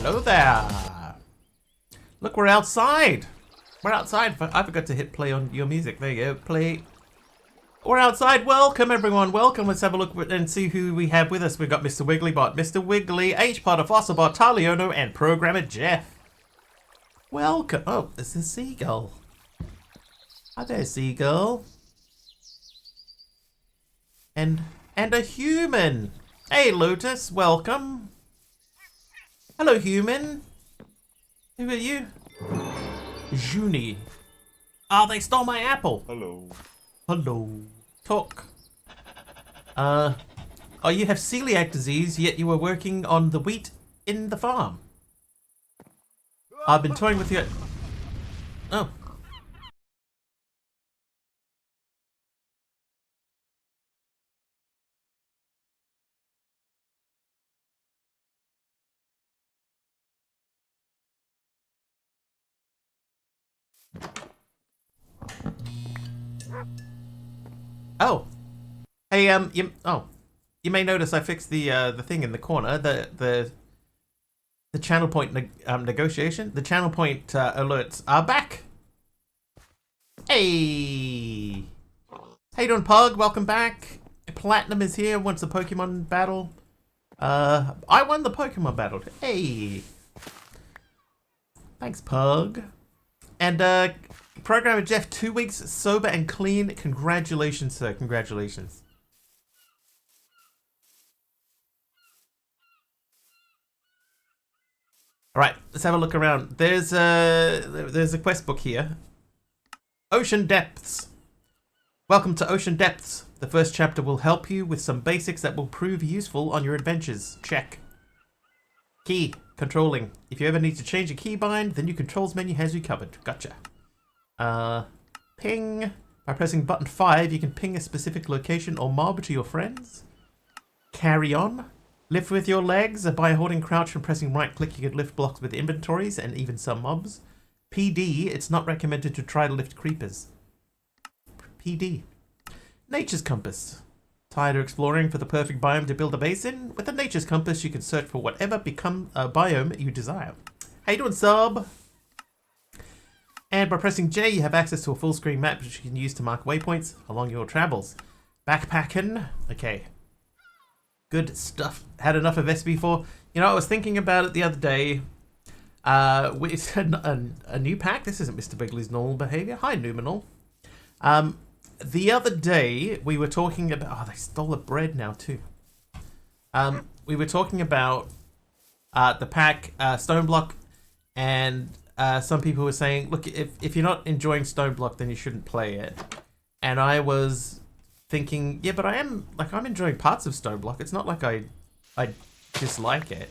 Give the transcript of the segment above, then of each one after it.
Hello there. Look, we're outside. We're outside. I forgot to hit play on your music. There you go. Play. We're outside. Welcome, everyone. Welcome. Let's have a look and see who we have with us. We've got Mr. Wigglybot, Mr. Wiggly, H-Potter, Fossilbot, Taliono, and Programmer Jeff. Welcome. Oh, it's a seagull. Hi there, seagull. And a human. Hey, Lotus. Welcome. Hello, human. Who are you? Junie. Ah, they stole my apple. Hello. Hello. Talk. Oh, you have celiac disease, yet you were working on the wheat in the farm. I've been toying with your... Oh. Oh. Hey, you may notice I fixed the thing in the corner, the channel point negotiation. The channel point alerts are back. Hey. How you doing, Pug? Welcome back. Platinum is here, wants a Pokemon battle. I won the Pokemon battle. Hey. Thanks, Pug. And Programmer Jeff, 2 weeks sober and clean. Congratulations, sir. Congratulations. All right, let's have a look around. There's a quest book here. Ocean Depths. Welcome to Ocean Depths. The first chapter will help you with some basics that will prove useful on your adventures. Check. Key. Controlling. If you ever need to change a keybind, the new controls menu has you covered. Gotcha. Ping. By pressing button 5, you can ping a specific location or mob to your friends. Carry on. Lift with your legs. By holding crouch and pressing right click, you can lift blocks with inventories and even some mobs. PD. It's not recommended to try to lift creepers. PD. Nature's Compass. Tired of exploring for the perfect biome to build a base in? With the Nature's Compass, you can search for whatever biome you desire. How you doing, sub? And by pressing J, you have access to a full screen map which you can use to mark waypoints along your travels. Backpacking. Okay. Good stuff. Had enough of SB4. You know, I was thinking about it the other day. We said a new pack. This isn't Mr. Bigley's normal behavior. Hi, Numinal. The other day, we were talking about... Oh, they stole the bread now, too. We were talking about the pack, Stoneblock, and some people were saying, look, if you're not enjoying Stoneblock, then you shouldn't play it. And I was thinking, yeah, but I'm enjoying parts of Stoneblock. It's not like I dislike it.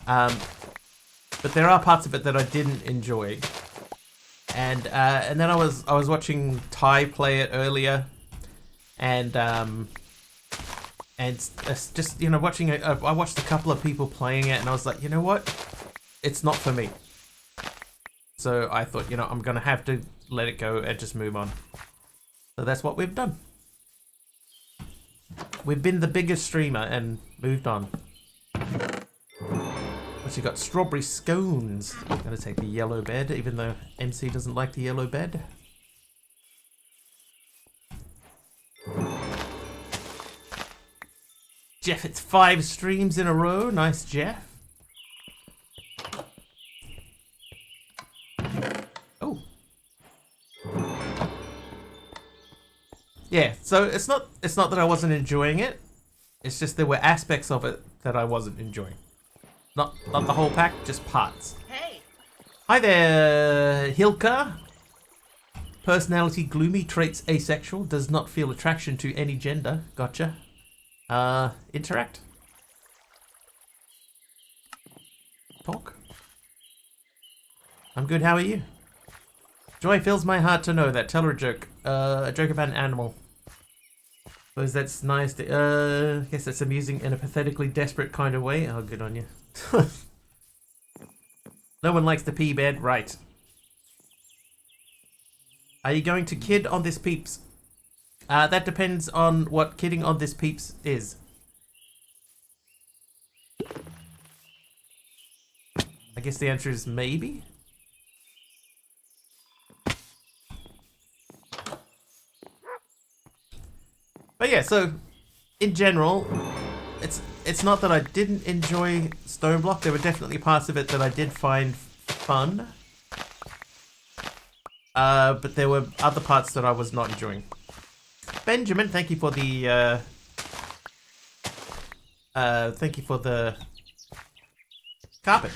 But there are parts of it that I didn't enjoy. And then I was watching Ty play it earlier, and just, you know, watching it. I watched a couple of people playing it, and I was like, you know what, it's not for me. So I thought, you know, I'm gonna have to let it go and just move on. So that's what we've done. We've been the biggest streamer and moved on. What's you got? Strawberry scones. I'm gonna take the yellow bed, even though MC doesn't like the yellow bed. Jeff, it's 5 streams in a row. Nice, Jeff. Oh. Yeah, so it's not that I wasn't enjoying it. It's just there were aspects of it that I wasn't enjoying. Not the whole pack, just parts. Hey. Hi there, Hilka. Personality gloomy, traits asexual, does not feel attraction to any gender. Gotcha. Interact. Talk. I'm good, how are you? Joy fills my heart to know that. Tell her a joke. A joke about an animal. Suppose that's nice. Guess that's amusing in a pathetically desperate kind of way. Oh, good on you. No one likes the pee bed, right? Are you going to kid on this peeps? That depends on what kidding on this peeps is. guess the answer is maybe. But yeah, so in general, it's not that I didn't enjoy Stone Block. There were definitely parts of it that I did find fun. But there were other parts that I was not enjoying. Benjamin, thank you for the carpet.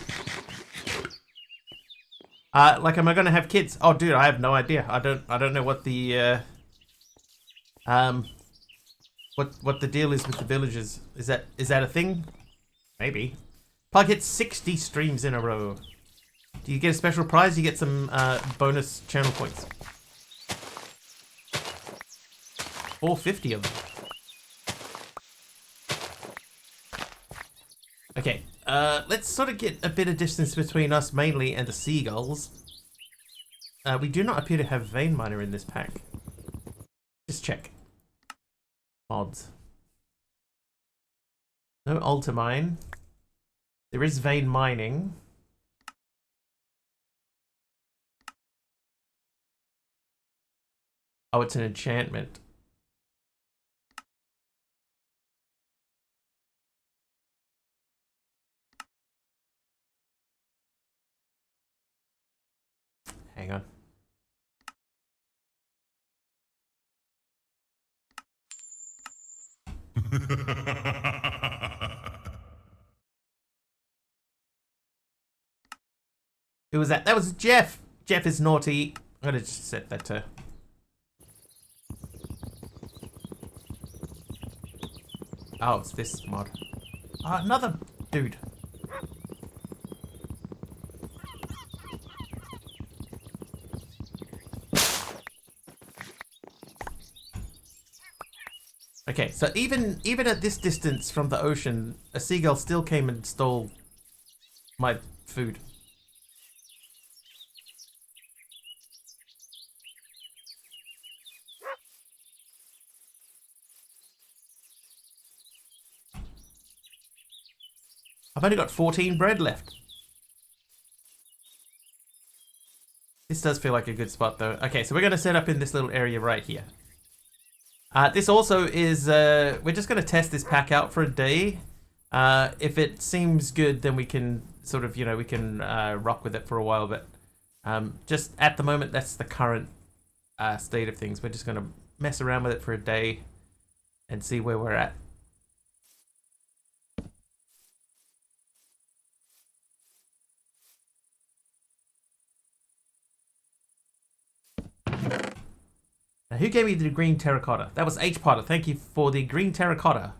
Like, am I gonna have kids? Oh, dude, I have no idea. I don't know what the what the deal is with the villagers. Is that a thing? Maybe. Pug hits 60 streams in a row. Do you get a special prize? You get some bonus channel points. 450 of them. Okay, let's sort of get a bit of distance between us mainly and the seagulls. We do not appear to have vein miner in this pack. Just check. Mods. No ultimine. There is vein mining. Oh, it's an enchantment. Hang on. Who was that? That was Jeff. Jeff is naughty. I'm gonna just set that to... Oh, it's this mod. Another dude. Okay, so even at this distance from the ocean, a seagull still came and stole my food. I've only got 14 bread left. This does feel like a good spot though. Okay, so we're going to set up in this little area right here. This also is, we're just going to test this pack out for a day. If it seems good, then we can sort of, you know, we can rock with it for a while. But just at the moment, that's the current state of things. We're just going to mess around with it for a day and see where we're at. Now, who gave me the green terracotta? That was H Potter. Thank you for the green terracotta.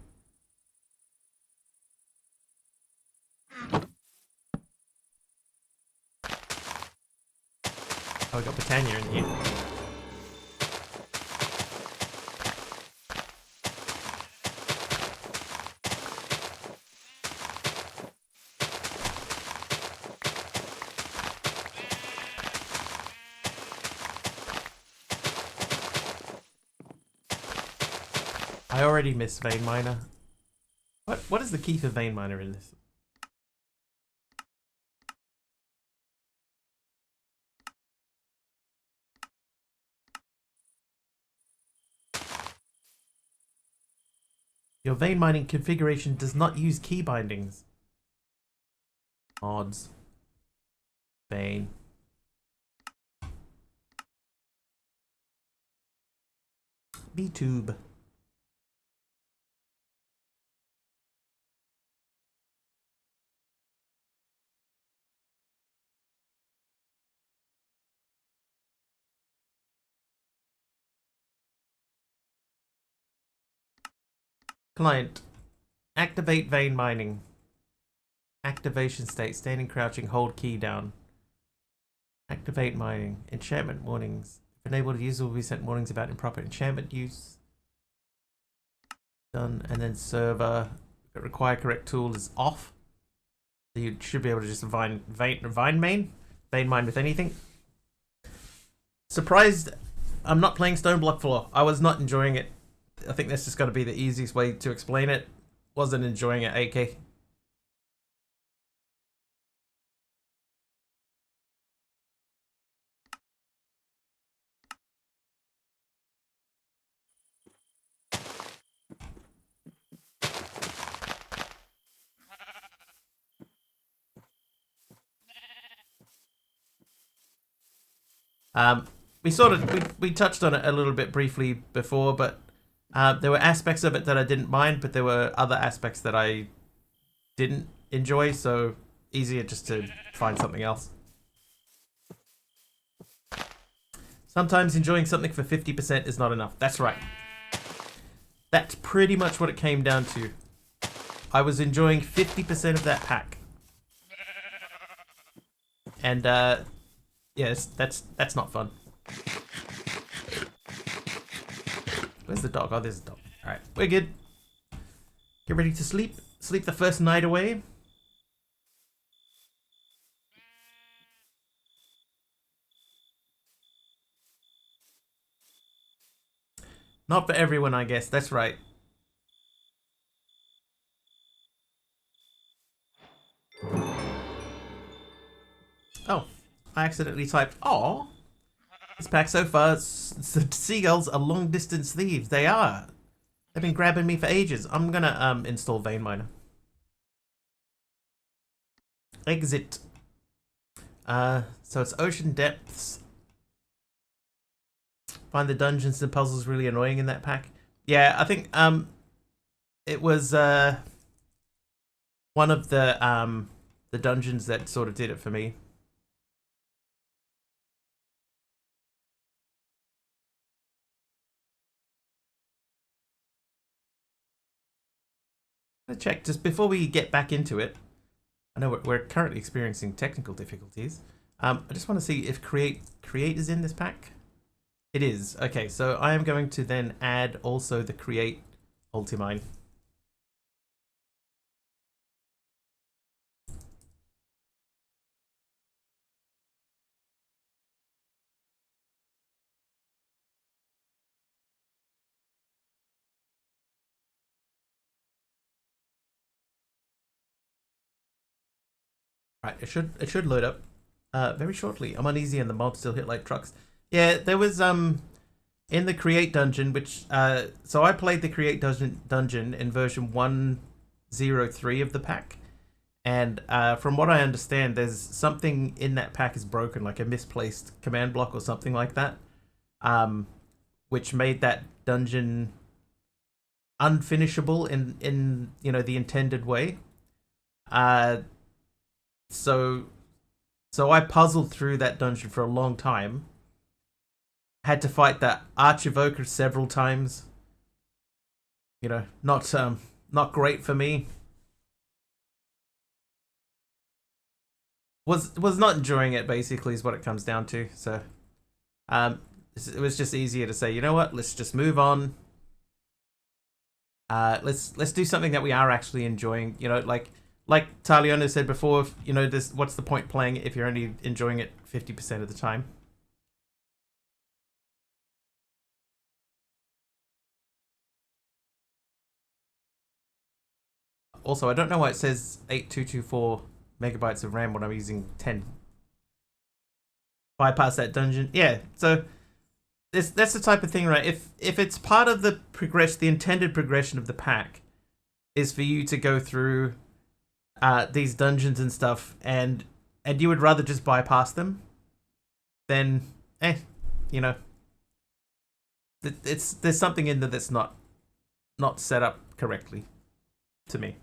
Oh, we got Britannia in here. I already miss vein miner. What is the key for vein miner in this? Your vein mining configuration does not use key bindings. Mods. Vein. VTube. Client. Activate vein mining. Activation state. Standing, crouching, hold key down. Activate mining. Enchantment warnings. If enabled, the user will be sent warnings about improper enchantment use. Done. And then server. Require correct tool is off. So you should be able to just vein mine with anything. Surprised I'm not playing Stone Block Floor. I was not enjoying it. I think that's just got to be the easiest way to explain it. Wasn't enjoying it, AK. We sort of we touched on it a little bit briefly before, but there were aspects of it that I didn't mind, but there were other aspects that I didn't enjoy, so easier just to find something else. Sometimes enjoying something for 50% is not enough. That's right. That's pretty much what it came down to. I was enjoying 50% of that pack. And yes, that's not fun. Where's the dog? Oh, there's the dog. Alright, we're good. Get ready to sleep. Sleep the first night away. Not for everyone, I guess. That's right. Oh, I accidentally typed, "Aw." This pack so far, the seagulls are long-distance thieves. They are. They've been grabbing me for ages. I'm gonna install Vein Miner. Exit. So it's ocean depths. Find the dungeons and puzzles really annoying in that pack. Yeah, I think it was one of the dungeons that sort of did it for me. Let's check just before we get back into it. I know we're currently experiencing technical difficulties. I just want to see if create is in this pack. It is. Okay, so I am going to then add also the create ultimine. Right, it should load up very shortly. I'm uneasy and the mobs still hit like trucks. Yeah, there was in the create dungeon, which so I played the create dungeon in version 1.03 of the pack, and from what I understand, there's something in that pack is broken, like a misplaced command block or something like that, which made that dungeon unfinishable in you know the intended way. So I puzzled through that dungeon for a long time. Had to fight that Archivoker several times. You know, not great for me. Was not enjoying it basically is what it comes down to. So it was just easier to say, you know what, let's just move on. Let's do something that we are actually enjoying. You know, like Taliona said before, you know, this what's the point playing it if you're only enjoying it 50% of the time? Also, I don't know why it says 8224 megabytes of RAM when I'm using 10. Bypass that dungeon. Yeah, so that's the type of thing, right? If it's part of the intended progression of the pack is for you to go through these dungeons and stuff, and you would rather just bypass them, then you know, there's something in there that's not set up correctly to me.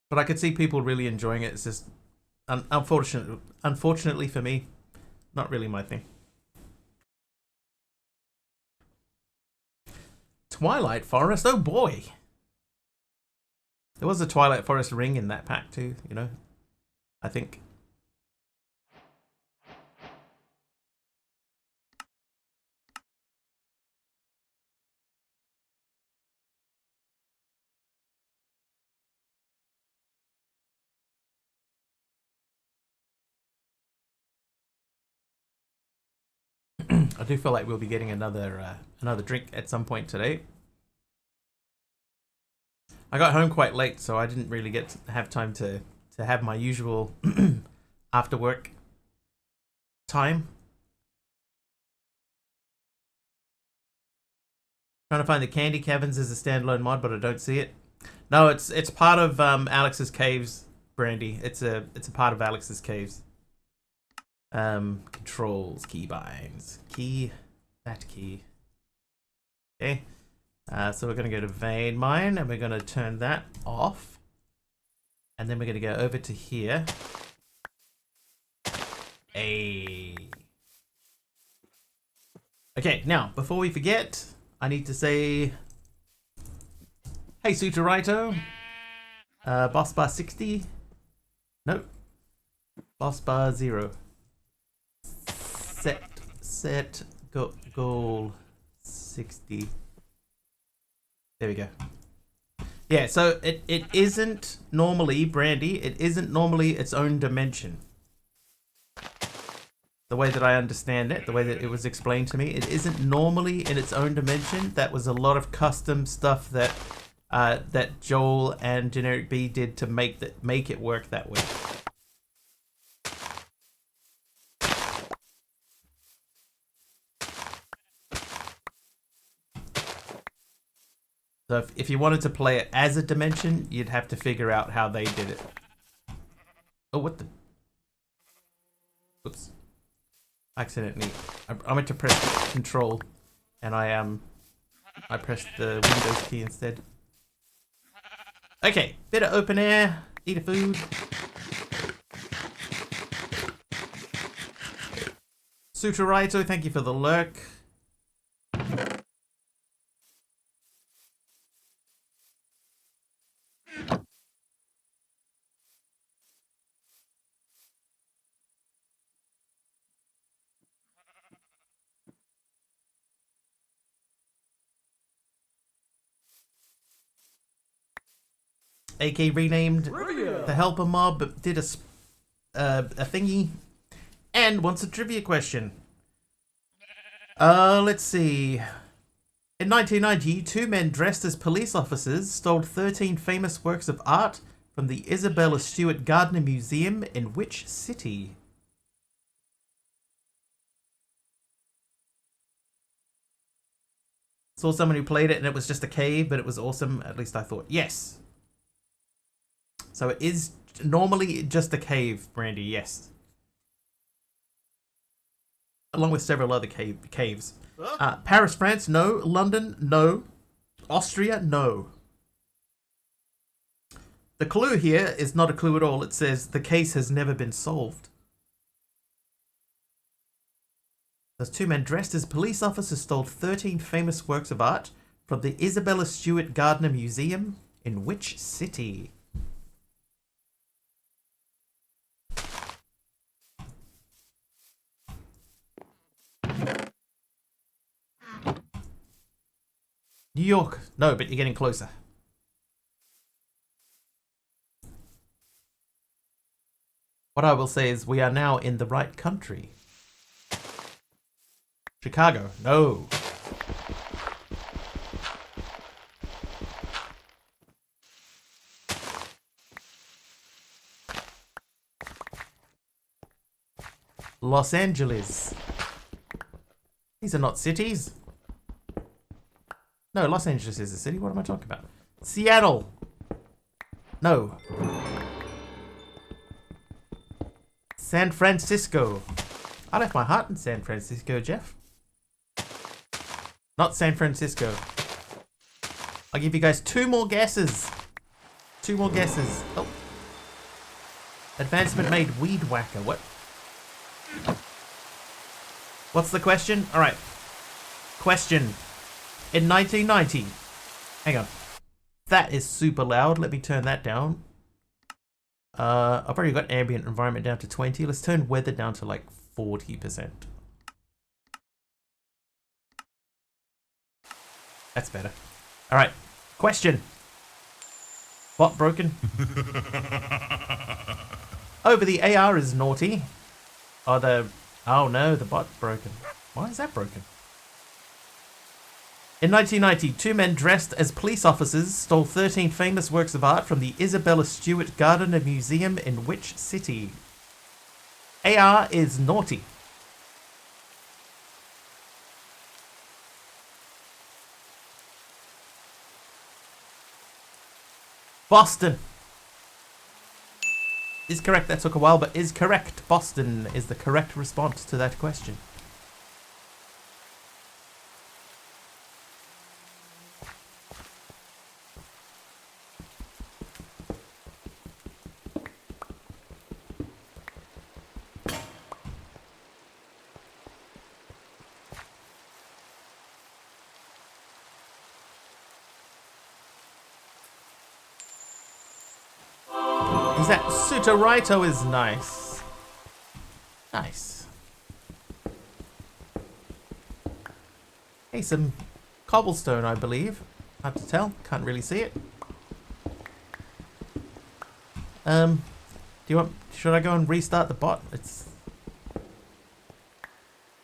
But I could see people really enjoying it. It's just unfortunately for me, not really my thing. Twilight Forest, oh boy. There was a Twilight Forest ring in that pack too, you know, I think. I do feel like we'll be getting another drink at some point today. I got home quite late, so I didn't really get to have time to have my usual after work time. Trying to find the Candy Caverns as a standalone mod, but I don't see it. No, it's part of Alex's caves, Brandy. It's a part of Alex's caves. Controls, keybinds, key, that key. Okay. So we're gonna go to vein mine, and we're gonna turn that off, and then we're gonna go over to here. Hey. Okay, now before we forget, I need to say, hey, Suterito. Boss bar 60. Nope. Boss bar 0. Set goal 60. There we go. Yeah, so it isn't normally, Brandy, it isn't normally its own dimension. The way that I understand it, the way that it was explained to me, it isn't normally in its own dimension. That was a lot of custom stuff that that Joel and Generic B did to make it work that way. So if you wanted to play it as a dimension, you'd have to figure out how they did it. Oh, what the? Oops. Accidentally. I meant to press Control, and I pressed the Windows key instead. Okay, bit of open air. Eat a food. Suterito, thank you for the lurk. AK renamed the helper mob, but did a thingy, and wants a trivia question. Let's see. In 1990, 2 men dressed as police officers stole 13 famous works of art from the Isabella Stewart Gardner Museum in which city? Saw someone who played it and it was just a cave, but it was awesome. At least I thought. Yes. So it is normally just a cave, Brandy, yes. Along with several other caves. Paris, France, no. London, no. Austria, no. The clue here is not a clue at all. It says the case has never been solved. Those 2 men dressed as police officers stole 13 famous works of art from the Isabella Stewart Gardner Museum in which city? New York. No, but you're getting closer. What I will say is we are now in the right country. Chicago. No. Los Angeles. These are not cities. No, Los Angeles is a city. What am I talking about? Seattle. No. San Francisco. I left my heart in San Francisco, Jeff. Not San Francisco. I'll give you guys 2 more guesses. 2 more guesses. Oh. Advancement made Weed Whacker. What? What's the question? Alright. Question. In 1990. Hang on. That is super loud. Let me turn that down. I've already got ambient environment down to 20. Let's turn weather down to like 40%. That's better. Alright. Question. Bot broken. Over the AR is naughty. Oh no, the bot's broken. Why is that broken? In 1990, 2 men dressed as police officers stole 13 famous works of art from the Isabella Stewart Gardner Museum in which city? AR is naughty. Boston is correct. That took a while, but is correct. Boston is the correct response to that question. Is that Sutorito is nice. Nice. Hey, some cobblestone, I believe. Hard to tell. Can't really see it. Do you want? Should I go and restart the bot? It's.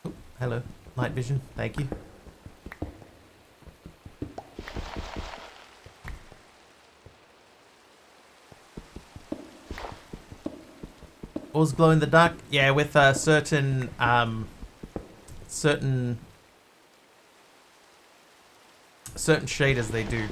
Oh, hello, night vision. Thank you. All's glow in the dark. Yeah, with certain shaders they do.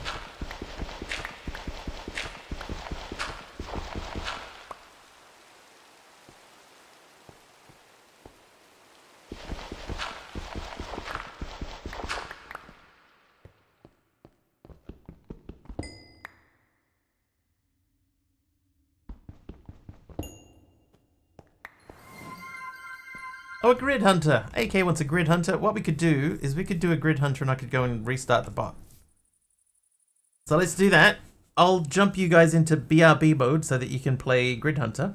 Oh, a grid hunter. AK wants a grid hunter. What we could do is we could do a grid hunter and I could go and restart the bot. So let's do that. I'll jump you guys into BRB mode so that you can play grid hunter.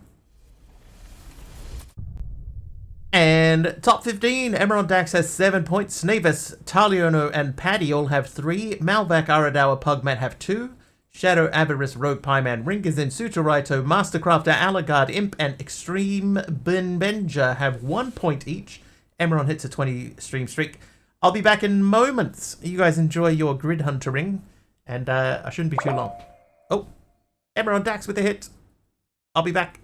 And top 15, Emerald Dax has 7 points. Snavis, Taliono, and Paddy all have 3. Malvac, Aradawa, Pugmat have 2. Shadow, Avarice, Rogue, Pieman, Ringers, and Sutorito, Mastercrafter, Alagard, Imp, and Extreme Benja have 1 point each. Emerald hits a 20 stream streak. I'll be back in moments. You guys enjoy your grid huntering, and I shouldn't be too long. Oh, Emerald Dax with a hit. I'll be back.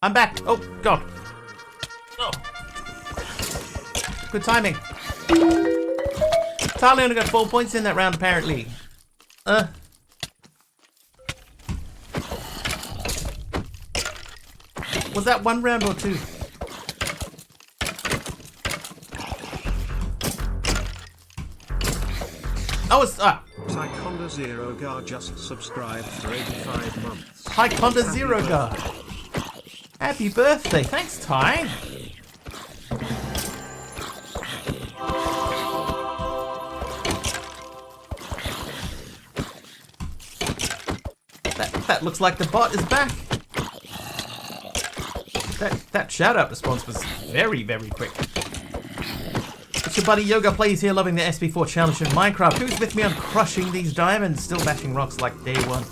I'm back. Oh, God. Oh. Good timing. Charlie only got 4 points in that round, apparently. Was that 1 round or 2? Oh, it's... Tyconda Zero Gar just subscribed for 85 months. Tyconda Zero Gar. Happy birthday. Thanks, Ty. That looks like the bot is back. That shout-out response was very, very quick. It's your buddy Yoga Plays here, loving the SB4 challenge in Minecraft. Who's with me on crushing these diamonds? Still bashing rocks like day one.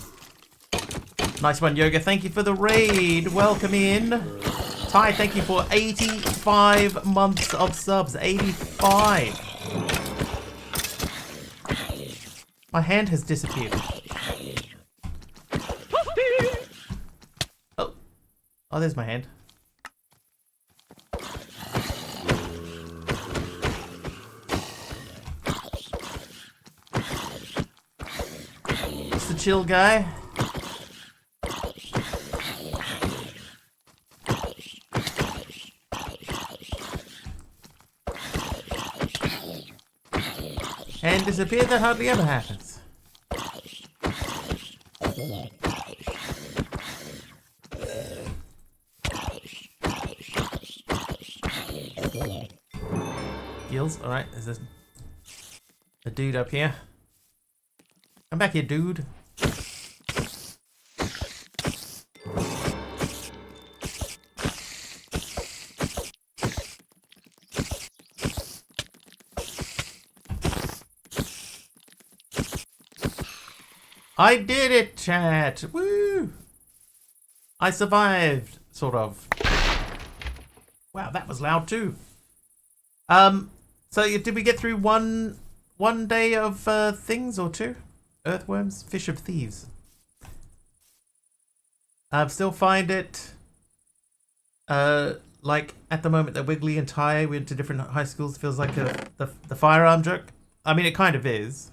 Nice one, Yoga. Thank you for the raid. Welcome in. Ty, thank you for 85 months of subs. 85. My hand has disappeared. Oh, there's my hand. It's the chill guy. And disappear, that hardly ever happens. Gills, alright, there's a dude up here. Come back here, dude. I did it, chat! Woo! I survived, sort of. Wow, that was loud too. So did we get through one day of things or two? Earthworms, fish of thieves. Still find it like at the moment that Wiggly and Ty went to different high schools feels like the firearm joke. I mean, it kind of is.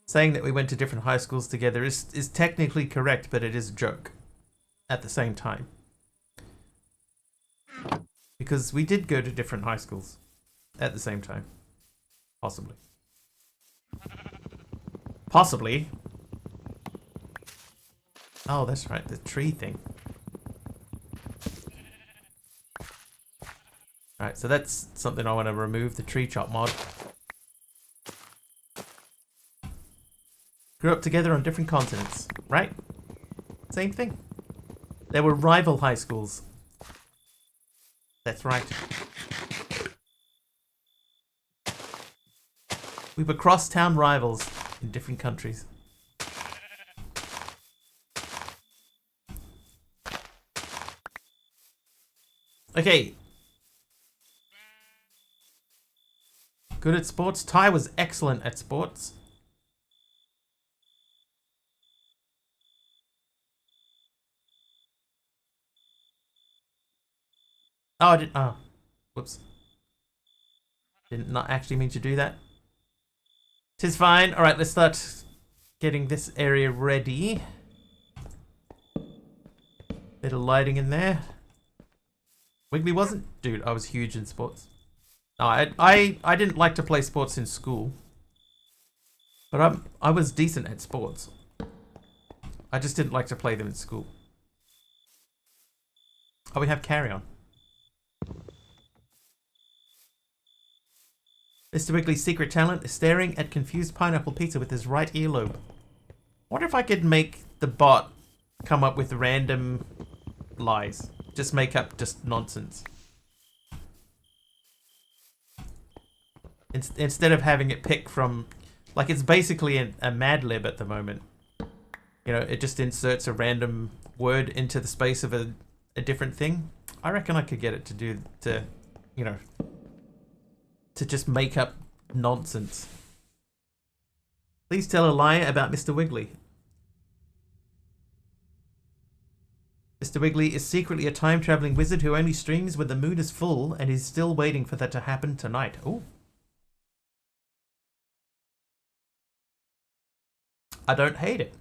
Saying that we went to different high schools together is technically correct, but it is a joke at the same time. Because we did go to different high schools at the same time. Possibly. Possibly. Oh, that's right, the tree thing. Alright, so that's something I want to remove, the tree chop mod. Grew up together on different continents, right? Same thing. There were rival high schools. That's right. We were cross-town rivals in different countries. Okay. Good at sports. Ty was excellent at sports. Oh, I didn't. Oh, whoops. Did not actually mean to do that. 'Tis fine. Alright, let's start getting this area ready. Bit of lighting in there. Wiggly wasn't? Dude, I was huge in sports. No, I didn't like to play sports in school. But I was decent at sports. I just didn't like to play them in school. Oh, we have carry on. Mr. Wiggly's secret talent is staring at confused pineapple pizza with his right earlobe. I wonder if I could make the bot come up with random lies. Just make up just nonsense. Instead of having it pick from... Like, it's basically a Mad Lib at the moment. You know, it just inserts a random word into the space of a different thing. I reckon I could get it to you know... to just make up nonsense. Please tell a lie about Mr. Wiggly. Mr. Wiggly is secretly a time-traveling wizard who only streams when the moon is full and is still waiting for that to happen tonight. Oh. I don't hate it.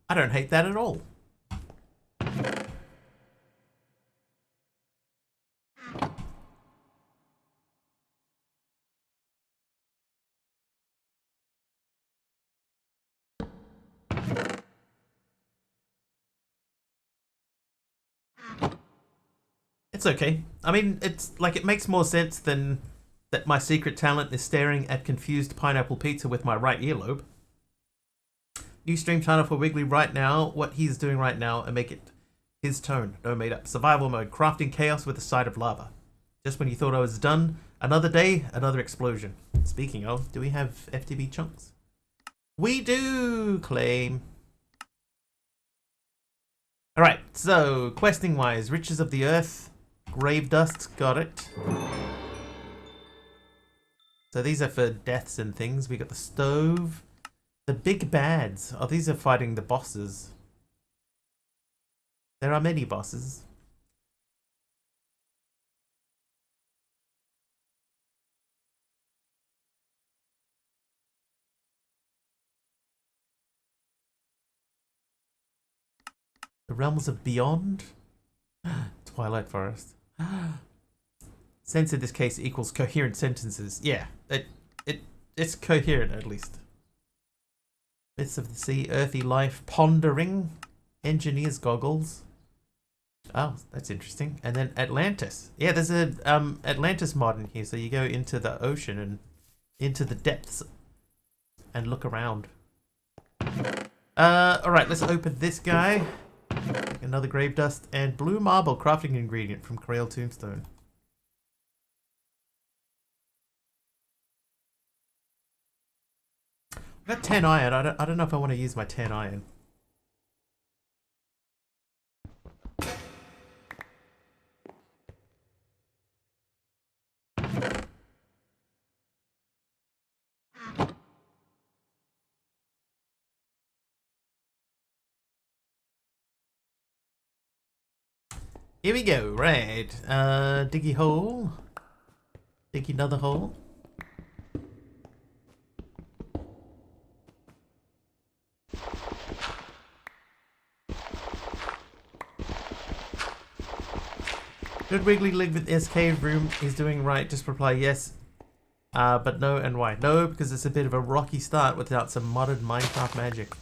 I don't hate that at all. It's okay. I mean, it's like it makes more sense than that my secret talent is staring at confused pineapple pizza with my right earlobe. New stream title for Wiggly right now, what he's doing right now, and make it his tone. No made up. Survival mode. Crafting chaos with a side of lava. Just when you thought I was done, another day, another explosion. Speaking of, do we have FTB chunks? We do, claim. Alright, so, questing wise, riches of the earth, grave dust, got it. So these are for deaths and things. We got the stove. The big bads. Oh, these are fighting the bosses. There are many bosses. The realms of beyond. Twilight Forest. Sense in this case equals coherent sentences. Yeah, it's coherent at least. Myths of the sea, earthy life, pondering, engineer's goggles. Oh, that's interesting. And then Atlantis. Yeah, there's a Atlantis mod in here, so you go into the ocean and into the depths and look around. Alright, let's open this guy. Another grave dust and blue marble crafting ingredient from Krail Tombstone. I've got 10 iron. I don't know if I want to use my 10 iron. Here we go, right. Diggy hole. Dig another hole. Should Wiggly live with this cave room? He's doing right. Just reply yes. But no, and why? No, because it's a bit of a rocky start without some modded Minecraft magic.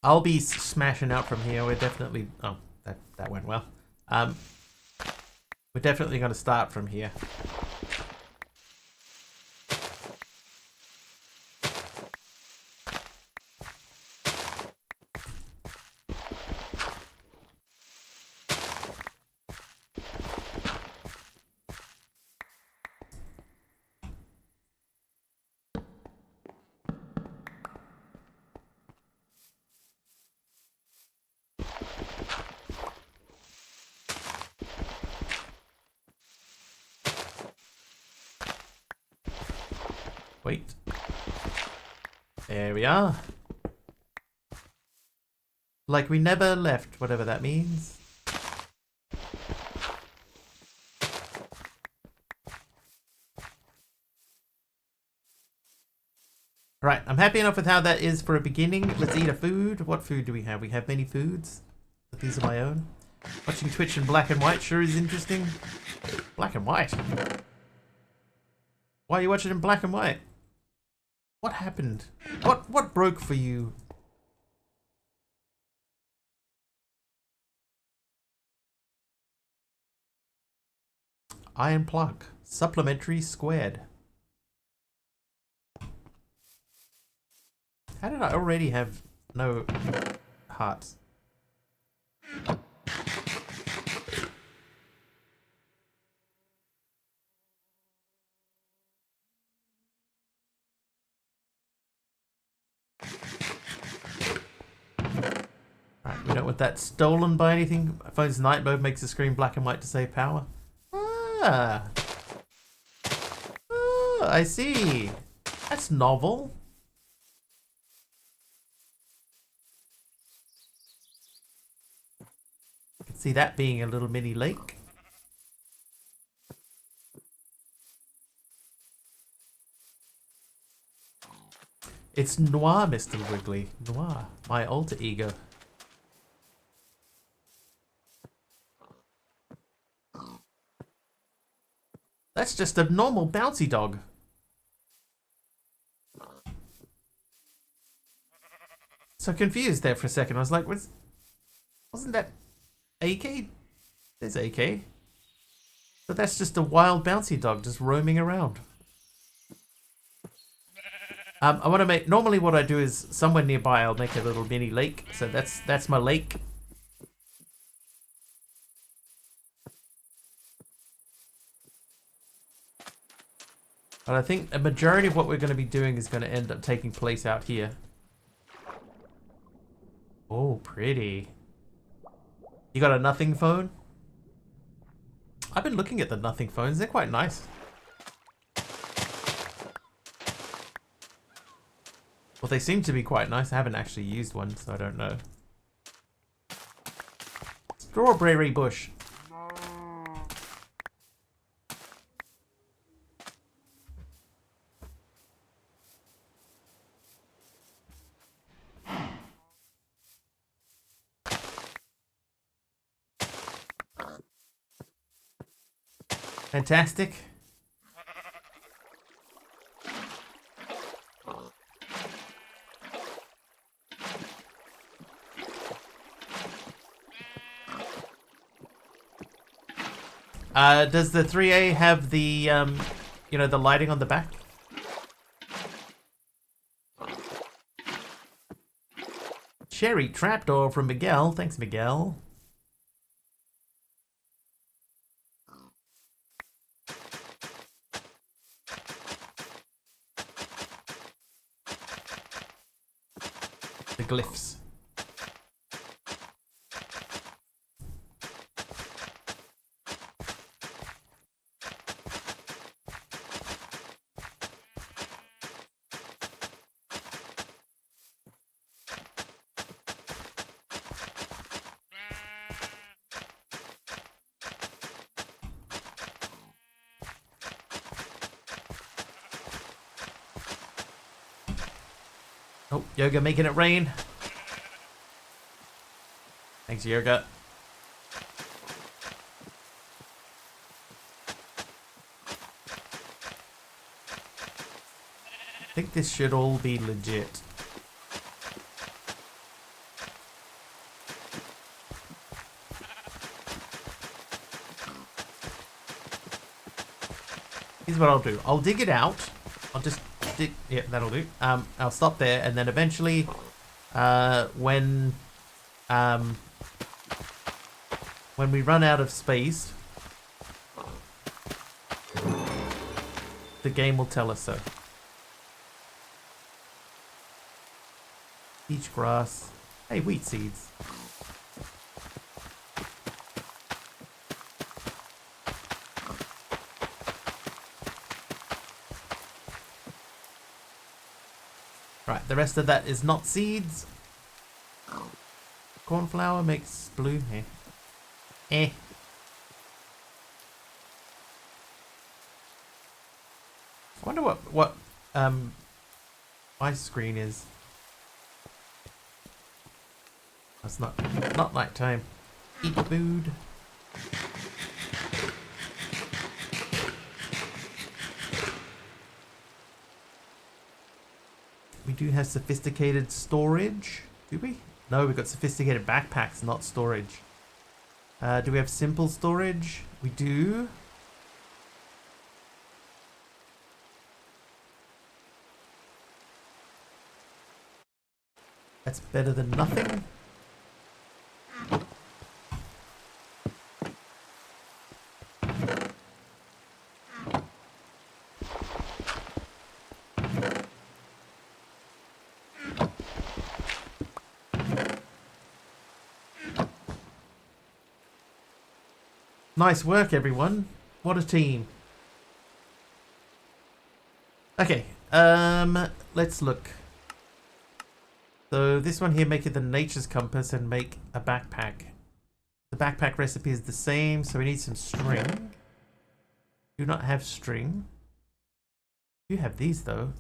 I'll be smashing out from here. We're definitely... Oh, that went well. We're definitely going to start from here. Wait. There we are. Like we never left, whatever that means. Right, I'm happy enough with how that is for a beginning. Let's eat a food. What food do we have? We have many foods. But these are my own. Watching Twitch in black and white sure is interesting. Black and white? Why are you watching in black and white? What happened? What broke for you? Iron plug. Supplementary squared. How did I already have No hearts. Alright, we don't want that stolen by anything. My phone's night mode makes the screen black and white to save power. Ah. Oh, I see. That's novel. I can see that being a little mini lake. It's Noir, Mr. Wiggly. Noir, my alter ego. That's just a normal bouncy dog. So confused there for a second. I was like, wasn't that AK? There's AK. But that's just a wild bouncy dog just roaming around. I want to make, normally what I do is somewhere nearby I'll make a little mini lake. So that's my lake. But I think a majority of what we're going to be doing is going to end up taking place out here. Oh, pretty. You got a nothing phone? I've been looking at the nothing phones. They're quite nice. Well, they seem to be quite nice. I haven't actually used one, so I don't know. Strawberry bush. Fantastic. Does the 3A have the, you know, the lighting on the back? Cherry trapdoor from Miguel. Thanks, Miguel. The glyphs. Oh, Yoga making it rain. Thanks, Yoga. I think this should all be legit. Here's what I'll do. I'll dig it out. I'll just dig. Yeah, that'll do. I'll stop there, and then eventually, when we run out of space, the game will tell us so. Beach grass. Hey, wheat seeds. Right, the rest of that is not seeds. Cornflower makes blue. Eh. I wonder what my screen is. It's not night time. Eat food. We do have sophisticated storage. Do we? No, we've got sophisticated backpacks, not storage. Do we have simple storage? We do. That's better than nothing. Nice work, everyone. What a team. Okay, let's look. So this one here, make it the nature's compass and make a backpack. The backpack recipe is the same, so we need some string. Do not have string. You have these though.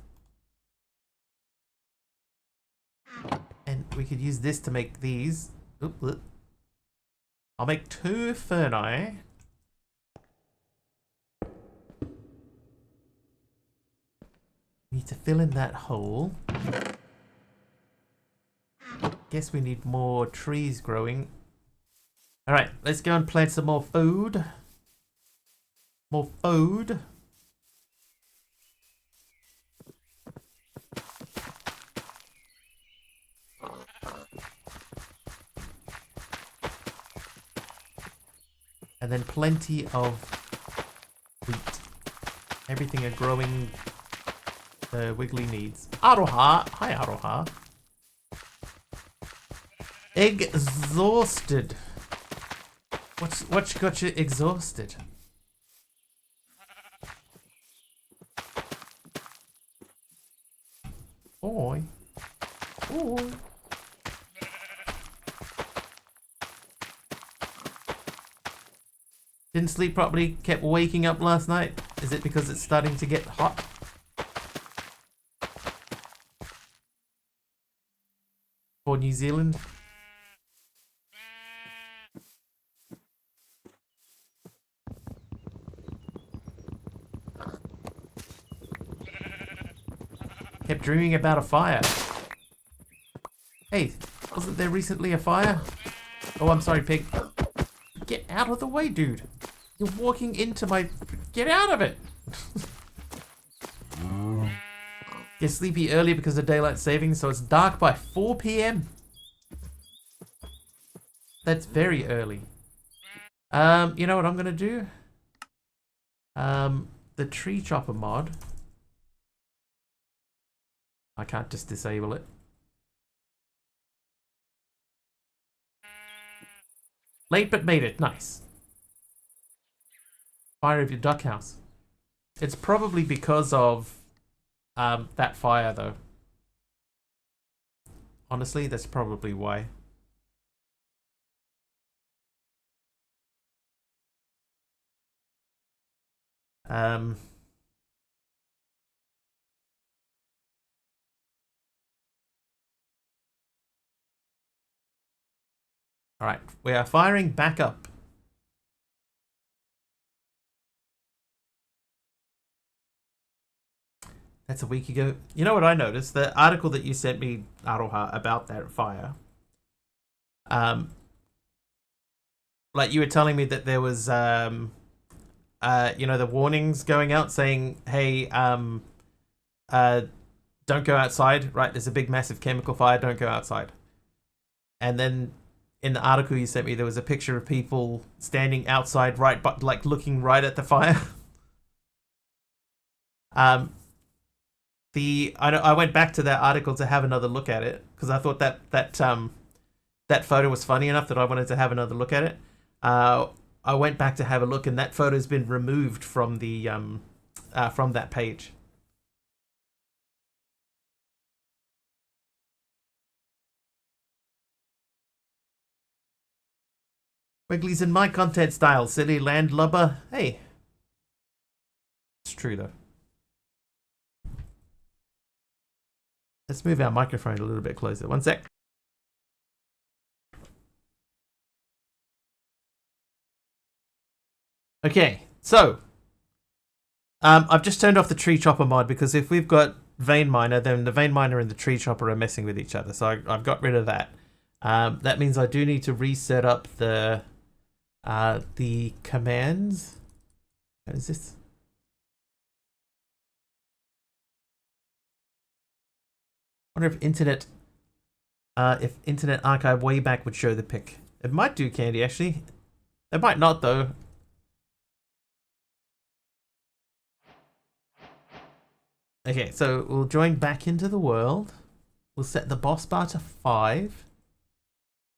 And we could use this to make these. Oop. I'll make 2 ferni. Need to fill in that hole. Guess we need more trees growing. Alright, let's go and plant some more food. More food. And then plenty of wheat. Everything a growing Wiggly needs. Aroha! Hi, Aroha. Exhausted. What's got you exhausted? Oi. Oi. Didn't sleep properly, kept waking up last night. Is it because it's starting to get hot? For New Zealand? Kept dreaming about a fire. Hey, wasn't there recently a fire? Oh, I'm sorry, pig. Get out of the way, dude. You're walking into my... Get out of it! Get sleepy early because of daylight savings, so it's dark by 4 p.m. That's very early. You know what I'm gonna do? The tree chopper mod. I can't just disable it. Late but made it. Nice. Fire of your duck house. It's probably because of that fire, though. Honestly, that's probably why. Alright, we are firing back up. That's a week ago. You know what I noticed? The article that you sent me, Aroha, about that fire. Like you were telling me that there was, you know, the warnings going out saying, hey, don't go outside, right? There's a big, massive chemical fire, don't go outside. And then in the article you sent me, there was a picture of people standing outside, right, but like looking right at the fire. I went back to that article to have another look at it because I thought that photo was funny enough that I wanted to have another look at it. I went back to have a look, and that photo's been removed from the from that page. Wiggly's in my content style, silly landlubber. Hey. It's true, though. Let's move our microphone a little bit closer. One sec. Okay, so I've just turned off the tree chopper mod because if we've got vein miner, then the vein miner and the tree chopper are messing with each other. So I've got rid of that. That means I do need to reset up the commands. What is this? I wonder if internet If Internet Archive way back would show the pic. It might do, Candy, actually. It might not, though. Okay, so we'll join back into the world. We'll set the boss bar to 5.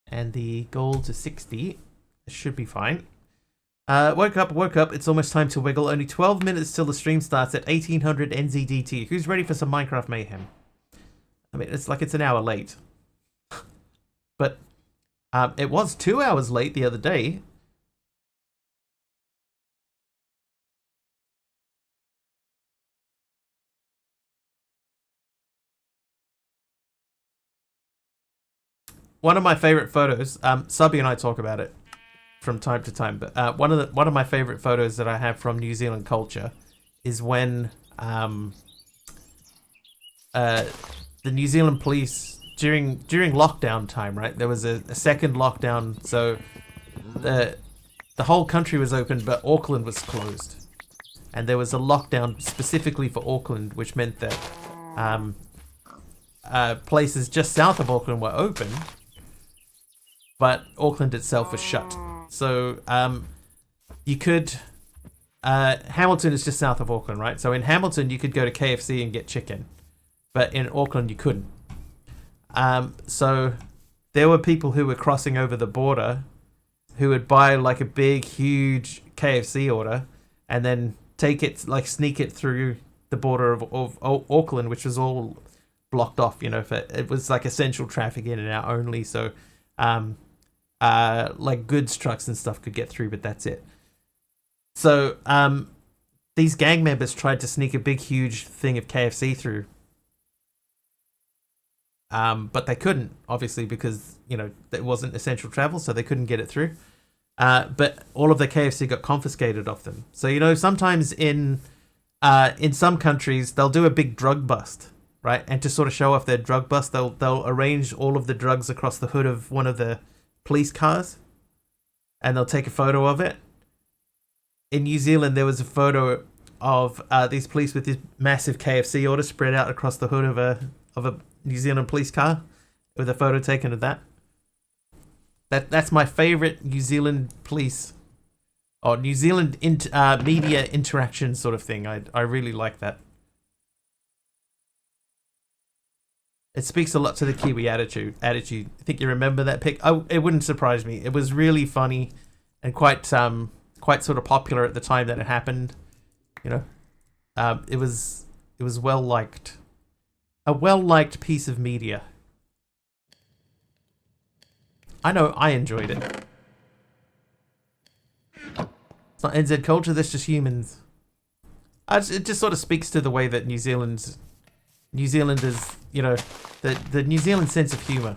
And the goal to 60. It should be fine. Woke up. It's almost time to wiggle. Only 12 minutes till the stream starts at 1800 NZDT. Who's ready for some Minecraft mayhem? I mean, it's like it's an hour late. But it was 2 hours late the other day. One of my favorite photos, Subby and I talk about it from time to time, but one of my favorite photos that I have from New Zealand culture is when the New Zealand police during lockdown time, right? There was a second lockdown, so the whole country was open, but Auckland was closed, and there was a lockdown specifically for Auckland, which meant that places just south of Auckland were open, but Auckland itself was shut. So you could Hamilton is just south of Auckland, right? So in Hamilton you could go to KFC and get chicken, but in Auckland you couldn't. So there were people who were crossing over the border who would buy like a big, huge KFC order and then take it, like sneak it through the border of Auckland, which was all blocked off, you know, it was like essential traffic in and out only. So like goods trucks and stuff could get through, but that's it. So these gang members tried to sneak a big, huge thing of KFC through. But they couldn't, obviously, because, you know, it wasn't essential travel, so they couldn't get it through. But all of the KFC got confiscated off them. So, you know, sometimes in some countries, they'll do a big drug bust, right? And to sort of show off their drug bust, they'll arrange all of the drugs across the hood of one of the police cars, and they'll take a photo of it. In New Zealand, there was a photo of these police with this massive KFC order spread out across the hood of a New Zealand police car, with a photo taken of that. That's my favorite New Zealand police or New Zealand media interaction sort of thing. I really like that. It speaks a lot to the Kiwi attitude. I think you remember that pic. Oh, it wouldn't surprise me. It was really funny and quite sort of popular at the time that it happened. You know, it was well liked. A well-liked piece of media. I know, I enjoyed it. It's not NZ culture, that's just humans. It just sort of speaks to the way that New Zealanders, you know, the New Zealand sense of humour.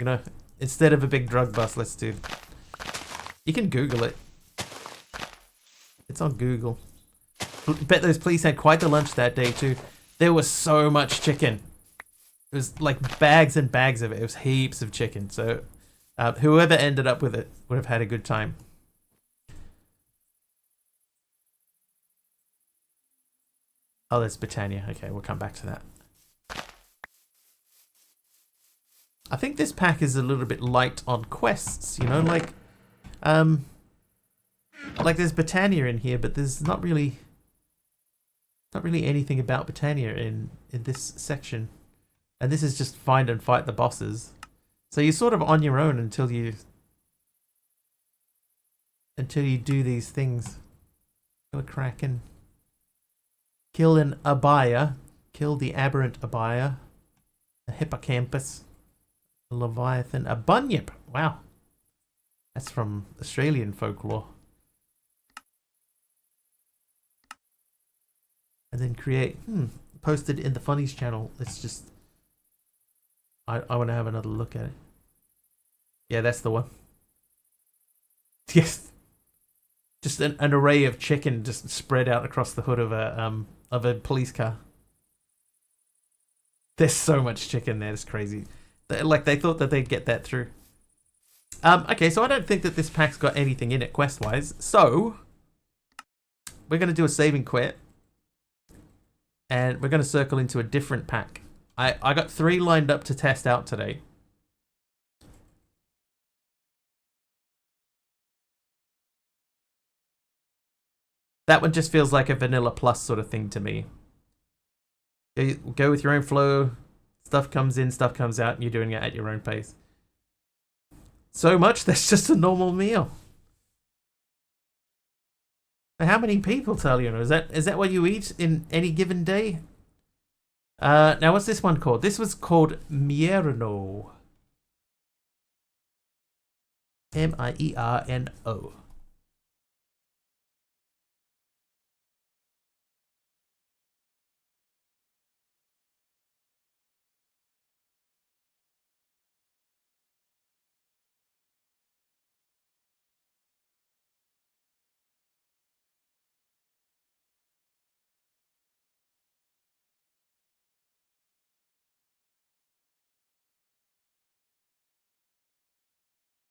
You know, instead of a big drug bust, let's do... You can Google it. It's on Google. Bet those police had quite the lunch that day too. There was so much chicken. It was like bags and bags of it. It was heaps of chicken. So whoever ended up with it would have had a good time. Oh, that's Britannia. Okay, we'll come back to that. I think this pack is a little bit light on quests, you know, like there's Britannia in here, but there's not really anything about Britannia in this section. And this is just find and fight the bosses. So you're sort of on your own until you do these things. Kill a kraken. Kill an abaya. Kill the aberrant abaya. A hippocampus. A leviathan. A bunyip. Wow. That's from Australian folklore. And then create, posted in the Funnies channel. Let's just, I want to have another look at it. Yeah, that's the one. Yes. Just an array of chicken just spread out across the hood of a police car. There's so much chicken there, it's crazy. They thought that they'd get that through. Okay, so I don't think that this pack's got anything in it quest-wise. So, we're going to do a save and quit. And we're going to circle into a different pack. I got 3 lined up to test out today. That one just feels like a vanilla plus sort of thing to me. Go with your own flow. Stuff comes in, stuff comes out, and you're doing it at your own pace. So much, that's just a normal meal. How many people, Taliano? Is that what you eat in any given day? Now what's this one called? This was called Mierno. Mierno.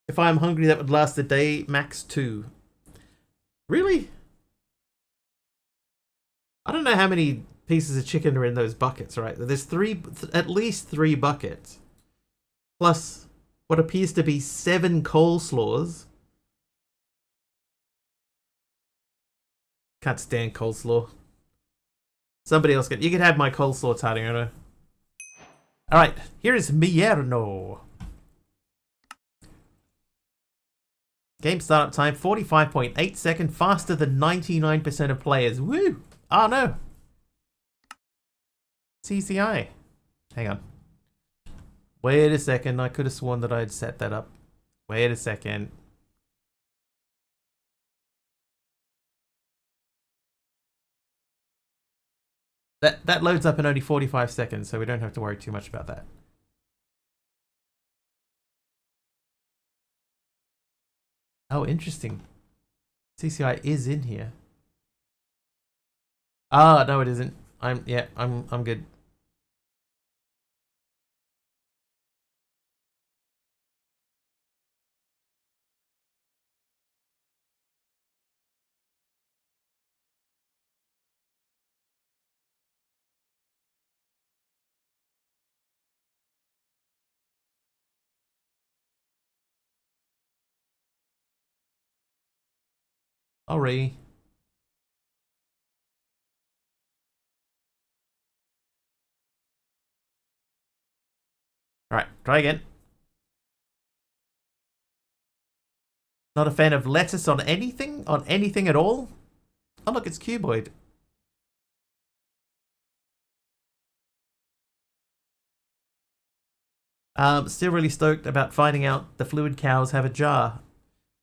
If I'm hungry, that would last a day, max 2. Really? I don't know how many pieces of chicken are in those buckets, right? There's at least 3 buckets. Plus what appears to be 7 coleslaws. Can't stand coleslaw. Somebody else you can have my coleslaw, Tariano. Alright, here is Mierno. Game startup time, 45.8 seconds, faster than 99% of players. Woo! Oh no! CCI. Hang on. Wait a second, I could have sworn that I'd set that up. Wait a second. That loads up in only 45 seconds, so we don't have to worry too much about that. Oh, interesting. CCI is in here. Ah, no, it isn't. I'm good. Sorry. Alright, try again. Not a fan of lettuce on anything? On anything at all? Oh look, it's cuboid. Still really stoked about finding out the fluid cows have a jar.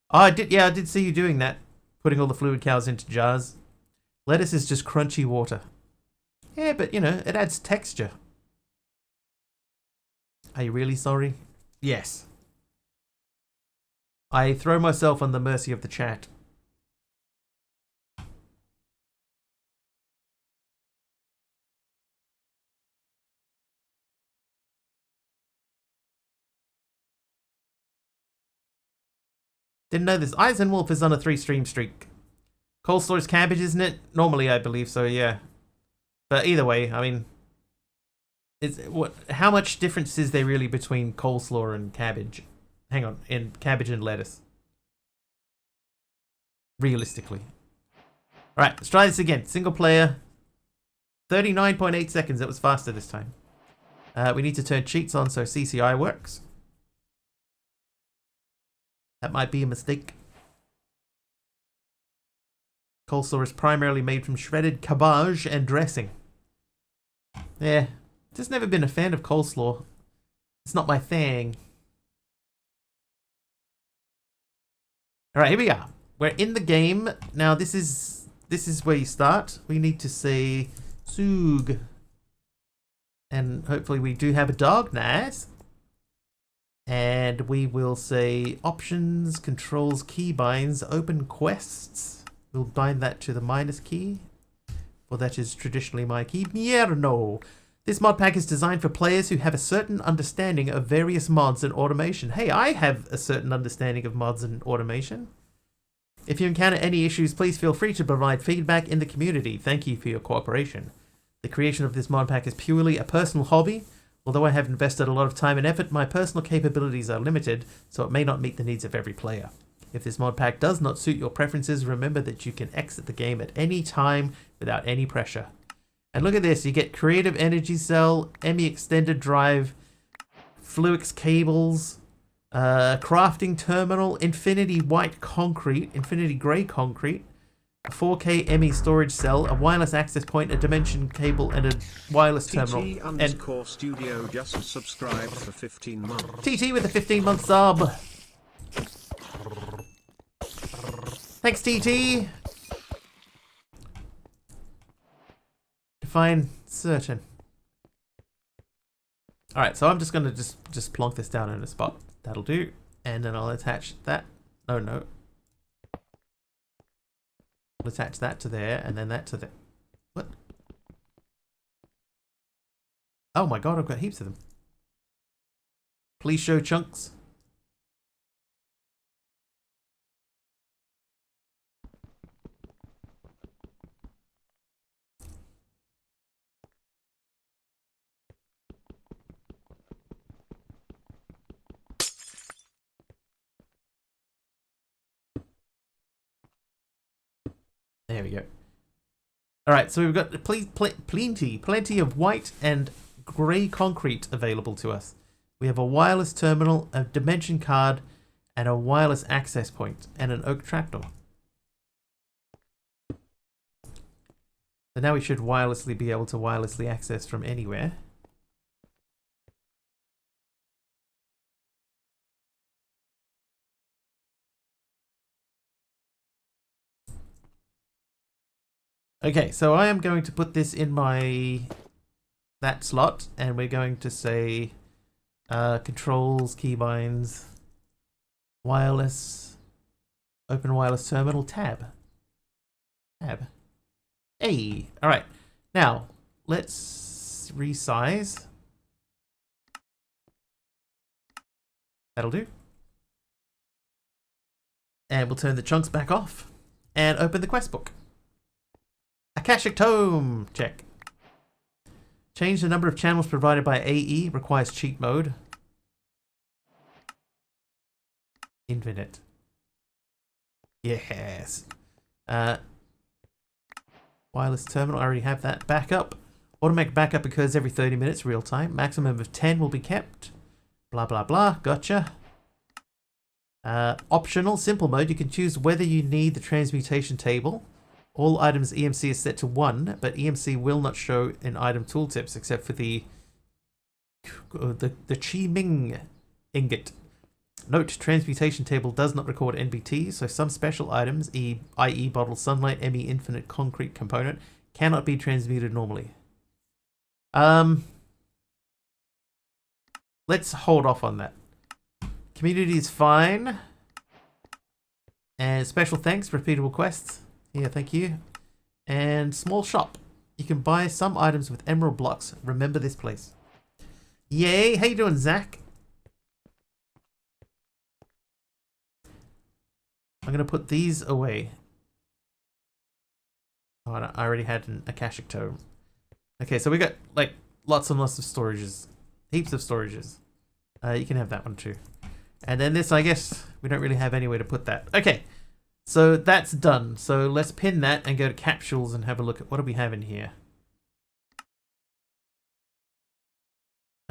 Oh, I did see you doing that. Putting all the fluid cows into jars. Lettuce is just crunchy water. Yeah, but you know, it adds texture. Are you really sorry? Yes. I throw myself on the mercy of the chat. Didn't know this. Eisenwolf is on a 3-stream streak. Coleslaw is cabbage, isn't it? Normally, I believe so, yeah. But either way, I mean... how much difference is there really between coleslaw and cabbage? Hang on, in cabbage and lettuce. Realistically. Alright, let's try this again. Single player. 39.8 seconds. That was faster this time. We need to turn cheats on so CCI works. That might be a mistake. Coleslaw is primarily made from shredded cabbage and dressing. Yeah, just never been a fan of coleslaw. It's not my thing. Alright, here we are. We're in the game. Now this is where you start. We need to say Zug. And hopefully we do have a dog. Nice. And we will say options, controls, keybinds, open quests. We'll bind that to the minus key. For that is traditionally my key. Mierno. This mod pack is designed for players who have a certain understanding of various mods and automation. Hey, I have a certain understanding of mods and automation. If you encounter any issues, please feel free to provide feedback in the community. Thank you for your cooperation. The creation of this mod pack is purely a personal hobby. Although I have invested a lot of time and effort, my personal capabilities are limited, so it may not meet the needs of every player. If this mod pack does not suit your preferences, remember that you can exit the game at any time without any pressure. And look at this, you get Creative Energy Cell, EMI Extended Drive, Fluix Cables, Crafting Terminal, Infinity White Concrete, Infinity Grey Concrete, a 4K EMI Storage Cell, a wireless access point, a dimension cable, and a wireless terminal. TT_ Studio just subscribed for 15 months. TT with a 15-month sub. Thanks, TT. Define certain. Alright, so I'm just gonna just plonk this down in a spot. That'll do. And then I'll attach that. No. I'll attach that to there, and then that to there. What? Oh my god, I've got heaps of them. Please show chunks. There we go. Alright, so we've got plenty of white and grey concrete available to us. We have a wireless terminal, a dimension card, and a wireless access point, and an oak trapdoor. So now we should wirelessly be able to wirelessly access from anywhere. Okay, so I am going to put this in that slot, and we're going to say controls, keybinds, wireless, open wireless terminal, tab. Hey, all right. Now let's resize. That'll do. And we'll turn the chunks back off and open the quest book. Akashic Tome! Check. Change the number of channels provided by AE. Requires cheat mode. Infinite. Yes. Wireless terminal. I already have that. Backup. Automatic backup occurs every 30 minutes, real time. Maximum of 10 will be kept. Blah, blah, blah. Gotcha. Optional. Simple mode. You can choose whether you need the transmutation table. All items EMC is set to 1, but EMC will not show in item tooltips except for the Chi Ming ingot. Note, transmutation table does not record NBT, so some special items, i.e. bottle sunlight, ME infinite concrete component, cannot be transmuted normally. Let's hold off on that. Community is fine. And special thanks, repeatable quests. Yeah, thank you. And small shop. You can buy some items with emerald blocks. Remember this place. Yay! How you doing, Zach? I'm gonna put these away. Oh, I already had an Akashic Tome. Okay, so we got like lots and lots of storages. Heaps of storages. You can have that one too. And then this, I guess, we don't really have anywhere to put that. Okay. So that's done. So let's pin that and go to capsules and have a look at what do we have in here.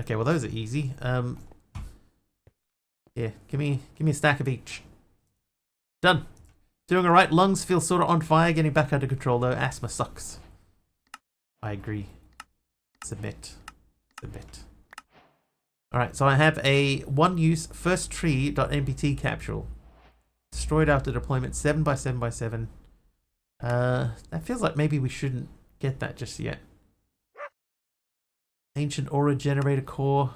Okay, well those are easy. Yeah, give me a stack of each. Done. Doing alright. Lungs feel sort of on fire, getting back under control though. Asthma sucks. I agree. Submit. Alright, so I have a one-use first tree.nbt capsule. Destroyed after deployment, 7x7x7. That feels like maybe we shouldn't get that just yet. Ancient aura generator core.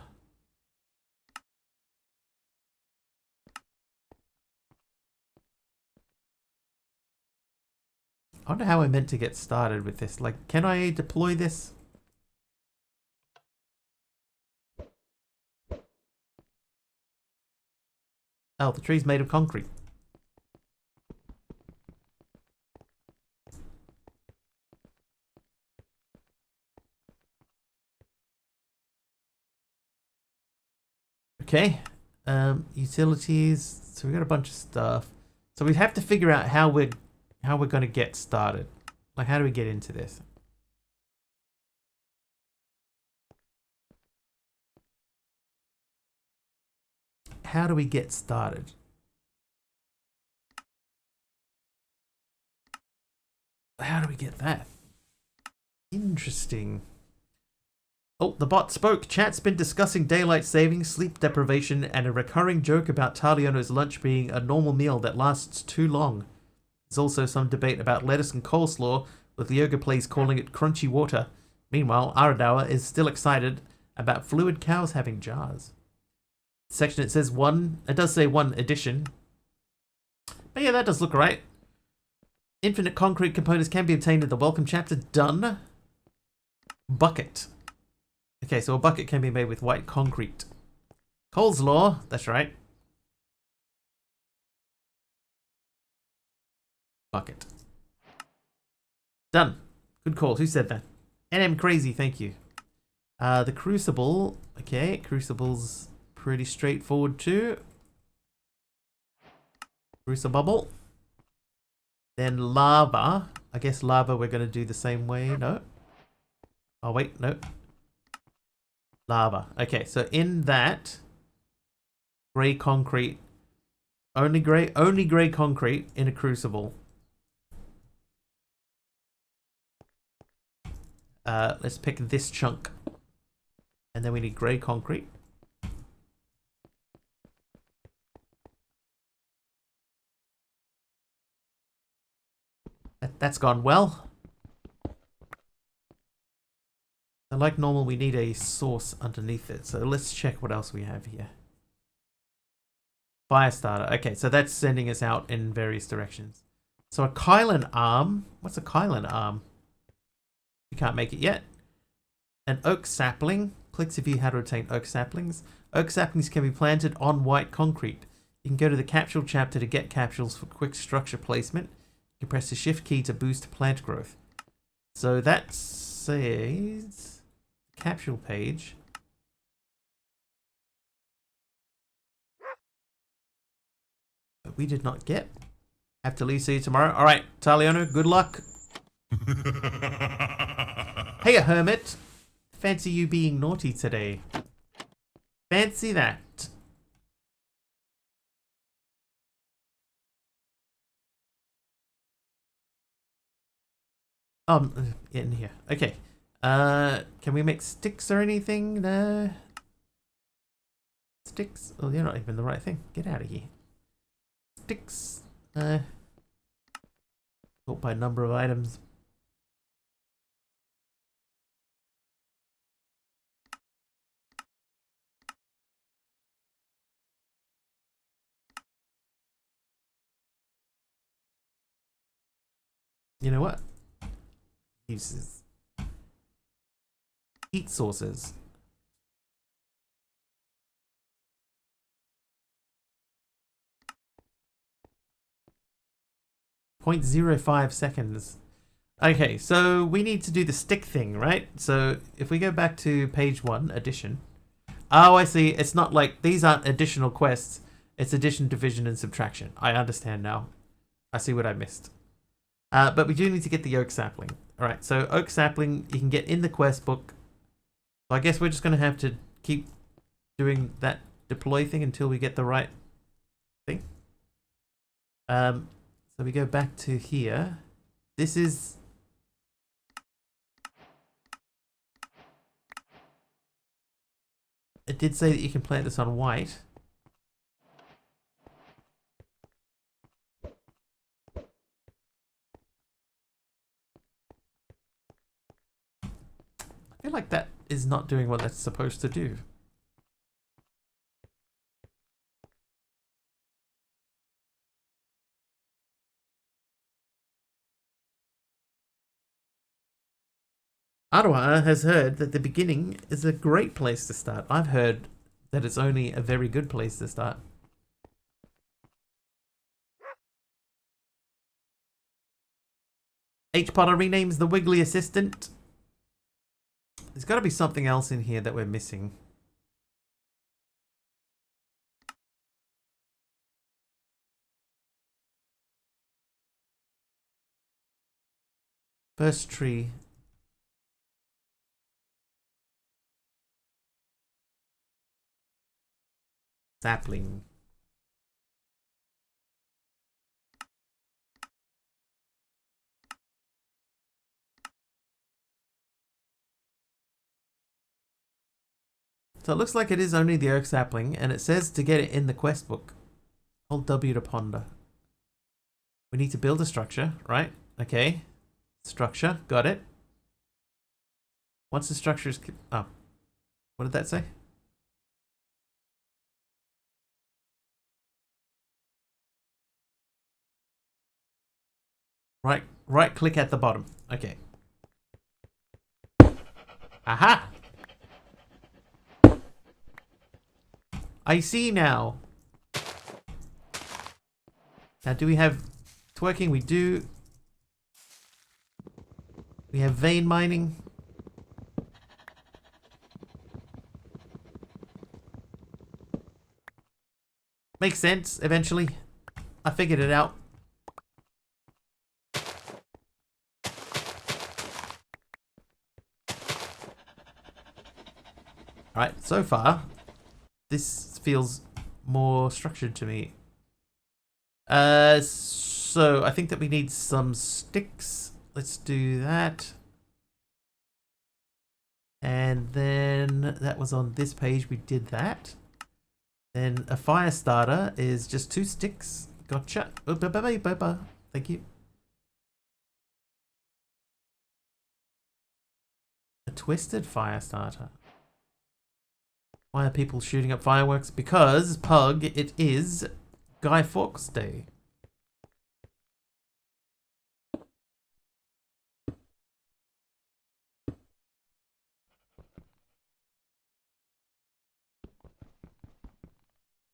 I wonder how I meant to get started with this. Like, can I deploy this? Oh, the tree's made of concrete. Okay. Utilities. So we got a bunch of stuff. So we have to figure out how we're going to get started. Like, how do we get into this? How do we get started? How do we get that? Interesting. Oh, the bot spoke. Chat's been discussing daylight savings, sleep deprivation, and a recurring joke about Taliano's lunch being a normal meal that lasts too long. There's also some debate about lettuce and coleslaw, with Yoga Plays calling it crunchy water. Meanwhile, Aradawa is still excited about fluid cows having jars. Section it says one. It does say one edition. But yeah, that does look right. Infinite concrete components can be obtained in the welcome chapter. Done. Bucket. Okay, so a bucket can be made with white concrete. Coleslaw, that's right. Bucket. Done. Good call. Who said that? NM Crazy, thank you. The crucible. Okay, crucible's pretty straightforward too. Crucible. Then lava. I guess lava we're going to do the same way. No. Oh, wait. No. Lava. Okay, so in that, grey concrete. Only grey concrete in a crucible. Let's pick this chunk. And then we need grey concrete. That's gone well. So like normal, we need a source underneath it. So let's check what else we have here. Fire starter. Okay, so that's sending us out in various directions. So a Kylan arm. What's a Kylan arm? We can't make it yet. An oak sapling. Click to view how to obtain oak saplings. Oak saplings can be planted on white concrete. You can go to the capsule chapter to get capsules for quick structure placement. You can press the shift key to boost plant growth. So that says capsule page. But we did not get. Have to leave, see you tomorrow. All right, Taliano, good luck. Hey, a hermit. Fancy you being naughty today. Fancy that. In here. Okay. Can we make sticks or anything? No. Sticks? Oh, you're not even the right thing. Get out of here. Sticks. Sort by number of items. You know what? Uses heat sources. .05 seconds. Okay, so we need to do the stick thing, right? So if we go back to page 1, addition. Oh, I see. It's not like these aren't additional quests. It's addition, division, and subtraction. I understand now. I see what I missed. But we do need to get the oak sapling. Alright, so oak sapling you can get in the quest book. So I guess we're just going to have to keep doing that deploy thing until we get the right thing. So we go back to here. This is... It did say that you can plant this on white. I feel like that is not doing what that's supposed to do. Ottawa has heard that the beginning is a great place to start. I've heard that it's only a very good place to start. H. Potter renames the Wiggly assistant. There's got to be something else in here that we're missing. First tree. Sapling. So it looks like it is only the oak sapling, and it says to get it in the quest book. Hold W to ponder. We need to build a structure, right? Okay. Structure, got it. Once the structure is... Oh. What did that say? Right click at the bottom. Okay. Aha! I see now. Now, do we have twerking? We do. We have vein mining. Makes sense, eventually. I figured it out. Alright, so far, this feels more structured to me. So I think that we need some sticks. Let's do that. And then that was on this page. We did that. Then a fire starter is just 2 sticks. Gotcha. Thank you. A twisted fire starter. Why are people shooting up fireworks? Because, Pug, it is Guy Fawkes Day.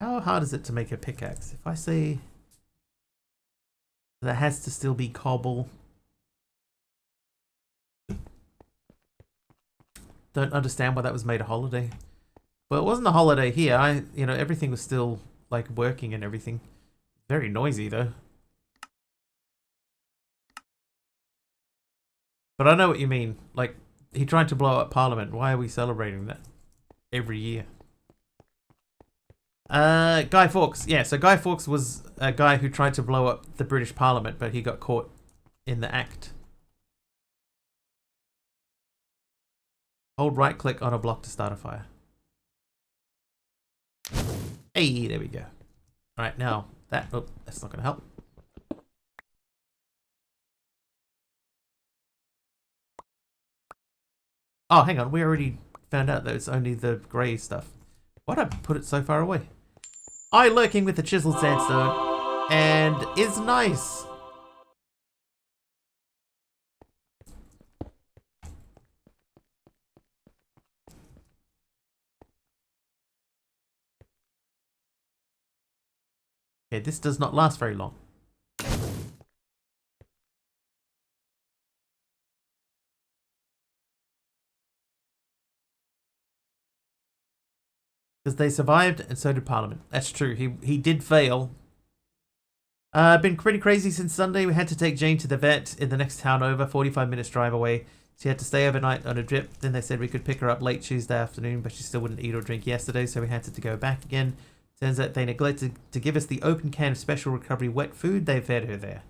How hard is it to make a pickaxe? If I say that has to still be cobble. Don't understand why that was made a holiday. Well, it wasn't a holiday here. You know, everything was still like working and everything. Very noisy though. But I know what you mean. Like, he tried to blow up Parliament. Why are we celebrating that every year? Guy Fawkes. Yeah, so Guy Fawkes was a guy who tried to blow up the British Parliament, but he got caught in the act. Hold right click on a block to start a fire. Hey, there we go. Alright, now that... Oh, that's not going to help. Oh, hang on. We already found out that it's only the grey stuff. Why'd I put it so far away? I lurking with the chiseled sandstone and is nice. Okay, this does not last very long. Because they survived and so did Parliament. That's true. He did fail. Been pretty crazy since Sunday. We had to take Jane to the vet in the next town over, 45 minutes drive away. She had to stay overnight on a drip. Then they said we could pick her up late Tuesday afternoon, but she still wouldn't eat or drink yesterday, so we had to go back again. Turns out they neglected to give us the open can of special recovery wet food. They fed her there.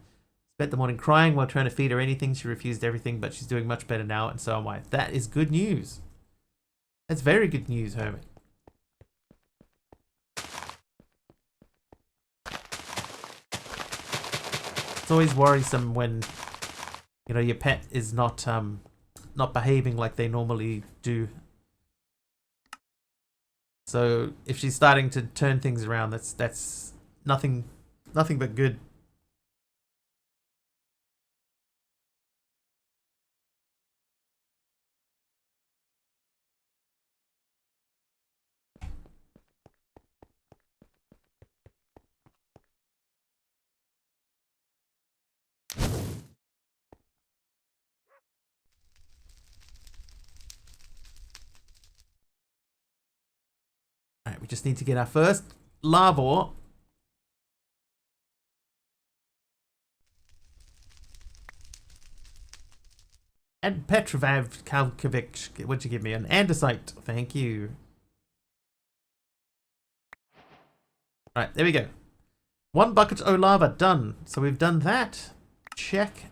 Spent the morning crying while trying to feed her anything. She refused everything, but she's doing much better now, and so am I. That is good news. That's very good news, Hermit. It's always worrisome when, you know, your pet is not behaving like they normally do. So if she's starting to turn things around, that's nothing but good. Alright, we just need to get our first lava. And Petrovav Kalkovic, what'd you give me? An andesite. Thank you. Right, there we go. 1 bucket of lava, done. So we've done that. Check.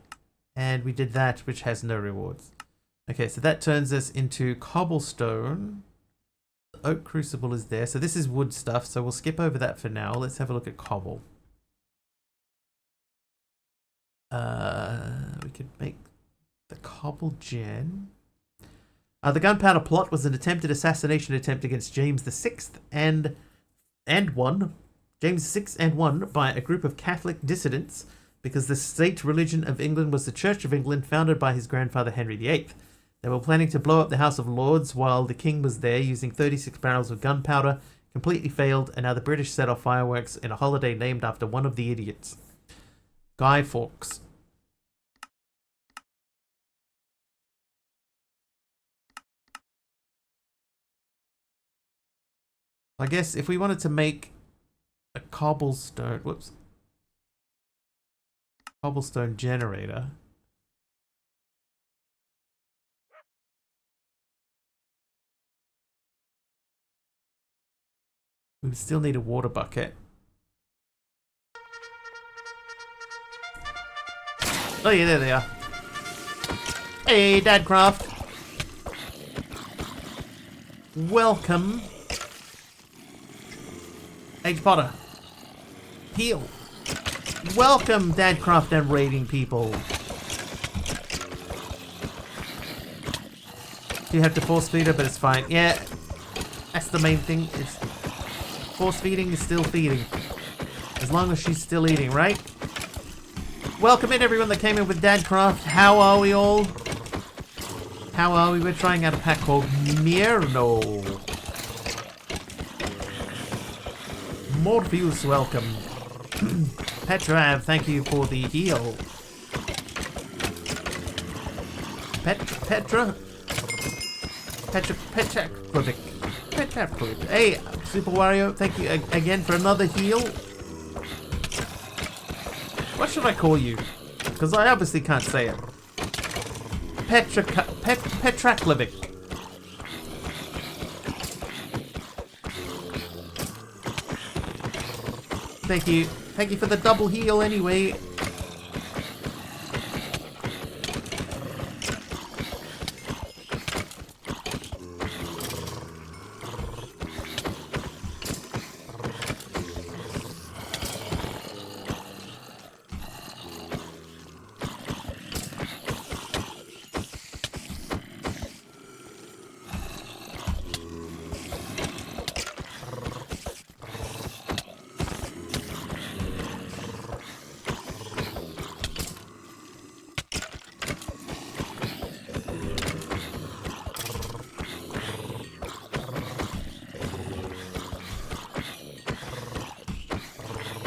And we did that, which has no rewards. Okay, so that turns us into cobblestone. The oak crucible is there. So this is wood stuff, so we'll skip over that for now. Let's have a look at cobble. We could make the cobble gen. The gunpowder plot was an attempted assassination attempt against James VI and won. James VI and won by a group of Catholic dissidents because the state religion of England was the Church of England, founded by his grandfather Henry VIII. They were planning to blow up the House of Lords while the king was there, using 36 barrels of gunpowder. Completely failed, and now the British set off fireworks in a holiday named after one of the idiots. Guy Fawkes. I guess if we wanted to make a cobblestone, cobblestone generator. We would still need a water bucket. Oh yeah, there they are. Hey, Dadcraft. Welcome. H. Potter. Heal. Welcome, Dadcraft and raiding people. You have to force feed her, but it's fine. Yeah, that's the main thing. It's force feeding is still feeding. As long as she's still eating, right? Welcome in everyone that came in with Dadcraft. How are we all? How are we? We're trying out a pack called Mierno. Morpheus, welcome. Petrav, thank you for the heal. Petra? Petrakovic. Hey, Super Wario, thank you again for another heal. What should I call you? Because I obviously can't say it. Petraklevic. Thank you. Thank you for the double heal anyway.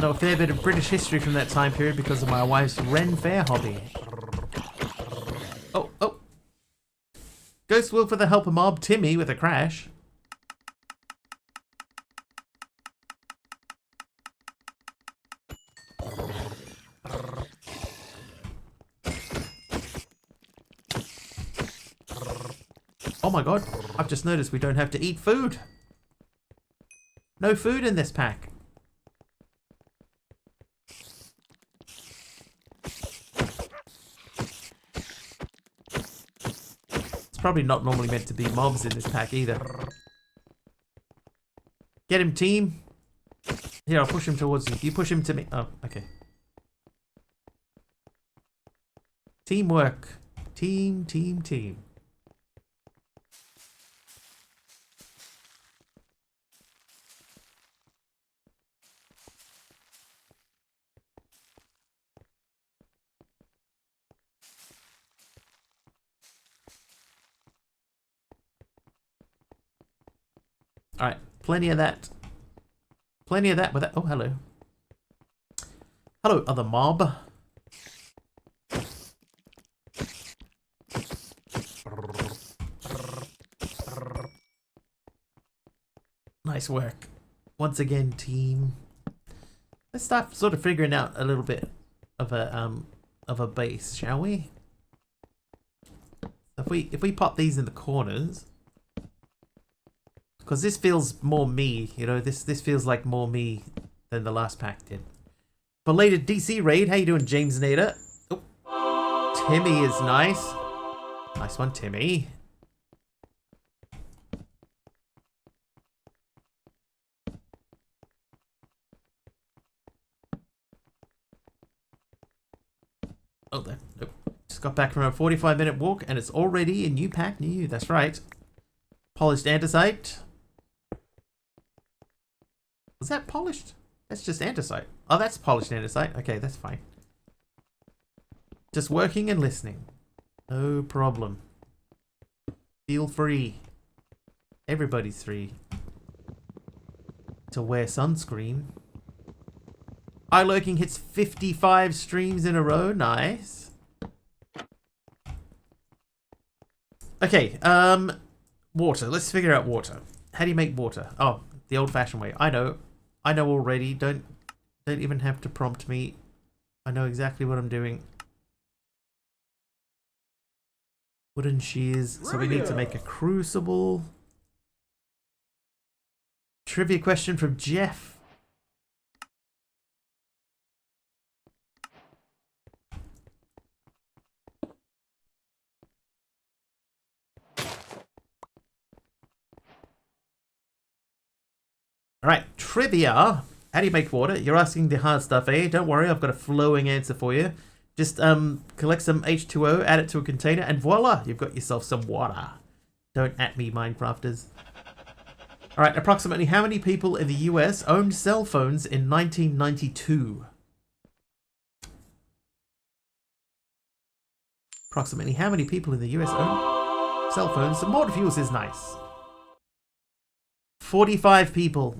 Know a fair bit of British history from that time period because of my wife's Ren Fair hobby. Oh. Ghost will for the help of mob Timmy with a crash. Oh my god, I've just noticed we don't have to eat food. No food in this pack. Probably not normally meant to be mobs in this pack either. Get him, team. Here, I'll push him towards you. You push him to me. Oh, okay. Teamwork. Team. Alright, plenty of that. Plenty of that with that. Oh, hello. Hello, other mob. Nice work. Once again, team. Let's start sort of figuring out a little bit of a base, shall we? if we pop these in the corners, because this feels more me, you know, this feels like more me than the last pack did. Belated DC raid, how you doing, James Nader? Oh, Timmy is nice. Nice one, Timmy. Oh, there. Nope. Just got back from a 45-minute walk, and it's already a new pack near you. That's right. Polished andesite. Was that polished? That's just andesite. Oh, that's polished andesite. Okay, that's fine. Just working and listening. No problem. Feel free. Everybody's free to wear sunscreen. iLurking hits 55 streams in a row. Nice. Okay, water. Let's figure out water. How do you make water? Oh, the old-fashioned way. I know already. Don't even have to prompt me. I know exactly what I'm doing. Wooden shears. So we need to make a crucible. Trivia question from Jeff. Alright, trivia. How do you make water? You're asking the hard stuff, eh? Don't worry, I've got a flowing answer for you. Just collect some H2O, add it to a container, and voila, you've got yourself some water. Don't at me, Minecrafters. Alright, approximately how many people in the US owned cell phones in 1992? Approximately how many people in the US own cell phones? Some more views is nice. 45 people.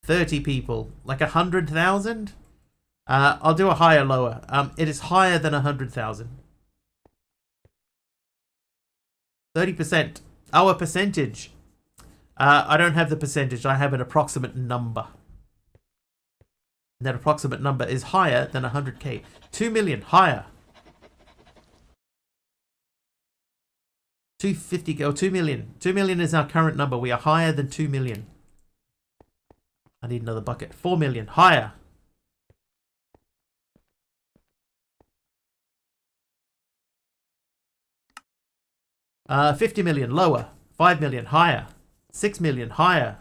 30 people. Like 100,000? I'll do a higher, lower. It is higher than 100,000. 30%. Our percentage. I don't have the percentage. I have an approximate number. And that approximate number is higher than 100k. 2 million. Higher. 250 or 2 million. 2 million is our current number. We are higher than 2 million. I need another bucket. 4 million. Higher. Uh, 50 million. Lower. 5 million. Higher. 6 million. Higher.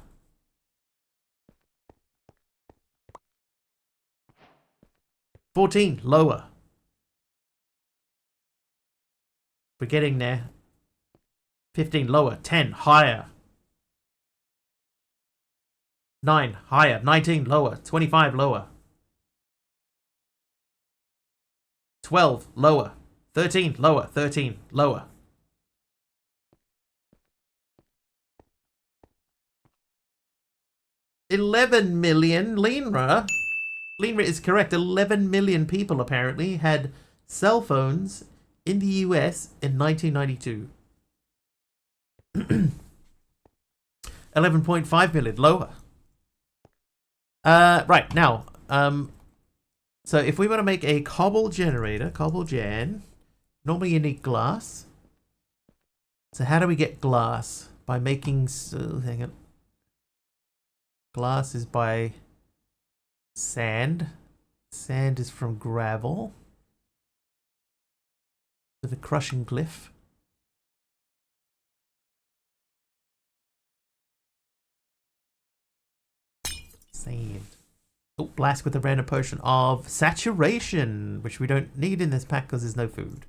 14. Lower. We're getting there. 15. Lower. 10. Higher. 9. Higher. 19. Lower. 25. Lower. 12. Lower. 13. Lower. 13. Lower. 11 million. Linra. Linra is correct. 11 million people apparently had cell phones in the US in 1992. 11.5 million. Lower. Right, now, so if we want to make a cobble generator, cobble gen, normally you need glass. So how do we get glass? By making, hang on. Glass is by sand. Sand is from gravel. With a crushing glyph. Sand. Oh, blast with a random potion of saturation, which we don't need in this pack because there's no food.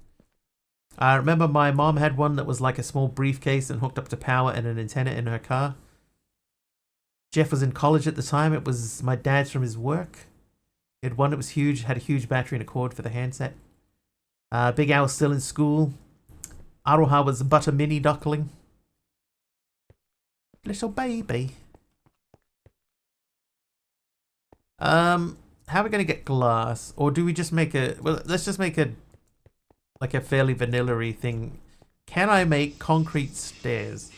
I remember my mom had one that was like a small briefcase and hooked up to power and an antenna in her car. Jeff was in college at the time. It was my dad's from his work. He had one that was huge, had a huge battery and a cord for the handset. Big Al still in school. Aroha was but a mini duckling. Little baby. How are we going to get glass? Or do we just make a... Well, let's just make a... Like a fairly vanilla-y thing. Can I make concrete stairs?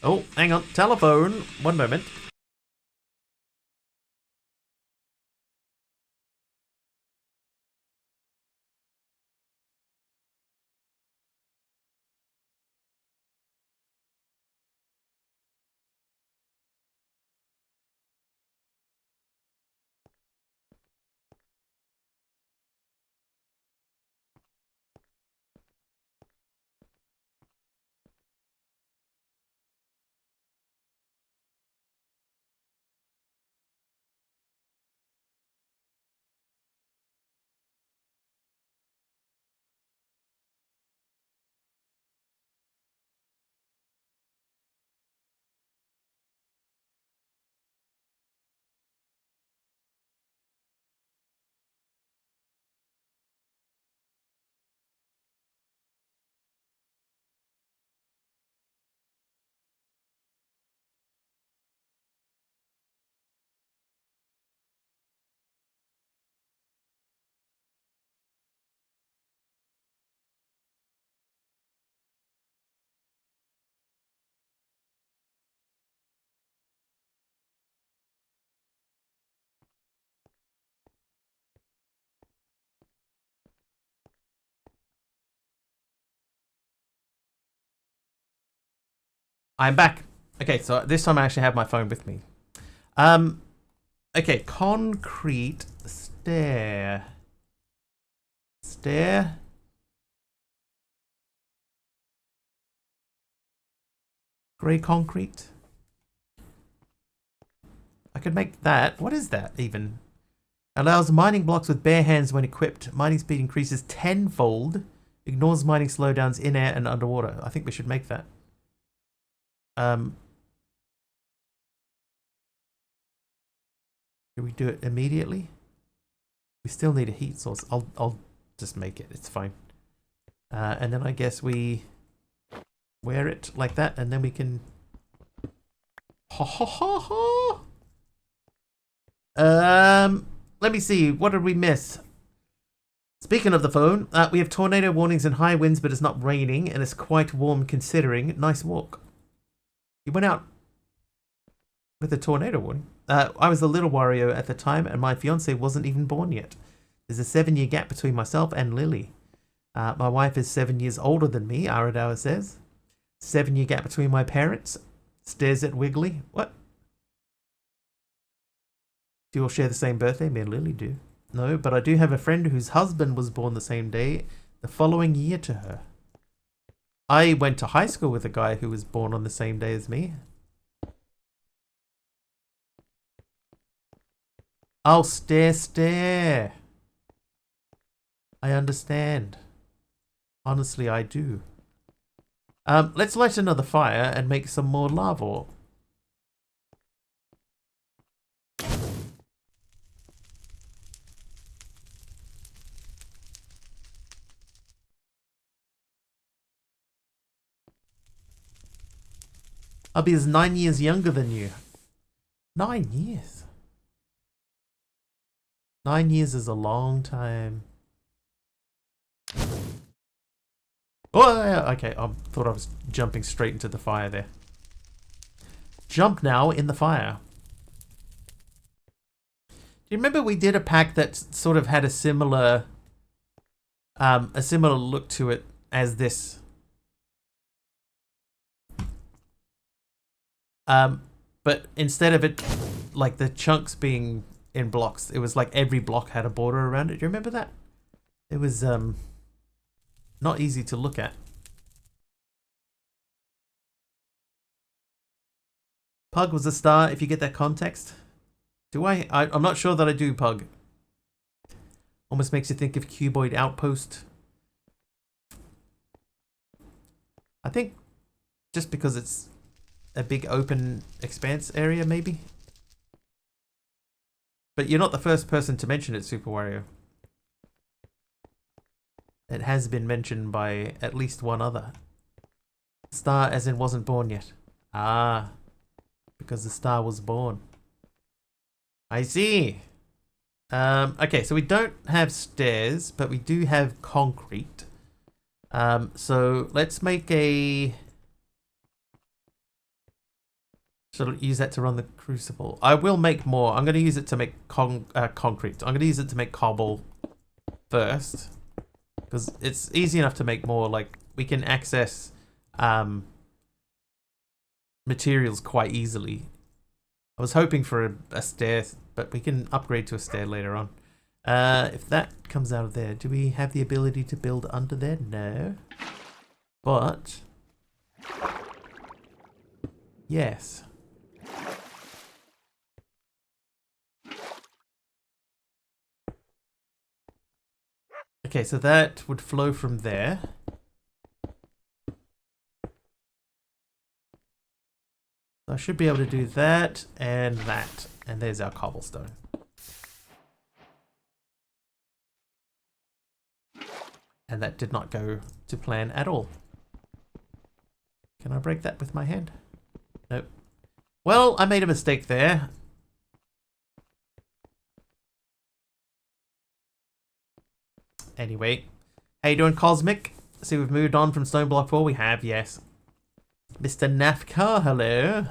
Oh, hang on. Telephone. One moment. I'm back. Okay, so this time I actually have my phone with me. Okay, concrete stair. Stair. Grey concrete. I could make that. What is that even? Allows mining blocks with bare hands when equipped. Mining speed increases tenfold. Ignores mining slowdowns in air and underwater. I think we should make that. Do we do it immediately? We still need a heat source. I'll just make it. It's fine. And then I guess we wear it like that, and then we can. Ha ha ha ha. Let me see. What did we miss? Speaking of the phone, we have tornado warnings and high winds, but it's not raining, and it's quite warm considering. Nice walk. You went out with a tornado warning. I was a little Wario at the time, and my fiance wasn't even born yet. There's a 7-year gap between myself and Lily. My wife is 7 years older than me, Aradawa says. 7-year gap between my parents. Stares at Wiggly. What? Do you all share the same birthday? Me and Lily do. No, but I do have a friend whose husband was born the same day, the following year to her. I went to high school with a guy who was born on the same day as me. Oh, stare. I understand. Honestly, I do. Let's light another fire and make some more lava. Hubby is 9 years younger than you. 9 years? 9 years is a long time. Oh, okay. I thought I was jumping straight into the fire there. Jump now in the fire. Do you remember we did a pack that sort of had a similar look to it as this? But instead of it, like the chunks being in blocks, it was like every block had a border around it. Do you remember that? It was not easy to look at. Pug was a star, if you get that context. Do I? I'm not sure that I do, Pug. Almost makes you think of Cuboid Outpost. I think just because it's a big open expanse area, maybe? But you're not the first person to mention it, Super Wario. It has been mentioned by at least one other. Star as in wasn't born yet. Ah, because the star was born. I see. Okay, so we don't have stairs, but we do have concrete. So let's make a... Should I use that to run the crucible? I will make more. I'm going to use it to make concrete. I'm going to use it to make cobble first. Because it's easy enough to make more. Like, we can access materials quite easily. I was hoping for a stair, but we can upgrade to a stair later on. If that comes out of there, do we have the ability to build under there? No. But... yes. Okay, so that would flow from there. I should be able to do that and that. And there's our cobblestone. And that did not go to plan at all. Can I break that with my hand? Nope. Well, I made a mistake there. Anyway, how you doing, Cosmic? See, we've moved on from Stone Block 4. We have, yes. Mr. Nafka, hello.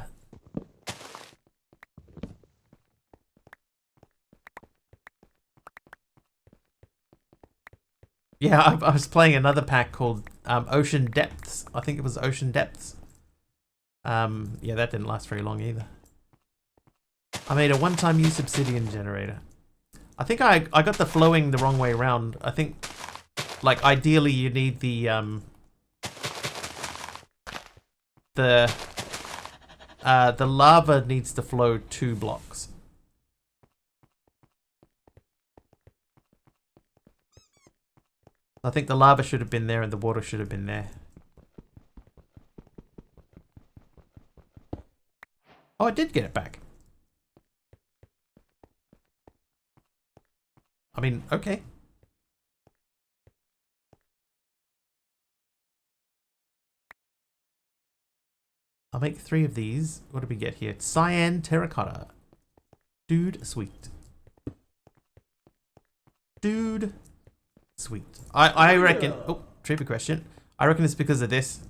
Yeah, I was playing another pack called Ocean Depths. I think it was Ocean Depths. Yeah, that didn't last very long either. I made a one-time use obsidian generator. I think I got the flowing the wrong way around. I think, like, ideally you need the lava needs to flow 2 blocks. I think the lava should have been there and the water should have been there. Oh, I did get it back. I mean, okay. I'll make 3 of these. What do we get here? Cyan terracotta. Dude, sweet. Dude, sweet. I reckon... Oh, trivia question. I reckon it's because of this.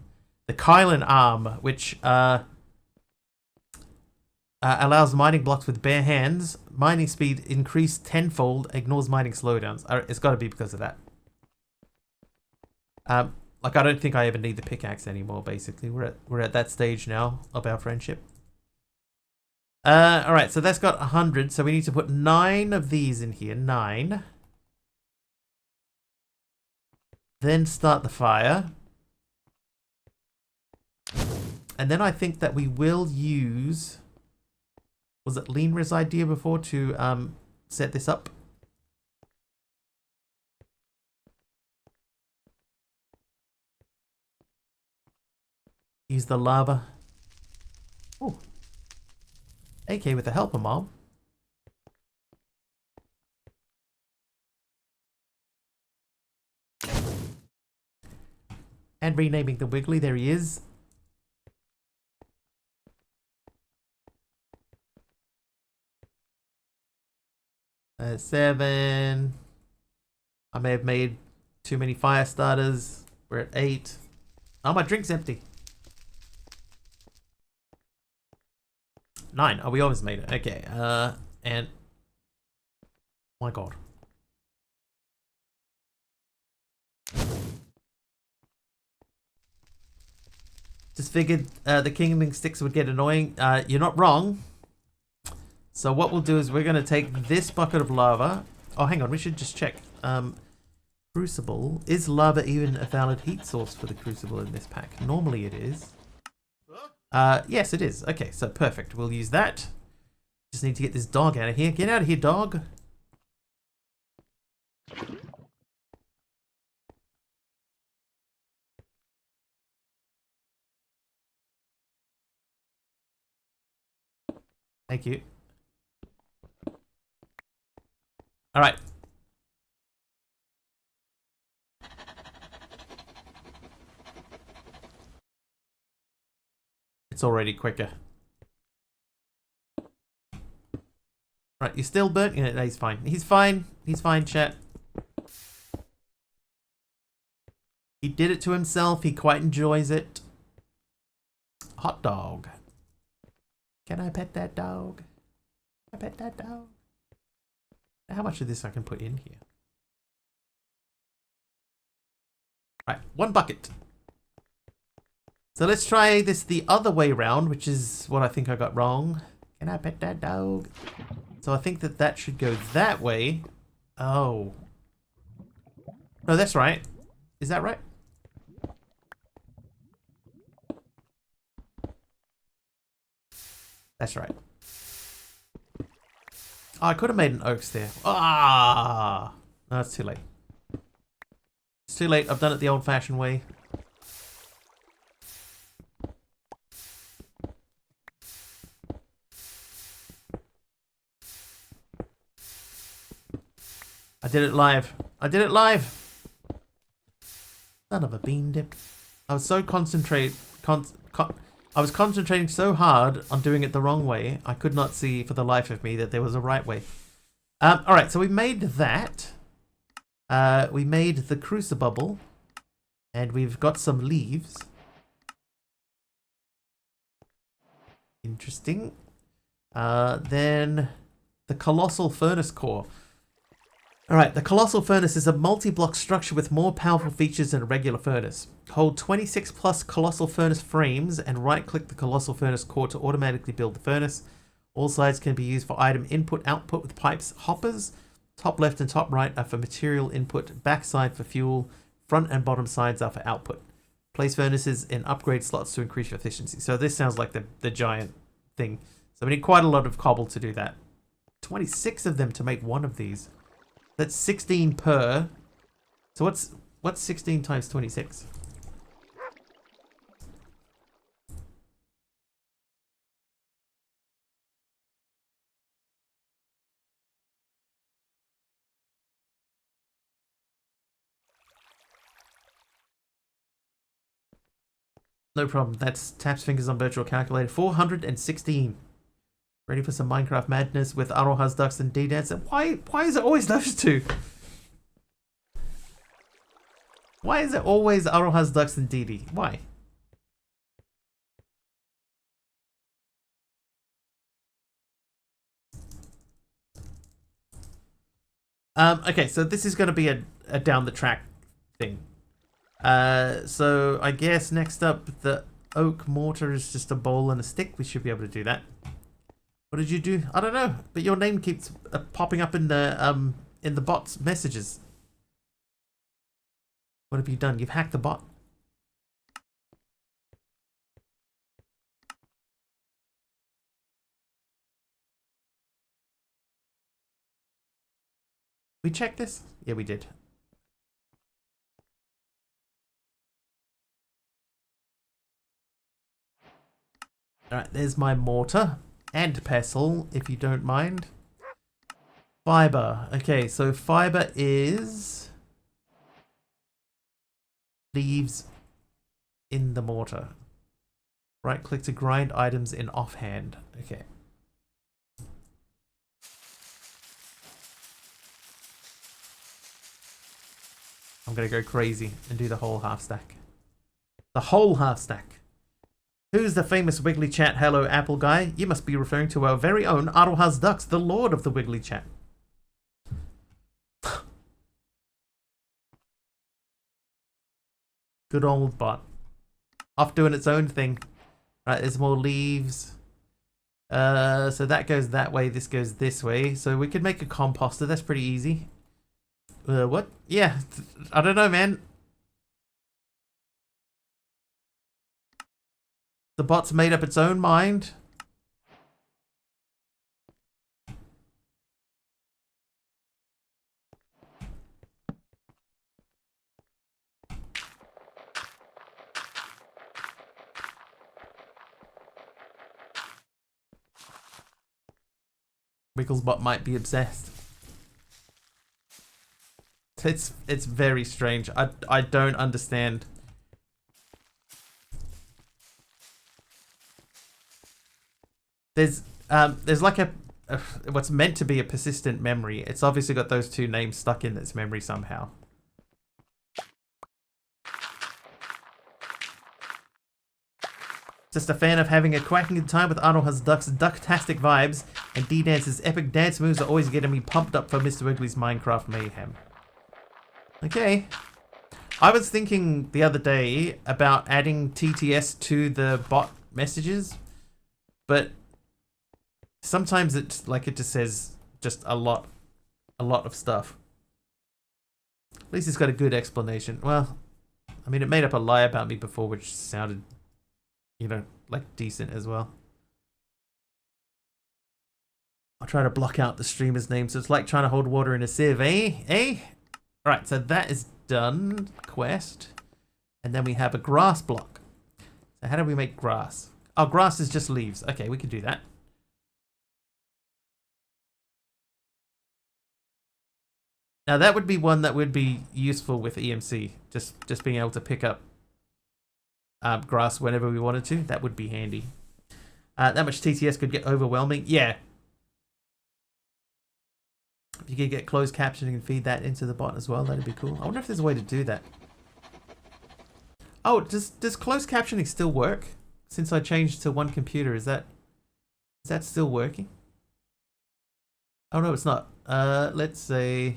The Kylan arm, which allows mining blocks with bare hands. Mining speed increased tenfold. Ignores mining slowdowns. It's got to be because of that. Like, I don't think I even need the pickaxe anymore, basically. We're at that stage now of our friendship. Alright, so that's got 100. So we need to put 9 of these in here. 9. Then start the fire. And then I think that we will use... Was it Lemur's idea before to set this up? Use the lava. Oh. AK with the helper mob. And renaming the Wiggly. There he is. 7. I may have made too many fire starters. We're at 8. Oh, my drink's empty. 9. Oh, we always made it. Okay. And... My god. Just figured the kindling sticks would get annoying. You're not wrong. So what we'll do is we're going to take this bucket of lava. Oh, hang on. We should just check. Crucible. Is lava even a valid heat source for the crucible in this pack? Normally it is. Yes, it is. Okay, so perfect. We'll use that. Just need to get this dog out of here. Get out of here, dog. Thank you. All right. It's already quicker. Right, you still burnt? Yeah, no, he's fine. He's fine. He's fine, chat. He did it to himself. He quite enjoys it. Hot dog. Can I pet that dog? Can I pet that dog? How much of this I can put in here? Right, 1 bucket. So let's try this the other way round, which is what I think I got wrong. Can I pet that dog? So I think that that should go that way. Oh. No, that's right. Is that right? That's right. Oh, I could have made an oaks there. Ah! No, it's too late. It's too late. I've done it the old-fashioned way. I did it live. I did it live. Son of a bean dip. I was so I was concentrating so hard on doing it the wrong way, I could not see for the life of me that there was a right way. Alright, so we made that. We made the crucible. And we've got some leaves. Interesting. Then the colossal furnace core. Alright, the Colossal Furnace is a multi-block structure with more powerful features than a regular furnace. Hold 26 plus Colossal Furnace frames and right-click the Colossal Furnace core to automatically build the furnace. All sides can be used for item input-output with pipes. Hoppers, top left and top right, are for material input, back side for fuel, front and bottom sides are for output. Place furnaces in upgrade slots to increase your efficiency. So this sounds like the giant thing. So we need quite a lot of cobble to do that. 26 of them to make one of these. That's 16 per. So what's 16 times 26? No problem. That's taps fingers on virtual calculator. 416. Ready for some Minecraft madness with Aroha's Ducks and D-Dancer? Why is it always those two? Why is it always Aroha's Ducks and DD? Why? Okay, so this is going to be a down the track thing. So I guess next up, the oak mortar is just a bowl and a stick. We should be able to do that. What did you do? I don't know, but your name keeps popping up in the bot's messages. What have you done? You've hacked the bot. We checked this? Yeah, we did. Alright, there's my mortar and pestle, if you don't mind. Fiber. Okay, so fiber is leaves in the mortar. Right click to grind items in offhand. Okay. I'm gonna go crazy and do the whole half stack. The whole half stack. Who's the famous Wiggly Chat Hello Apple guy? You must be referring to our very own Aroha's Ducks, the lord of the Wiggly Chat. Good old bot. Off doing its own thing. Right, there's more leaves. So that goes that way, this goes this way. So we could make a composter, that's pretty easy. What? Yeah, I don't know, man. The bot's made up its own mind. Wigglesbot might be obsessed. It's very strange. I don't understand. There's like a what's meant to be a persistent memory. It's obviously got those two names stuck in its memory somehow. Just a fan of having a quacking good time with Aroha's Ducks' ducktastic vibes, and D-Dance's epic dance moves are always getting me pumped up for Mr. Wiggly's Minecraft mayhem. Okay. I was thinking the other day about adding TTS to the bot messages, but sometimes it's like it just says just a lot of stuff. At least it's got a good explanation. Well, I mean, it made up a lie about me before, which sounded, you know, like decent as well. I'll try to block out the streamer's name, so it's like trying to hold water in a sieve, eh? Eh? Alright, so that is done. Quest. And then we have a grass block. So how do we make grass? Oh, grass is just leaves. Okay, we can do that. Now that would be one that would be useful with EMC. Just being able to pick up grass whenever we wanted to. That would be handy. That much TTS could get overwhelming. Yeah. If you could get closed captioning and feed that into the bot as well, that'd be cool. I wonder if there's a way to do that. Oh, does closed captioning still work? Since I changed to one computer, is that still working? Oh no, it's not. Let's say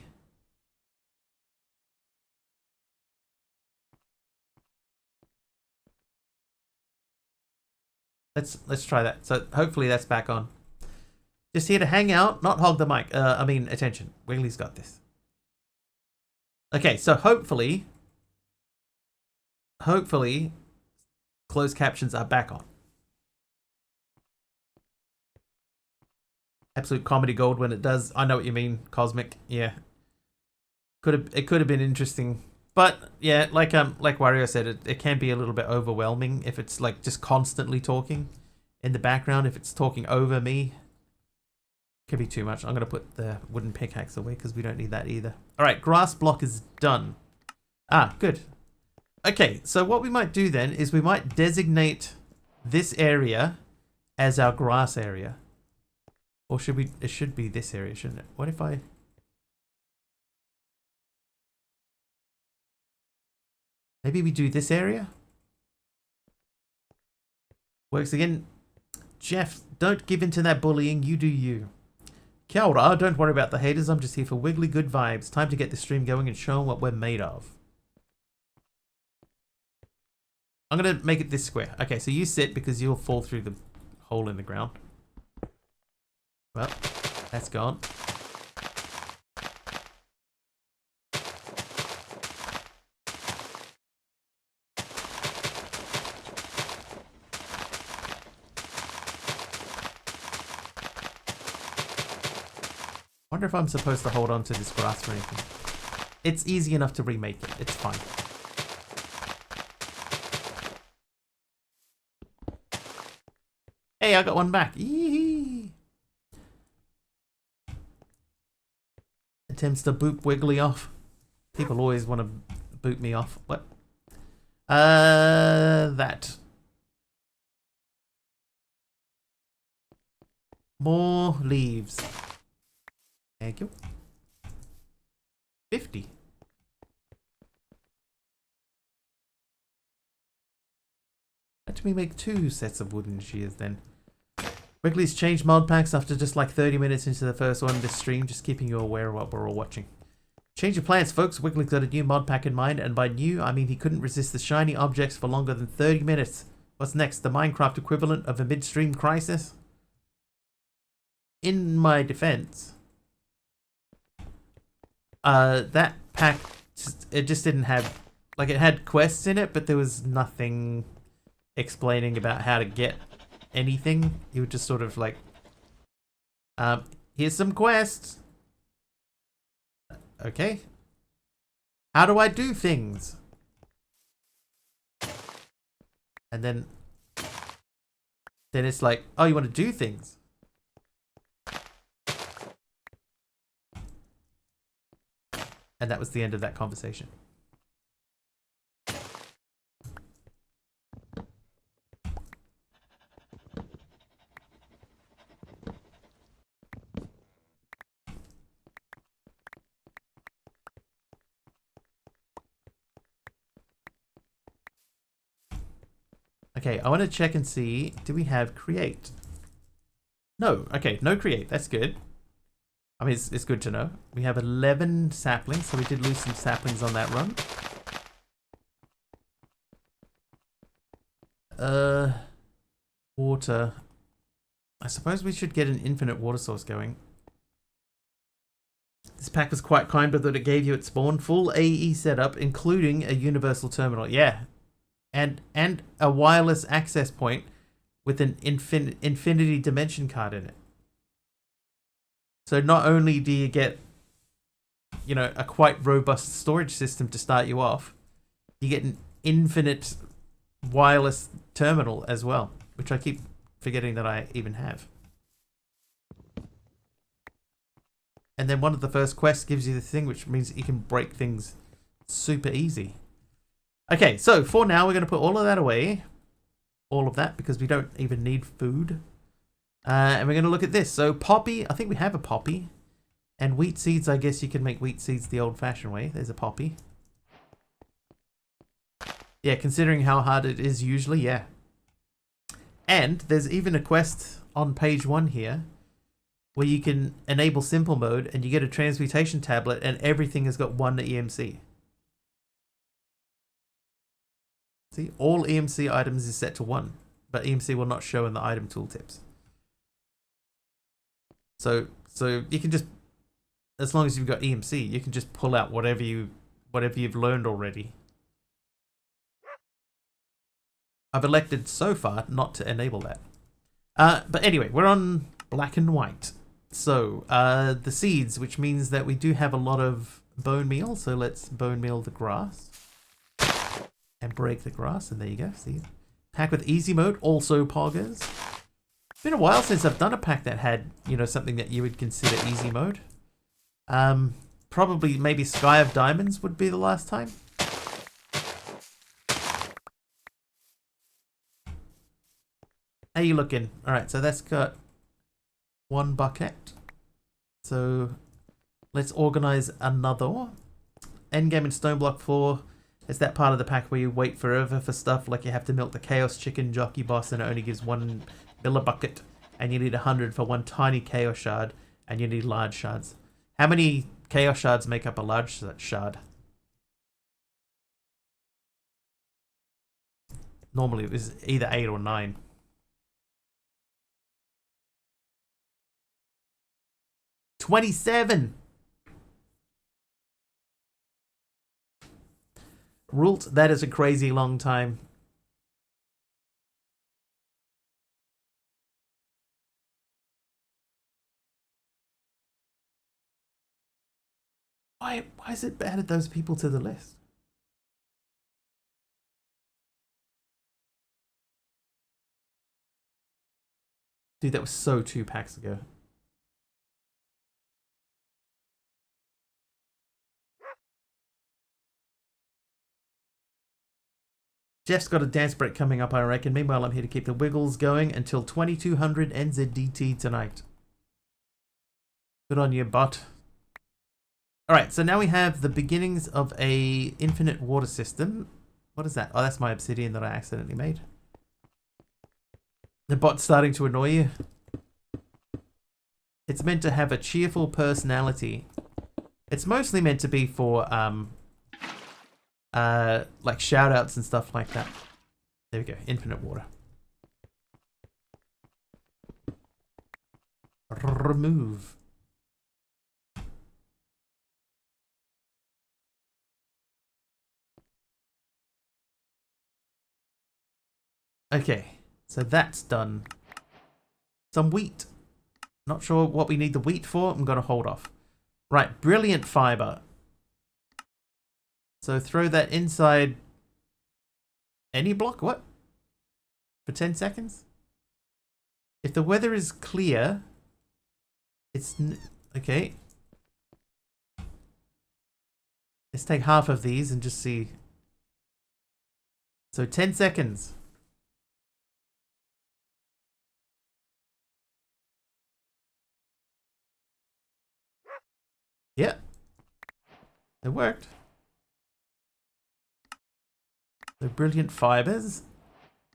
Let's try that. So hopefully that's back on. Just here to hang out, not hog the mic. I mean, attention. Wiggly's got this. Okay, so hopefully, closed captions are back on. Absolute comedy gold when it does. I know what you mean, Cosmic. Yeah, it could have been interesting, but yeah, like Wario said, it can be a little bit overwhelming if it's like just constantly talking in the background. If it's talking over me, could be too much. I'm gonna put the wooden pickaxe away because we don't need that either. All right, grass block is done. Ah, good. Okay, so what we might do then is we might designate this area as our grass area. Or should we? It should be this area, shouldn't it? What if I... Maybe we do this area? Works again. Jeff, don't give in to that bullying. You do you. Kia ora, don't worry about the haters. I'm just here for wiggly good vibes. Time to get the stream going and show them what we're made of. I'm going to make it this square. Okay, so you sit because you'll fall through the hole in the ground. Well, that's gone. Wonder if I'm supposed to hold on to this grass or anything. It's easy enough to remake it. It's fine. Hey, I got one back. Yee-hee. Attempts to boot Wiggly off. People always want to boot me off. What? That. More leaves. Thank you. 50. Let me make 2 sets of wooden shears then. Wrigley's changed mod packs after just like 30 minutes into the first one of this stream, just keeping you aware of what we're all watching. Change your plans, folks. Wiggly's got a new mod pack in mind, and by new, I mean he couldn't resist the shiny objects for longer than 30 minutes. What's next? The Minecraft equivalent of a midstream crisis? In my defense, that pack, it just didn't have, like, it had quests in it, but there was nothing explaining about how to get anything. You would just sort of like, here's some quests. Okay. How do I do things? And then it's like, oh, you want to do things? And that was the end of that conversation. Okay, I want to check and see, do we have create? No, okay, no create, that's good. I mean, it's good to know. We have 11 saplings, so we did lose some saplings on that run. Water. I suppose we should get an infinite water source going. This pack was quite kind, but that it gave you at spawn full AE setup, including a universal terminal. Yeah. And a wireless access point with an infinity dimension card in it. So not only do you get, you know, a quite robust storage system to start you off, you get an infinite wireless terminal as well, which I keep forgetting that I even have. And then one of the first quests gives you the thing, which means you can break things super easy. Okay, so for now, we're going to put all of that away. All of that, because we don't even need food. And we're going to look at this. So poppy, I think we have a poppy. And wheat seeds, I guess you can make wheat seeds the old-fashioned way. There's a poppy. Yeah, considering how hard it is usually, yeah. And there's even a quest on page 1 here where you can enable simple mode and you get a transmutation tablet and everything has got 1 EMC. See, all EMC items is set to 1. but EMC will not show in the item tooltips. So you can just, as long as you've got EMC, you can just pull out whatever you've learned already. I've elected so far not to enable that. But anyway, we're on black and white. So the seeds, which means that we do have a lot of bone meal. So let's bone meal the grass and break the grass. And there you go. See, pack with easy mode, also poggers. It's been a while since I've done a pack that had, you know, something that you would consider easy mode. Probably maybe Sky of Diamonds would be the last time. How you looking? Alright, so that's got 1 bucket. So let's organize another. Endgame in Stone Block 4 is that part of the pack where you wait forever for stuff, like you have to milk the Chaos Chicken Jockey Boss and it only gives 1 millibucket, and you need 100 for 1 tiny Chaos Shard, and you need large shards. How many Chaos Shards make up a large shard? Normally it was either 8 or 9. $27. Rult, that is a crazy long time. Why is it added those people to the list? Dude, that was so 2 packs ago. Jeff's got a dance break coming up, I reckon. Meanwhile, I'm here to keep the wiggles going until 2200 NZDT tonight. Good on you, bot. Alright, so now we have the beginnings of a infinite water system. What is that? Oh, that's my obsidian that I accidentally made. The bot's starting to annoy you. It's meant to have a cheerful personality. It's mostly meant to be for, like shout-outs and stuff like that. There we go, infinite water. Remove. Okay, so that's done. Some wheat. Not sure what we need the wheat for. I'm gonna hold off. Right, brilliant fiber. So throw that inside any block? What? For 10 seconds? If the weather is clear, it's... okay. Let's take half of these and just see. So 10 seconds. Yeah. It worked. The brilliant fibers.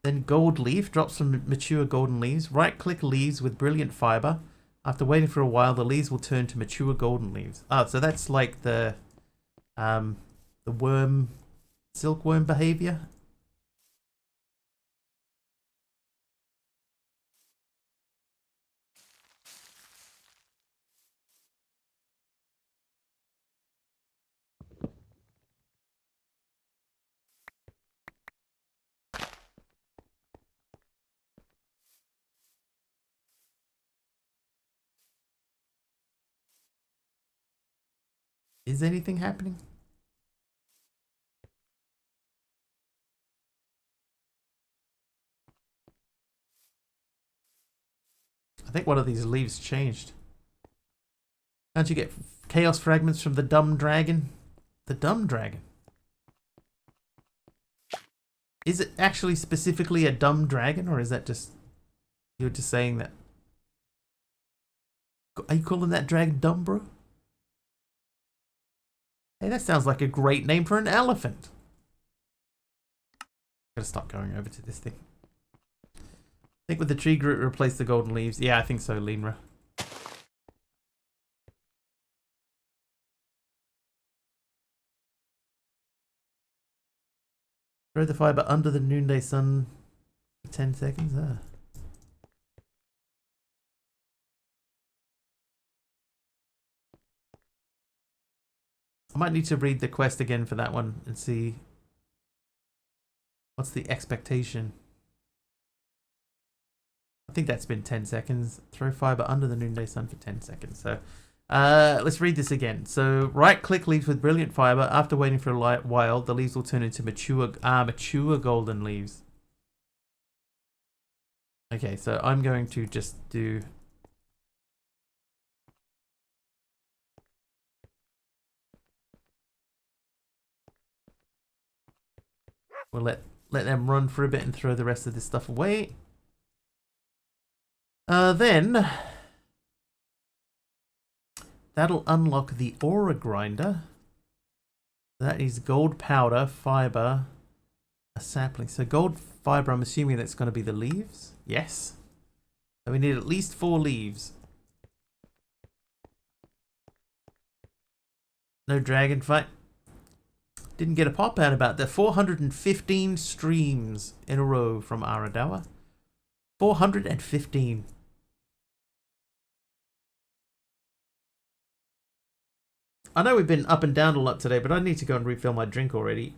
Then gold leaf. Drops some mature golden leaves. Right click leaves with brilliant fiber. After waiting for a while, the leaves will turn to mature golden leaves. Ah, so that's like the worm, silkworm behavior. Is anything happening? I think one of these leaves changed. Can't you get chaos fragments from the dumb dragon? The dumb dragon? Is it actually specifically a dumb dragon, or is that just... you're just saying that? Are you calling that dragon dumb, bro? Hey, that sounds like a great name for an elephant. Gotta stop going over to this thing. I think with the tree group replace the golden leaves. Yeah, I think so, Linra. Throw the fiber under the noonday sun for 10 seconds. I might need to read the quest again for that one and see what's the expectation. I think that's been 10 seconds. Throw fiber under the noonday sun for 10 seconds. So let's read this again. So right click leaves with brilliant fiber. After waiting for a while, the leaves will turn into mature golden leaves. Okay, so I'm going to just do... We'll let them run for a bit and throw the rest of this stuff away. Then that'll unlock the aura grinder. That is gold powder, fiber, a sapling. So gold fiber, I'm assuming that's going to be the leaves. Yes. So we need at least 4 leaves. No dragon fight. Didn't get a pop out about that. 415 streams in a row from Aradawa. 415. I know we've been up and down a lot today, but I need to go and refill my drink already.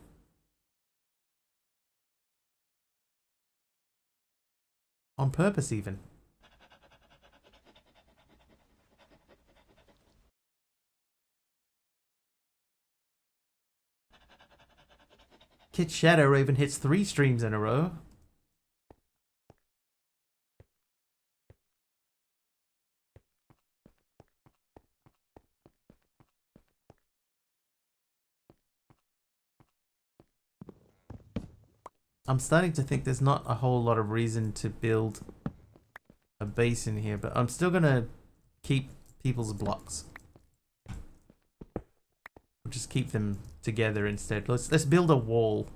On purpose, even. Kit Shadow Raven hits 3 streams in a row. I'm starting to think there's not a whole lot of reason to build a base in here, but I'm still gonna keep people's blocks. We'll just keep them together instead. Let's build a wall.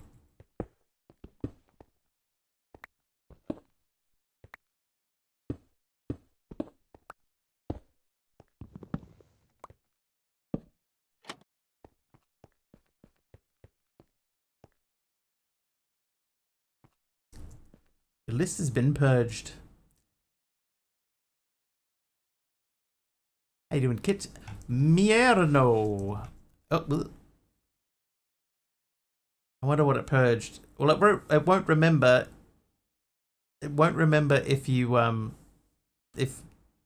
The list has been purged. How you doing, Kit? Mierno. Oh, I wonder what it purged. Well, it won't remember. It won't remember if you if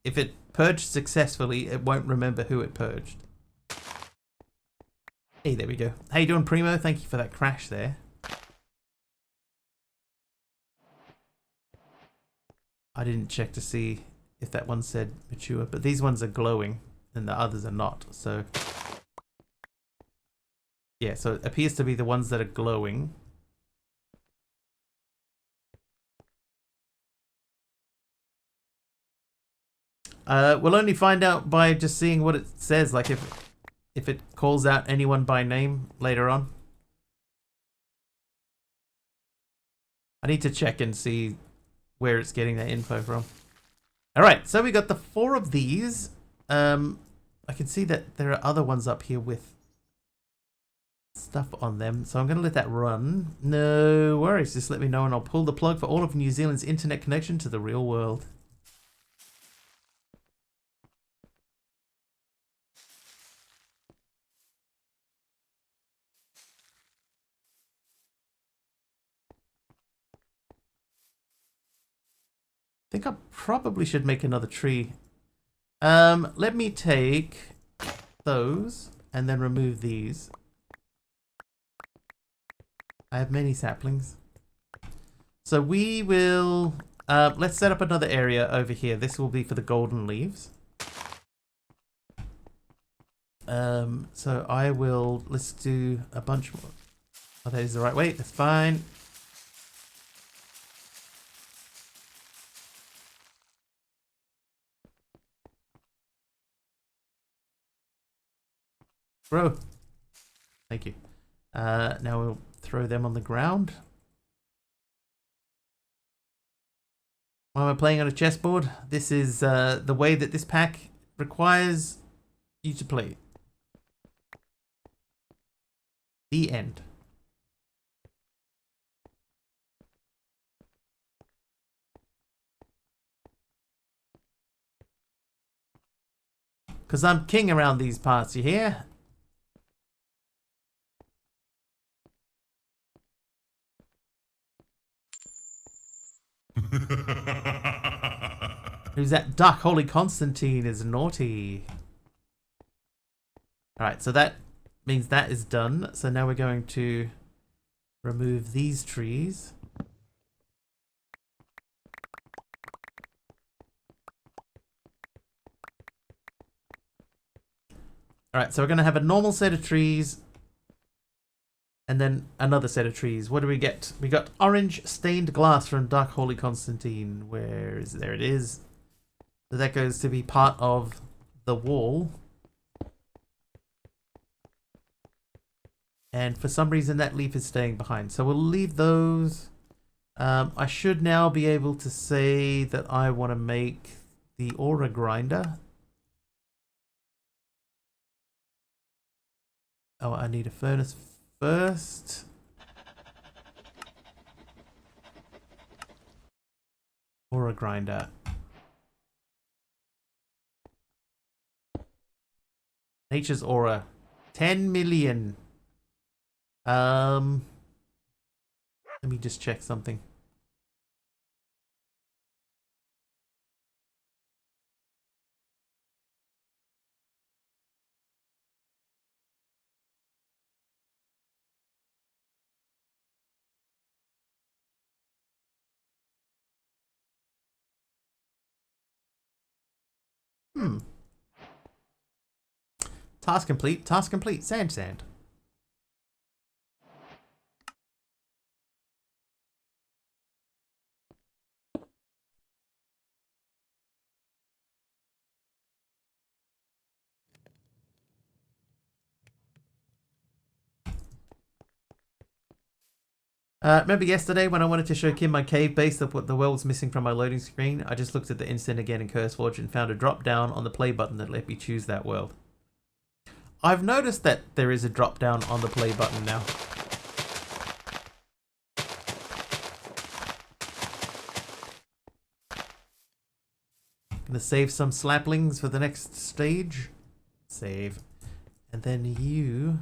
it purged successfully. It won't remember who it purged. Hey, there we go. How you doing, Primo? Thank you for that crash there. I didn't check to see if that one said mature, but these ones are glowing and the others are not. So yeah, so it appears to be the ones that are glowing. We'll only find out by just seeing what it says, like if it calls out anyone by name later on. I need to check and see where it's getting that info from. Alright, so we got the 4 of these. I can see that there are other ones up here with stuff on them, so I'm going to let that run. No worries, just let me know and I'll pull the plug for all of New Zealand's internet connection to the real world. I think I probably should make another tree. Let me take those and then remove these. I have many saplings. So we will, let's set up another area over here. This will be for the golden leaves. So I will, let's do a bunch more. Oh, that is the right way, that's fine. Bro. Thank you. Now we'll throw them on the ground. Why am I playing on a chessboard? This is the way that this pack requires you to play. The end. Because I'm king around these parts, you hear? Who's that duck? Holy Constantine is naughty. Alright, so that means that is done. So now we're going to remove these trees. Alright, so we're going to have a normal set of trees and then another set of trees. What do we get? We got orange stained glass from Dark Holy Constantine. Where is it? There it is. So that goes to be part of the wall. And for some reason that leaf is staying behind. So we'll leave those. I should now be able to say that I want to make the aura grinder. Oh, I need a furnace first. Aura grinder. Nature's aura. 10 million. Let me just check something. Task complete. Task complete. Sand, sand. Remember yesterday when I wanted to show Kim my cave base of what the world was missing from my loading screen? I just looked at the instant again in CurseForge and found a drop down on the play button that let me choose that world. I've noticed that there is a drop down on the play button now. Gonna save some slaplings for the next stage. Save. And then you...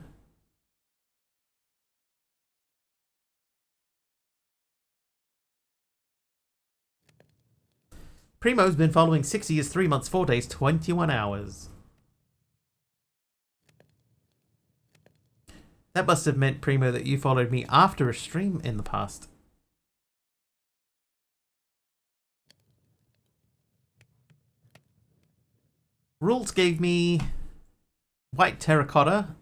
Primo's been following 6 years, 3 months, 4 days, 21 hours. That must have meant, Primo, that you followed me after a stream in the past. Rules gave me white terracotta.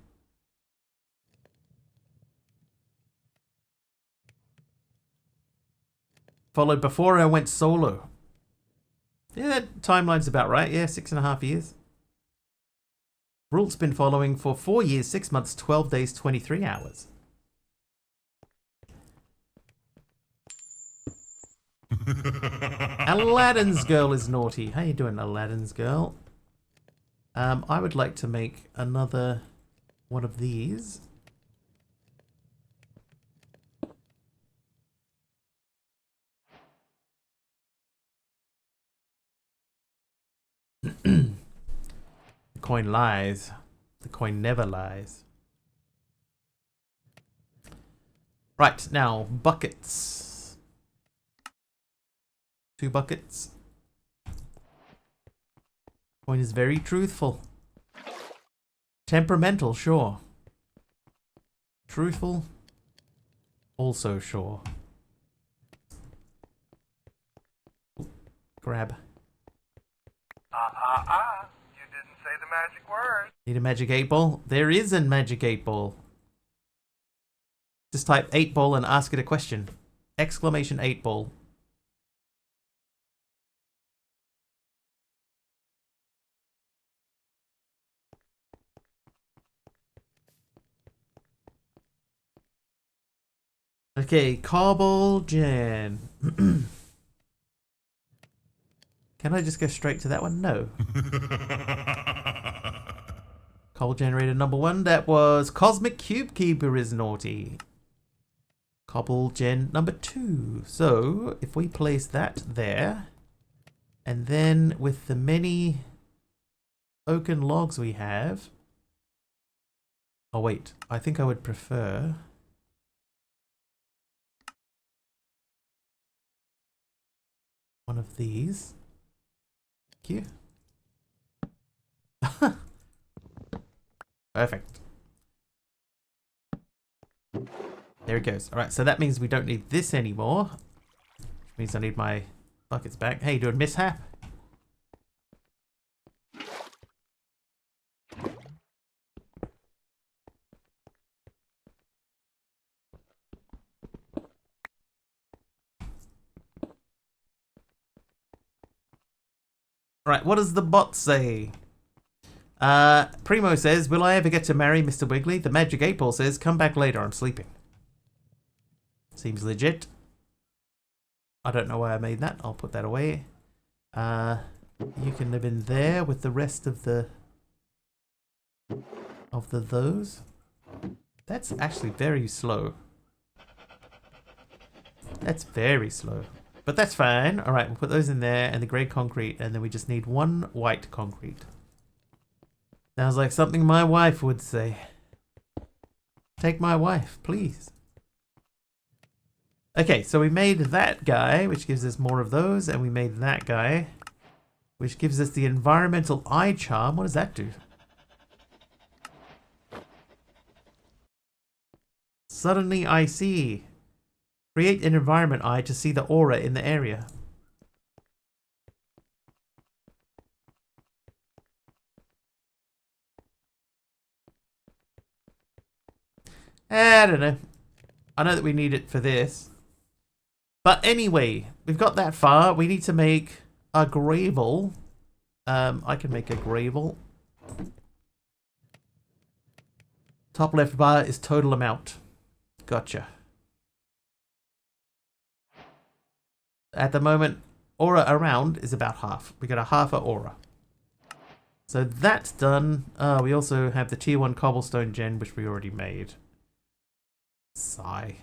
Followed before I went solo. Yeah, that timeline's about right. Yeah, 6.5 years. Rule's been following for 4 years, 6 months, 12 days, 23 hours. Aladdin's girl is naughty. How you doing, Aladdin's girl? I would like to make another one of these. The coin lies. The coin never lies. Right, now, buckets. 2 buckets. Coin is very truthful. Temperamental, sure. Truthful, also sure. Grab. You didn't say the magic word. Need a magic 8 ball? There is a magic 8 ball. Just type 8 ball and ask it a question. Exclamation 8 ball. Okay, cobble gen. Can I just go straight to that one? No. Cobble generator number 1. That was Cosmic Cube Keeper is naughty. Cobble gen number 2. So if we place that there, and then with the many oaken logs we have... Oh wait, I think I would prefer... one of these. Thank you. Perfect. There it goes. Alright, so that means we don't need this anymore. Which means I need my buckets back. Hey, doing mishap? Alright, what does the bot say? Primo says, will I ever get to marry Mr. Wiggly? The Magic 8 Ball says, come back later, I'm sleeping. Seems legit. I don't know why I made that. I'll put that away. You can live in there with the rest of the... those. That's actually very slow. That's very slow. But that's fine. Alright, we'll put those in there and the grey concrete, and then we just need one white concrete. Sounds like something my wife would say. Take my wife, please. Okay, so we made that guy, which gives us more of those, and we made that guy, which gives us the environmental eye charm. What does that do? Suddenly I see. Create an environment eye to see the aura in the area. I don't know. I know that we need it for this. But anyway, we've got that far. We need to make a gravel. I can make a gravel. Top left bar is total amount. Gotcha. At the moment, aura around is about half. We got a half a aura. So that's done. We also have the tier 1 cobblestone gen, which we already made. Sigh.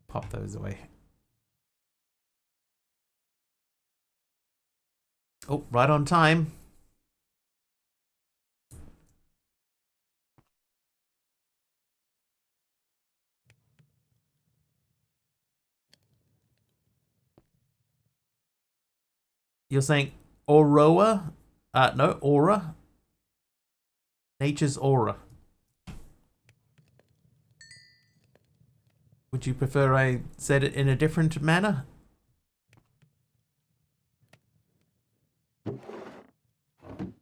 Pop those away. Oh, right on time. You're saying Aurora? No, Aura. Nature's aura. Would you prefer I said it in a different manner?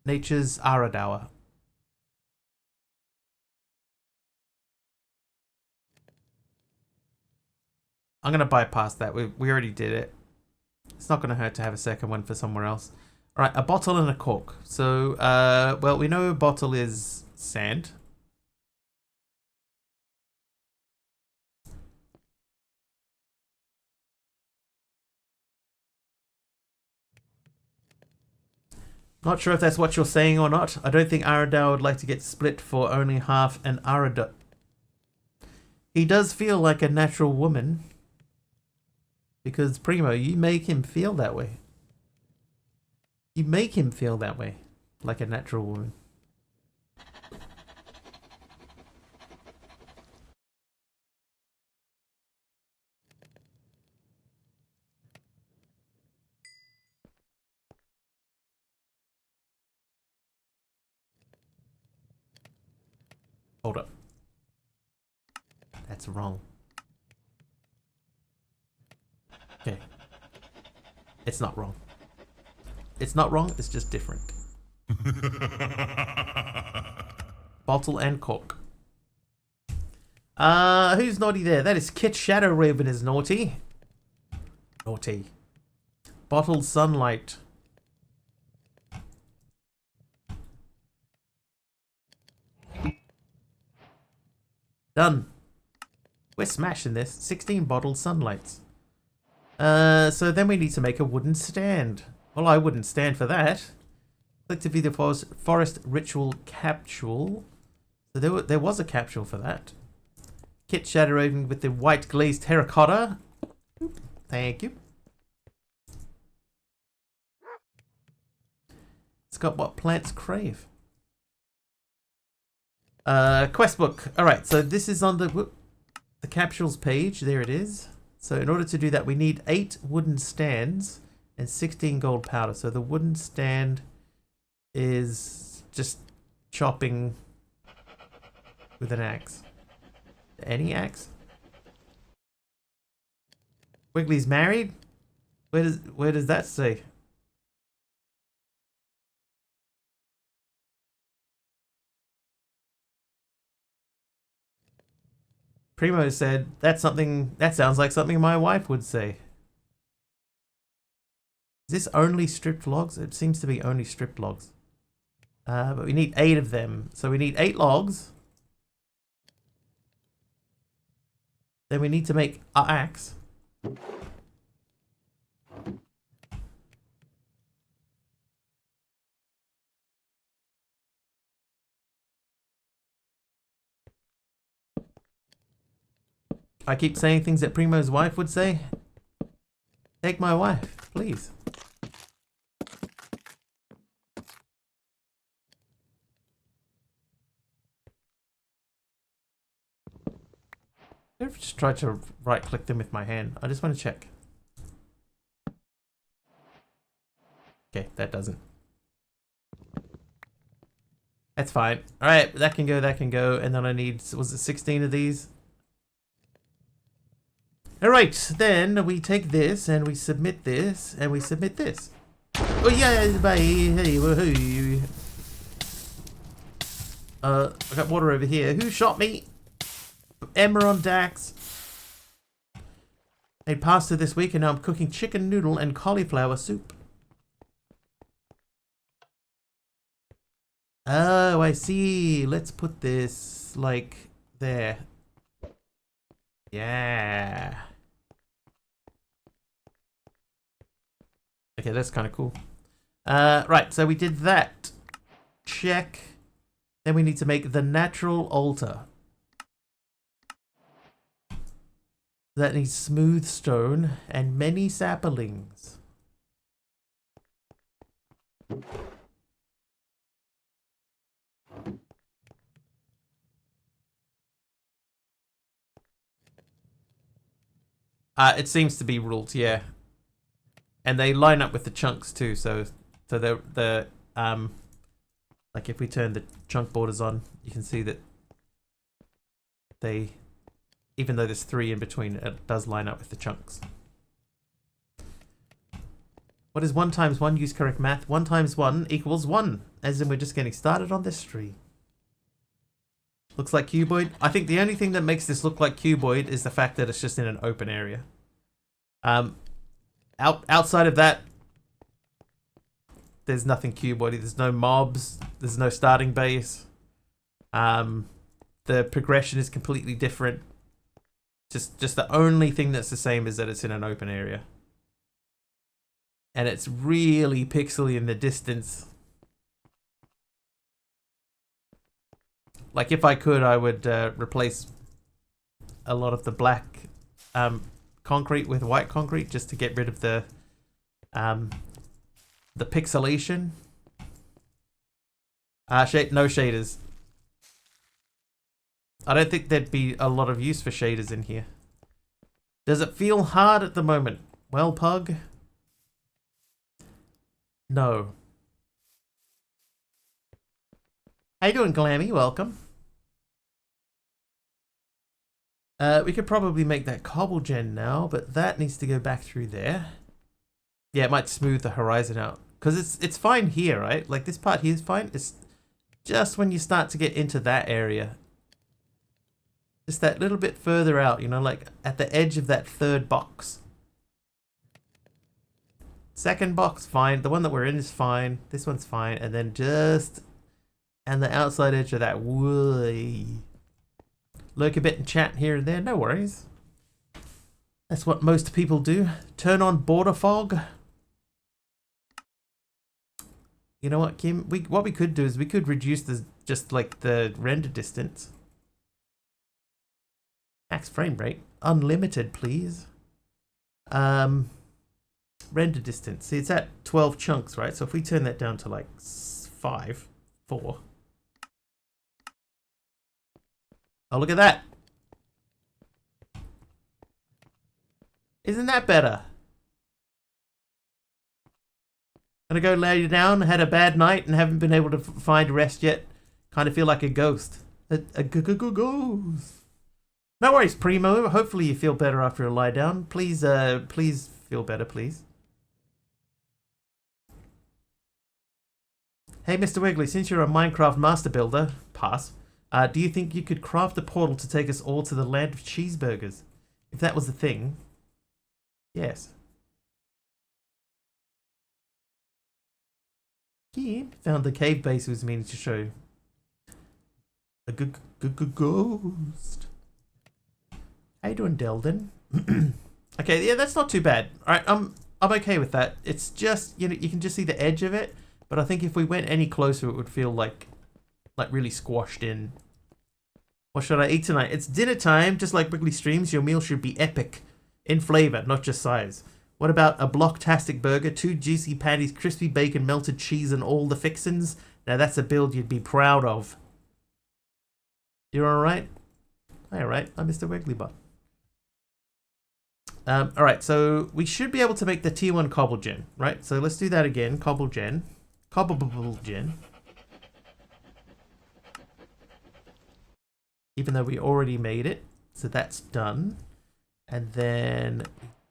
Nature's Aradour. I'm going to bypass that. We already did it. It's not going to hurt to have a second one for somewhere else. Alright, a bottle and a cork. So, well, we know a bottle is sand. Not sure if that's what you're saying or not. I don't think Aradao would like to get split for only half an Aradao. He does feel like a natural woman. Because, Primo, you make him feel that way. You make him feel that way. Like a natural woman. Hold up. That's wrong. Okay. It's not wrong. It's not wrong, it's just different. Bottle and cork. Who's naughty there? That is Kit Shadow Raven is naughty. Naughty. Bottled sunlight. Done. We're smashing this. 16 bottled sunlights. So then we need to make a wooden stand. Well, I wouldn't stand for that. Click to view the forest ritual capsule. So there was a capsule for that. Kit Shadow Raven with the white glazed terracotta. Thank you. It's got what plants crave. Quest book. Alright, so this is on the capsules page. There it is. So in order to do that, we need 8 wooden stands and 16 gold powder. So the wooden stand is just chopping with an axe. Any axe? Wiggly's married? Where does that say? Primo said, that sounds like something my wife would say. Is this only stripped logs? It seems to be only stripped logs. But we need 8 of them. So we need 8 logs. Then we need to make an axe. I keep saying things that Primo's wife would say. Take my wife, please. I've just tried to right click them with my hand. I just want to check. Okay, that doesn't. That's fine. Alright, that can go, and then I need, was it 16 of these? Alright, then we take this, and we submit this, and we submit this. Oh yeah, bye, hey, woohoo. I got water over here. Who shot me? Emerald Dax. I ate pasta this week, and now I'm cooking chicken noodle and cauliflower soup. Oh, I see. Let's put this, like, there. Yeah. Okay, that's kind of cool. Right, so we did that. Check. Then we need to make the natural altar. That needs smooth stone and many saplings. It seems to be ruled, yeah. And they line up with the chunks too, so the like if we turn the chunk borders on, you can see that they, even though there's 3 in between, it does line up with the chunks. What is 1 times 1? Use correct math. 1 times 1 equals 1. As in, we're just getting started on this tree. Looks like cuboid. I think the only thing that makes this look like cuboid is the fact that it's just in an open area. Outside of that, there's nothing cuboidy. There's no mobs. There's no starting base. The progression is completely different. Just the only thing that's the same is that it's in an open area. And it's really pixely in the distance. Like if I could, I would replace a lot of the black concrete with white concrete just to get rid of the pixelation. No shaders. I don't think there'd be a lot of use for shaders in here. Does it feel hard at the moment? Well, Pug? No. How you doing, Glammy? Welcome. We could probably make that cobble gen now, but that needs to go back through there. Yeah, it might smooth the horizon out. Because it's fine here, right? Like, this part here is fine. It's just when you start to get into that area. Just that little bit further out, you know, like at the edge of that 3rd box. 2nd box, fine. The one that we're in is fine. This one's fine. And then just... and the outside edge of that. Whoa. Lurk a bit and chat here and there. No worries. That's what most people do. Turn on border fog. You know what, Kim? What we could do is we could reduce just like the render distance. Max frame rate. Unlimited, please. render distance. See, it's at 12 chunks, right? So if we turn that down to like 4. Oh, look at that. Isn't that better? Gonna go lay down, had a bad night and haven't been able to find rest yet. Kind of feel like a ghost. A ghost. No worries, Primo. Hopefully you feel better after a lie down. Please feel better, please. Hey, Mr. Wiggly, since you're a Minecraft master builder, pass. Do you think you could craft a portal to take us all to the land of cheeseburgers? If that was the thing, yes. Yeah, found the cave base he was meaning to show. A ghost. How you doing, Delden? Okay, yeah, that's not too bad. All right, I'm okay with that. It's just, you know, you can just see the edge of it, but I think if we went any closer, it would feel like really squashed in. What should I eat tonight? It's dinner time. Just like Wiggly streams, your meal should be epic in flavor, not just size. What about a blocktastic burger, 2 juicy patties, crispy bacon, melted cheese, and all the fixins? Now that's a build you'd be proud of. You're alright? Alright, I'm Mr. Wigglybutt. Alright, so we should be able to make the tier 1 cobble gen, right? So let's do that again. Cobble gen. Cobble gen. Even though we already made it. So that's done. And then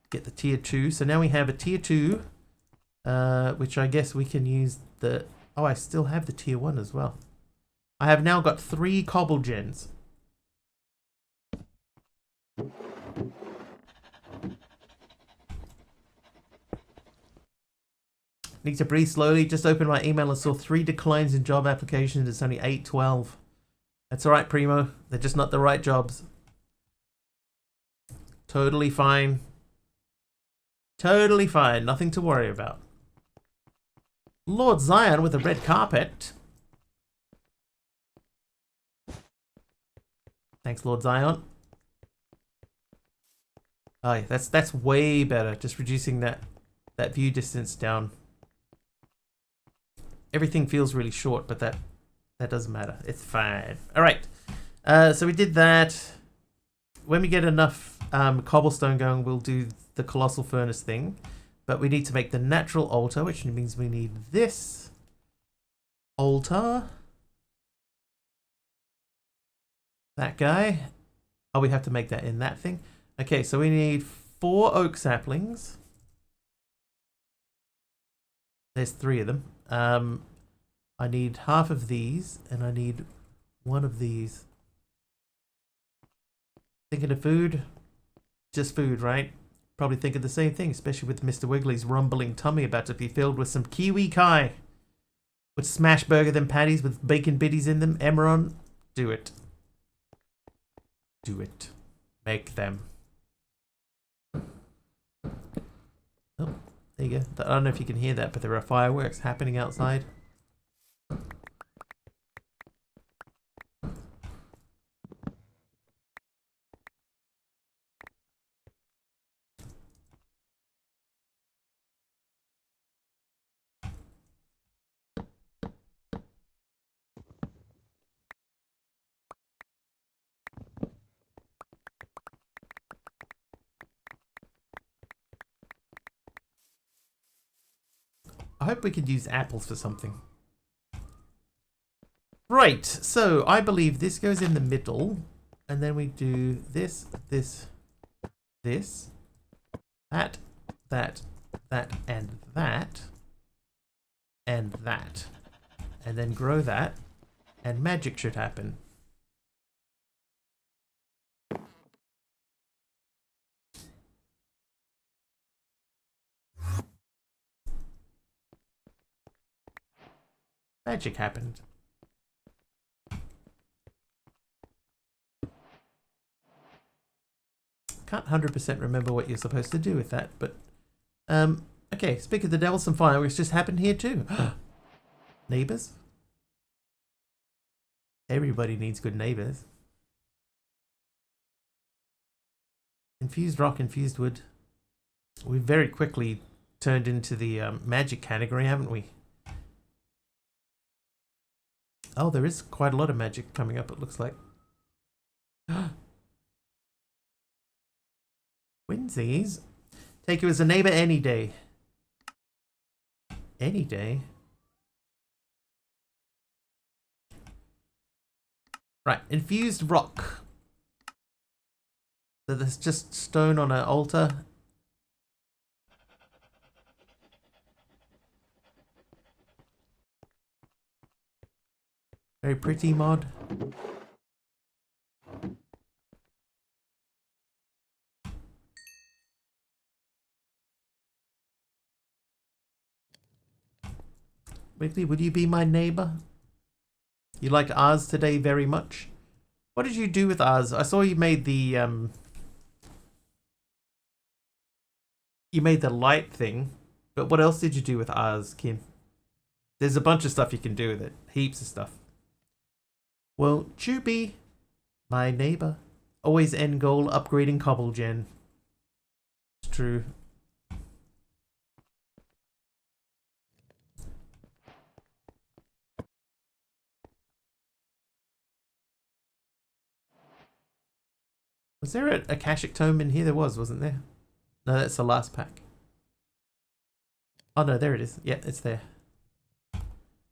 get the tier 2. So now we have a tier 2, which I guess we can use the... Oh, I still have the tier 1 as well. I have now got 3 cobble gens. Need to breathe slowly. Just opened my email and saw 3 declines in job applications. It's only 8:12. That's alright, Primo. They're just not the right jobs. Totally fine. Totally fine. Nothing to worry about. Lord Zion with a red carpet. Thanks, Lord Zion. Oh, yeah, that's way better. Just reducing that view distance down. Everything feels really short, but that doesn't matter. It's fine. All right. So we did that. When we get enough cobblestone going, we'll do the colossal furnace thing. But we need to make the natural altar, which means we need this altar. That guy. Oh, we have to make that in that thing. Okay, so we need 4 oak saplings. There's 3 of them. I need half of these, and I need 1 of these. Thinking of food? Just food, right? Probably thinking the same thing, especially with Mr. Wiggly's rumbling tummy about to be filled with some kiwi kai. Would smash burger them patties with bacon bitties in them. Emeron, do it. Do it. Make them. Oh, there you go. I don't know if you can hear that, but there are fireworks happening outside. I hope we could use apples for something. Right, so I believe this goes in the middle, and then we do this, this, this, that, that, that, and that, and that, and then grow that, and magic should happen. Magic happened. Can't 100% remember what you're supposed to do with that, but okay, speak of the devil, some fireworks just happened here too. Neighbors? Everybody needs good neighbors. Infused rock, infused wood. We very quickly turned into the magic category, haven't we? Oh, there is quite a lot of magic coming up, it looks like. Winsies. Take you as a neighbor any day. Any day? Right, infused rock. So there's just stone on an altar. Very pretty mod. Wiggly, would you be my neighbor? You liked ours today very much. What did you do with ours? I saw you made the light thing, but what else did you do with ours, Kim? There's a bunch of stuff you can do with it. Heaps of stuff. Won't you be my neighbor? Always end goal upgrading cobble gen. It's true. Was there a Akashic Tome in here? There was, wasn't there? No, that's the last pack. Oh no, there it is. Yeah, it's there.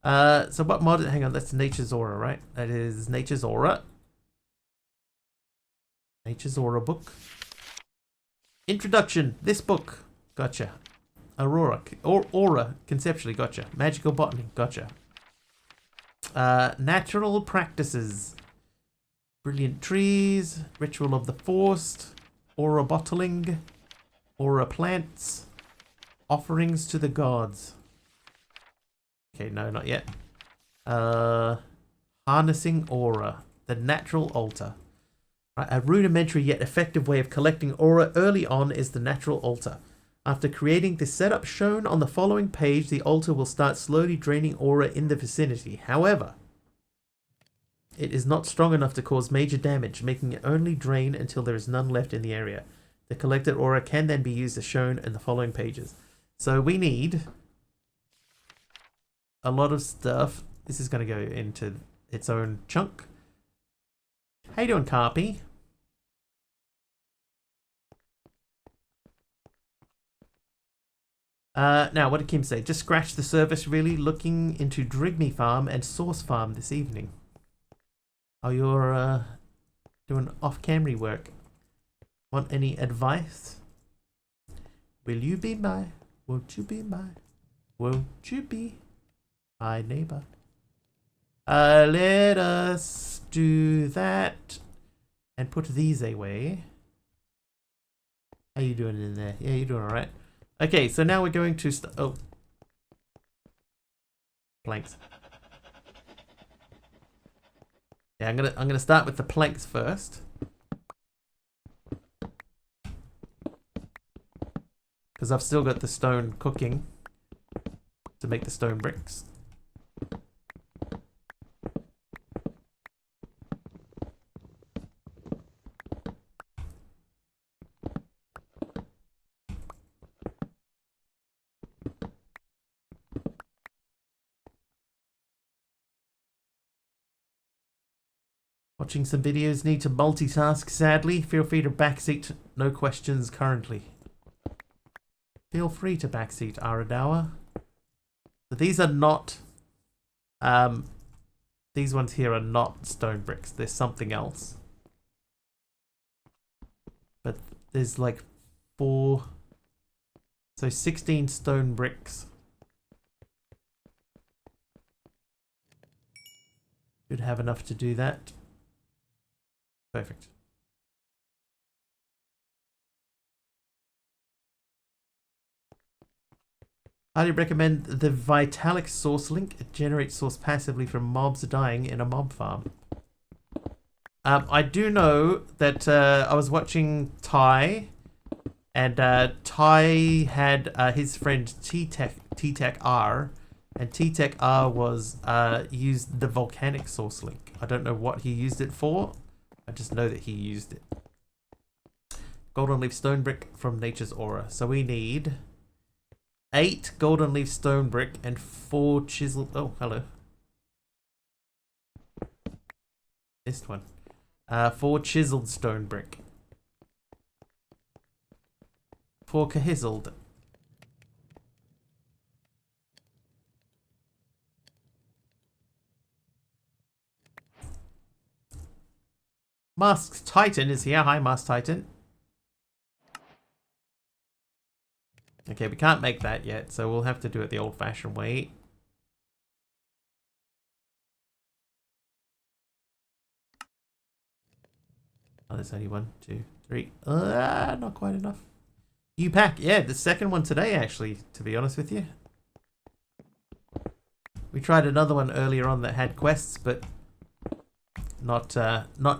So what mod? Hang on, that's Nature's Aura, right? That is Nature's Aura. Nature's Aura book. Introduction. This book. Gotcha. Aurora. Aura. Conceptually. Gotcha. Magical botany. Gotcha. Natural practices. Brilliant trees. Ritual of the Forced. Aura bottling. Aura plants. Offerings to the gods. Okay, no, not yet. Harnessing aura. The natural altar. Right, a rudimentary yet effective way of collecting aura early on is the natural altar. After creating the setup shown on the following page, the altar will start slowly draining aura in the vicinity. However, it is not strong enough to cause major damage, making it only drain until there is none left in the area. The collected aura can then be used as shown in the following pages. So we need a lot of stuff. This is going to go into its own chunk. How you doing, Carpy? Now, what did Kim say? Just scratched the surface, really. Looking into Drigme Farm and Source Farm this evening. Oh, you're doing off-camera work. Want any advice? Will you be my? Won't you be my? Won't you be my neighbor? Let us do that and put these away. How you doing in there? Yeah, you're doing all right. Okay, so now we're going to planks. Yeah, I'm gonna start with the planks first, because I've still got the stone cooking to make the stone bricks. Watching some videos, need to multitask, sadly. Feel free to backseat, no questions currently. Feel free to backseat, Aradawa. But these are not, these ones here are not stone bricks. There's something else. But there's like 16 stone bricks. Should have enough to do that. Perfect. Highly recommend the Vitalik source link. It generates source passively from mobs dying in a mob farm. I do know that I was watching Ty, and Ty had his friend T-Tech R, and T-Tech R was used the volcanic source link. I don't know what he used it for. I just know that he used it. Golden leaf stone brick from Nature's Aura. So we need 8 golden leaf stone brick and 4 chiseled... Oh, hello. Missed one. 4 chiseled stone brick. 4 cahizzled. Masked Titan is here. Hi, Masked Titan. Okay, we can't make that yet, so we'll have to do it the old-fashioned way. Oh, there's only 1, 2, 3. Not quite enough. U-Pack. Yeah, the second one today, actually, to be honest with you. We tried another one earlier on that had quests, but not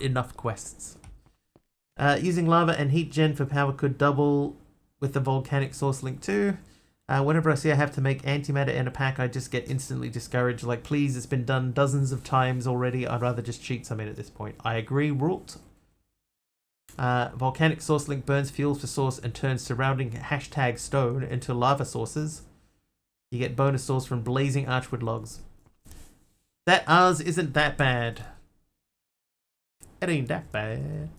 enough quests. Using lava and heat gen for power could double with the volcanic source link too. Whenever I see I have to make antimatter in a pack, I just get instantly discouraged. Like, please, it's been done dozens of times already. I'd rather just cheat some in at this point. I agree, Rult. Volcanic source link burns fuel for source and turns surrounding hashtag stone into lava sources. You get bonus source from blazing archwood logs. That ours isn't that bad. It ain't that bad.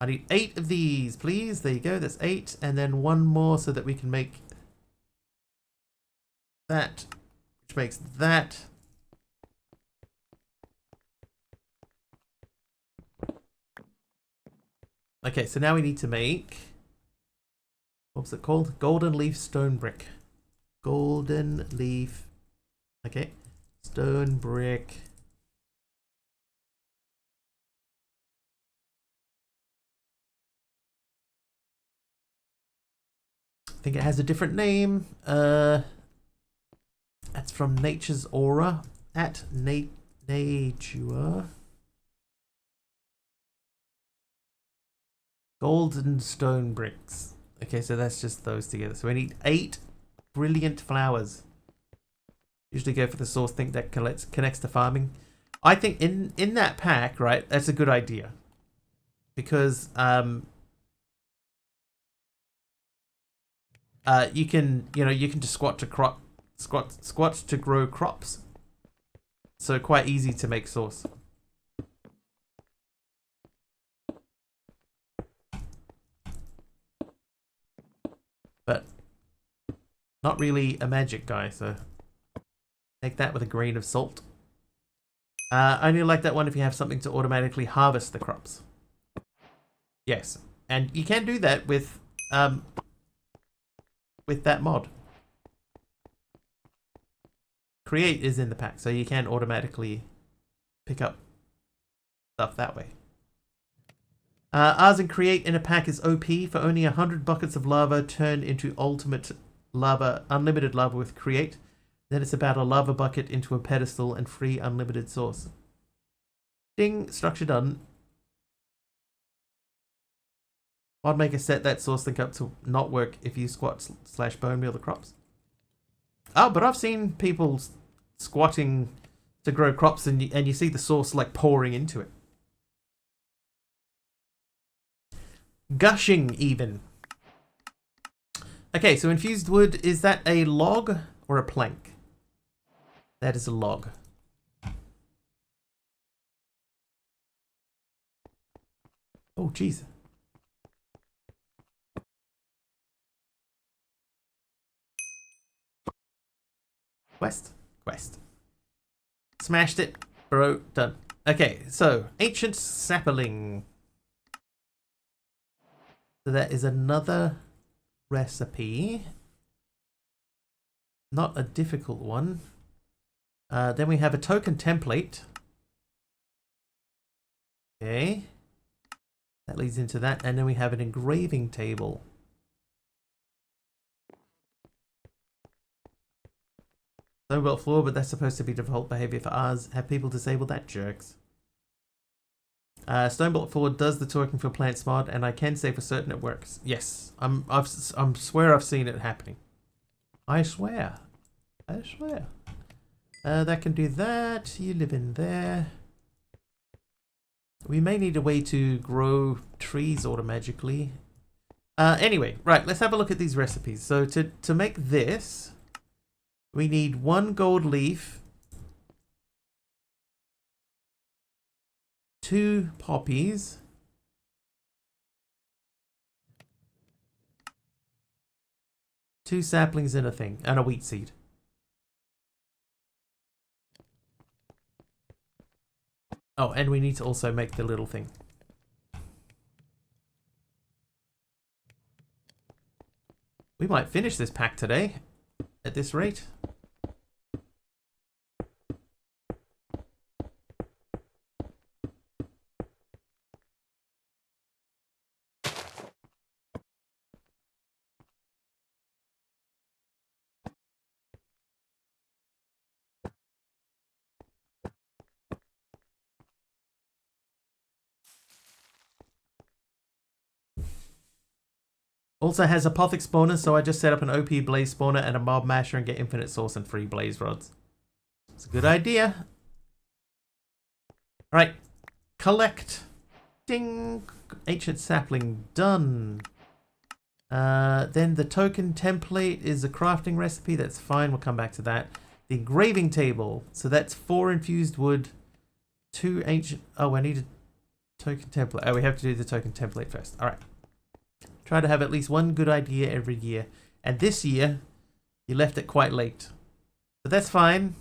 I need 8 of these, please. There you go, that's 8. And then 1 more so that we can make that, which makes that. Okay, so now we need to make, what's it called? Golden leaf stone brick. Golden leaf, okay, stone brick. I think it has a different name. That's from Nature's Aura at Nature. Golden stone bricks. Okay, so that's just those together. So we need 8 brilliant flowers. Usually go for the source thing that connects to farming. I think in that pack, right, that's a good idea. Because you can just squat to grow crops. So quite easy to make sauce. But not really a magic guy, so take that with a grain of salt. I only like that one if you have something to automatically harvest the crops. Yes, and you can do that with that mod. Create is in the pack, so you can automatically pick up stuff that way. Ours and Create in a pack is OP. For only 100 buckets of lava turned into ultimate lava, unlimited lava with Create. Then it's about a lava bucket into a pedestal and free unlimited source. Ding, structure done. Mod maker set that source link up to not work if you squat / bone meal the crops. Oh, but I've seen people squatting to grow crops and you see the source like pouring into it. Gushing even. Okay, so infused wood, is that a log or a plank? That is a log. Oh, jeez. Quest. Smashed it, bro. Done. Okay, so ancient sapling. So that is another recipe. Not a difficult one. Then we have a token template. Okay. That leads into that. And then we have an engraving table. Stonebolt floor, but that's supposed to be default behavior for ours. Have people disable that, jerks. Stonebolt floor does the talking for plants mod, and I can say for certain it works. Yes, I swear I've seen it happening. I swear. That can do that. You live in there. We may need a way to grow trees automagically. Anyway, right, let's have a look at these recipes. So to make this, we need 1 gold leaf, 2 poppies, 2 saplings and a thing, and a wheat seed. Oh, and we need to also make the little thing. We might finish this pack today, at this rate. Also has a Apothic spawner, so I just set up an OP blaze spawner and a mob masher and get infinite source and free blaze rods. It's a good idea. Alright. Collect. Ding. Ancient sapling. Done. Then the token template is a crafting recipe. That's fine. We'll come back to that. The engraving table. So that's 4 infused wood. 2 ancient... Oh, I need a token template. Oh, we have to do the token template first. Alright. Try to have at least 1 good idea every year. And this year, you left it quite late. But that's fine.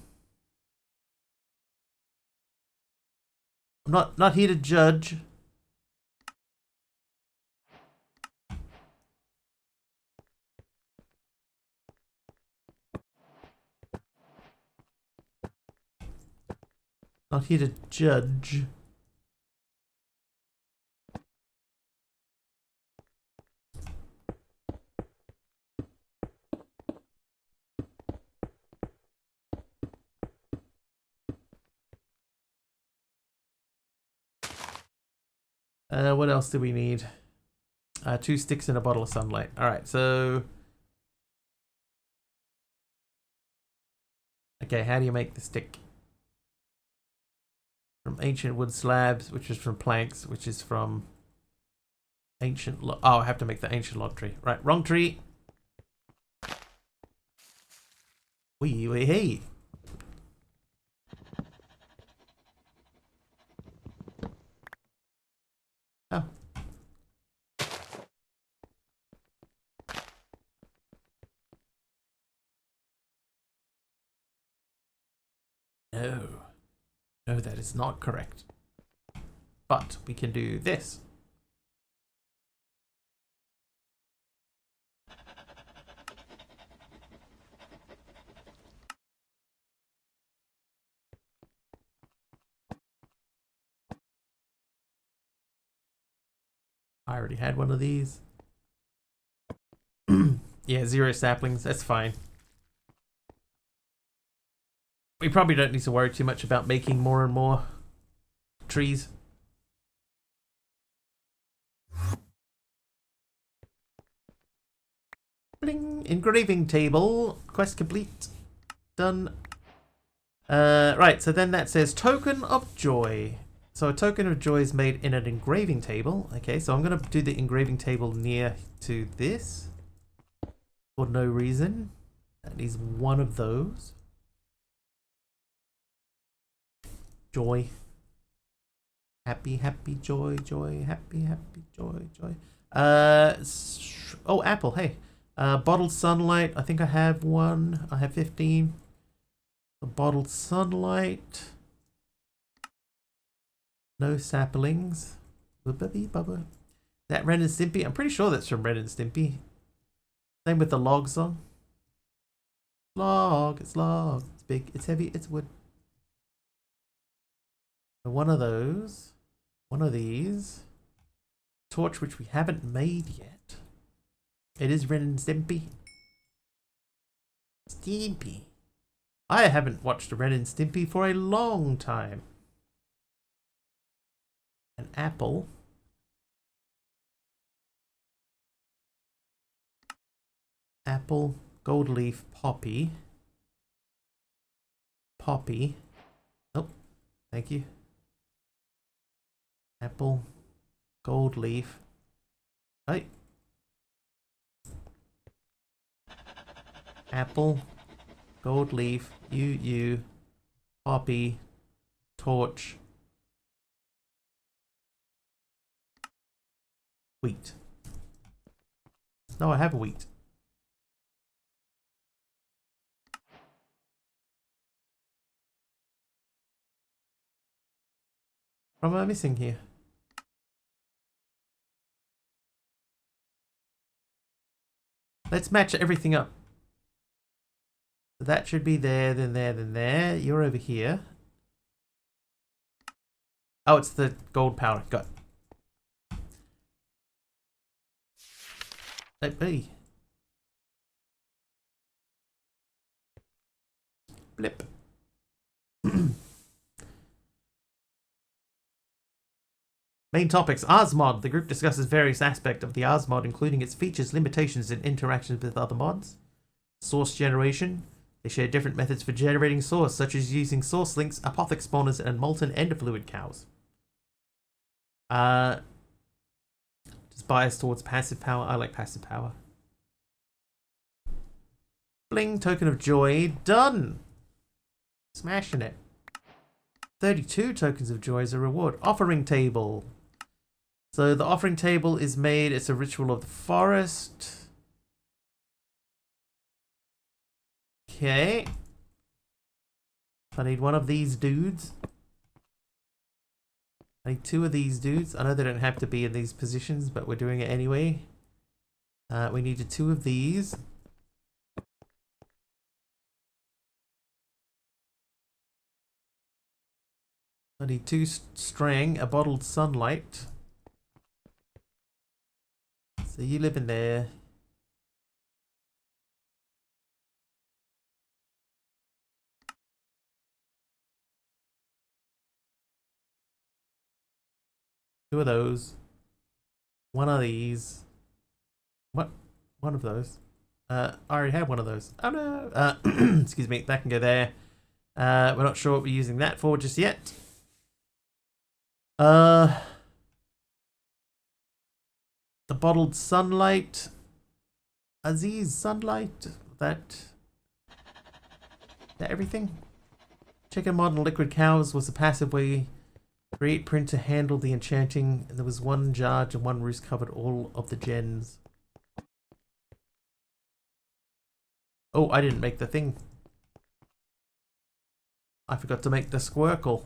I'm not here to judge. Not here to judge. What else do we need? 2 sticks and a bottle of sunlight. Alright, so... Okay, how do you make the stick? From ancient wood slabs, which is from planks, which is from ancient... Oh, I have to make the ancient log tree. Right, wrong tree. Wee, hey. Oh. No. No, that is not correct. But we can do this. I already had one of these. Yeah, 0 saplings. That's fine. We probably don't need to worry too much about making more and more trees. Bling. Engraving table. Quest complete. Done. Right, so then that says Token of Joy. So a token of joy is made in an engraving table. Okay, so I'm going to do the engraving table near to this. For no reason. That is one of those. Joy. Happy, happy, joy, joy, happy, happy, joy, joy. Oh, apple, hey. Bottled sunlight, I think I have one. I have 15. Bottled sunlight. No saplings. Bubba. That Ren and Stimpy? I'm pretty sure that's from Ren and Stimpy. Same with the log song. Log, it's log. It's big, it's heavy, it's wood. So one of those. One of these. Torch, which we haven't made yet. It is Ren and Stimpy. Stimpy. I haven't watched Ren and Stimpy for a long time. An apple. Apple, gold leaf, poppy. Poppy. Oh, thank you. Apple, gold leaf. Hey. Apple, gold leaf, poppy, torch, wheat. No, I have wheat. What am I missing here? Let's match everything up. So that should be there, then there, then there. You're over here. Oh, it's the gold powder. Got it. Let be. Blip. Main topics. Ars-mod. The group discusses various aspects of the Ars-mod, including its features, limitations, and interactions with other mods. Source generation. They share different methods for generating source, such as using source links, apothic spawners, and molten ender fluid cows. Just biased towards passive power. I like passive power. Bling, token of joy. Done! Smashing it. 32 tokens of joy as a reward. Offering table. So the offering table is made. It's a ritual of the forest. Okay. I need one of these dudes. I need two of these dudes. I know they don't have to be in these positions, but we're doing it anyway. We needed two of these. I need two string, a bottled sunlight. So you live in there. Two of those. One of these. What? One of those. I already have one of those. Oh no. Excuse me. That can go there. We're not sure what we're using that for just yet. The bottled sunlight. Aziz sunlight. That everything? Chicken mod and liquid cows was a passive way. Create print to handle the enchanting. And there was one jar and one roost covered all of the gens. Oh, I didn't make the thing. I forgot to make the squircle.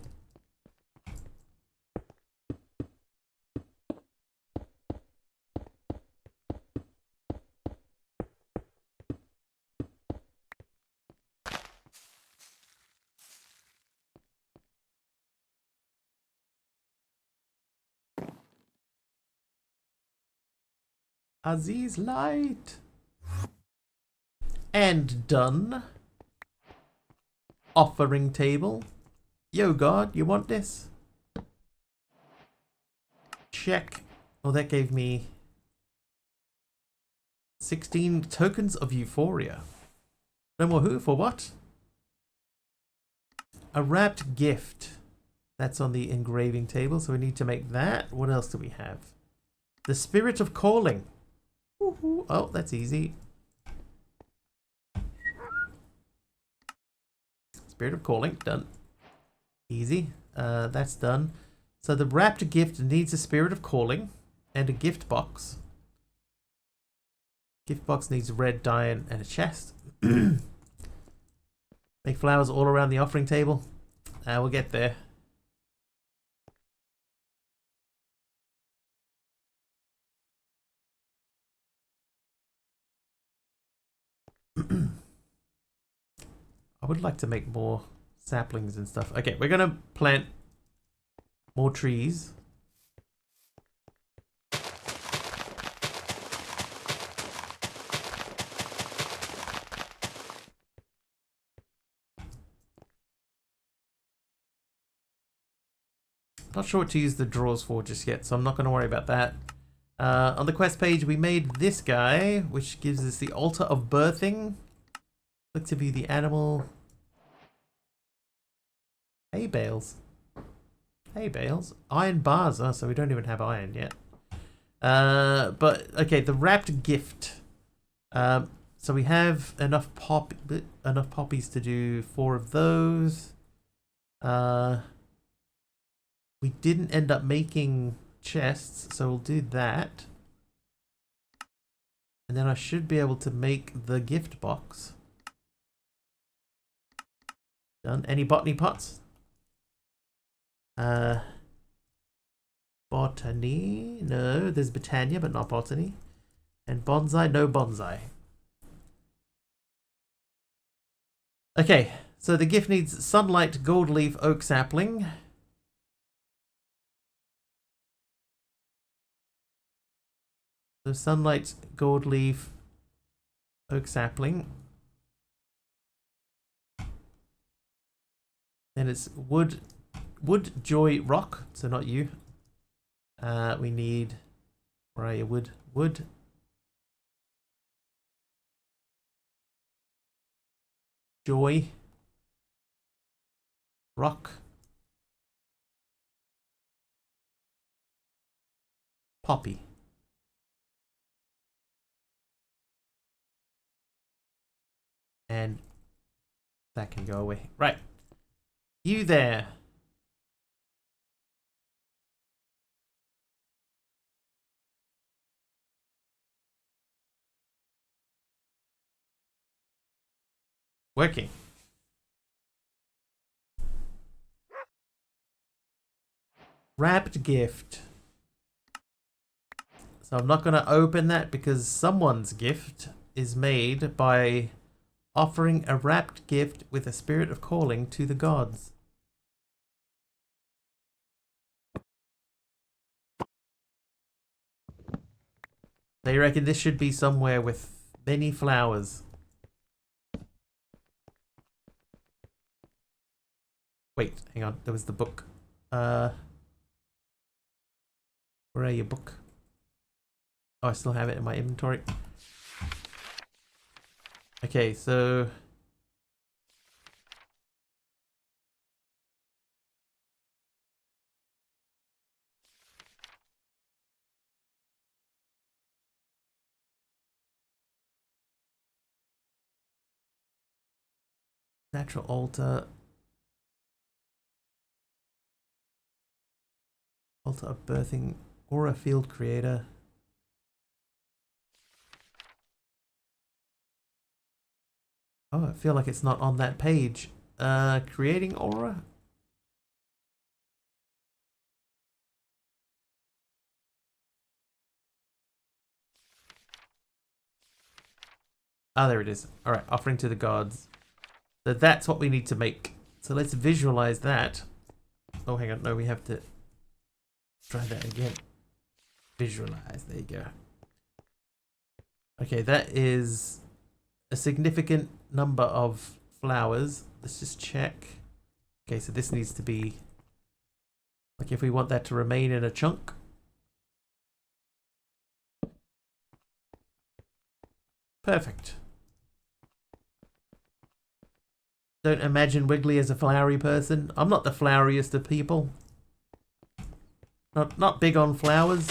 Aziz light. And done. Offering table. Yo God, you want this? Check. Oh, that gave me 16 tokens of euphoria. No more who for what? A wrapped gift. That's on the engraving table, so we need to make that. What else do we have? The spirit of calling. Woohoo. Oh, that's easy. Spirit of calling, done. Easy. That's done. So the wrapped gift needs a spirit of calling and a gift box. Gift box needs red dye and a chest. Make flowers all around the offering table. We'll get there. I would like to make more saplings and stuff. Okay, we're gonna plant more trees. Not sure what to use the drawers for just yet, so I'm not going to worry about that. On the quest page, we made this guy, which gives us the altar of birthing. Click to view the animal. Hay bales. Hay bales. Iron bars. Oh, so we don't even have iron yet. But, okay, the wrapped gift. So we have enough poppies to do 4 of those. We didn't end up making chests, so we'll do that. And then I should be able to make the gift box. Done. Any botany pots? Botany? No, there's botania, but not botany. And bonsai? No bonsai. Okay, so the gift needs sunlight, gold leaf, oak sapling. So sunlight, gold leaf, oak sapling. Then it's wood joy rock. So not you. We need, where are you? Wood. Joy. Rock. Poppy. And that can go away. Right. You there. Working. Wrapped gift. So I'm not going to open that because someone's gift is made by offering a wrapped gift with a spirit of calling to the gods. They reckon this should be somewhere with many flowers. Wait, hang on. There was the book. Where are your book? Oh, I still have it in my inventory. Okay, so natural altar. Altar of birthing, aura field creator. Oh, I feel like it's not on that page. Creating aura? Ah, there it is. Alright, offering to the gods. So that's what we need to make. So let's visualize that. Oh, hang on. No, we have to try that again. Visualize. There you go. Okay, that is a significant number of flowers. Let's just check. Okay, so this needs to be, like, if we want that to remain in a chunk. Perfect. Don't imagine Wiggly as a flowery person. I'm not the floweriest of people. Not big on flowers.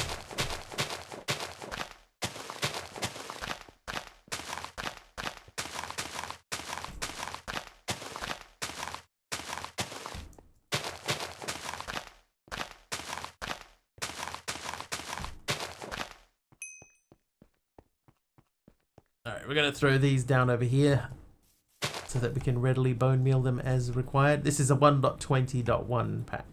Alright, we're going to throw these down over here so that we can readily bone meal them as required. This is a 1.20.1 pack.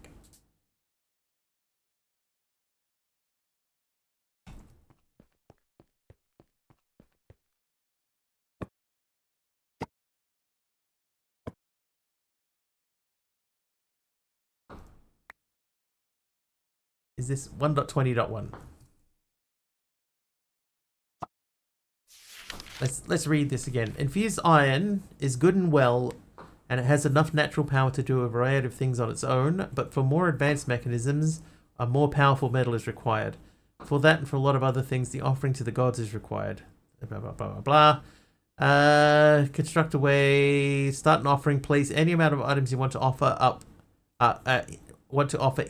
Is this 1.20.1? Let's read this again. Infused iron is good and well, and it has enough natural power to do a variety of things on its own, but for more advanced mechanisms, a more powerful metal is required. For that and for a lot of other things, the offering to the gods is required. Blah, blah, blah, blah, blah. Construct a way, start an offering, place any amount of items you want to offer up,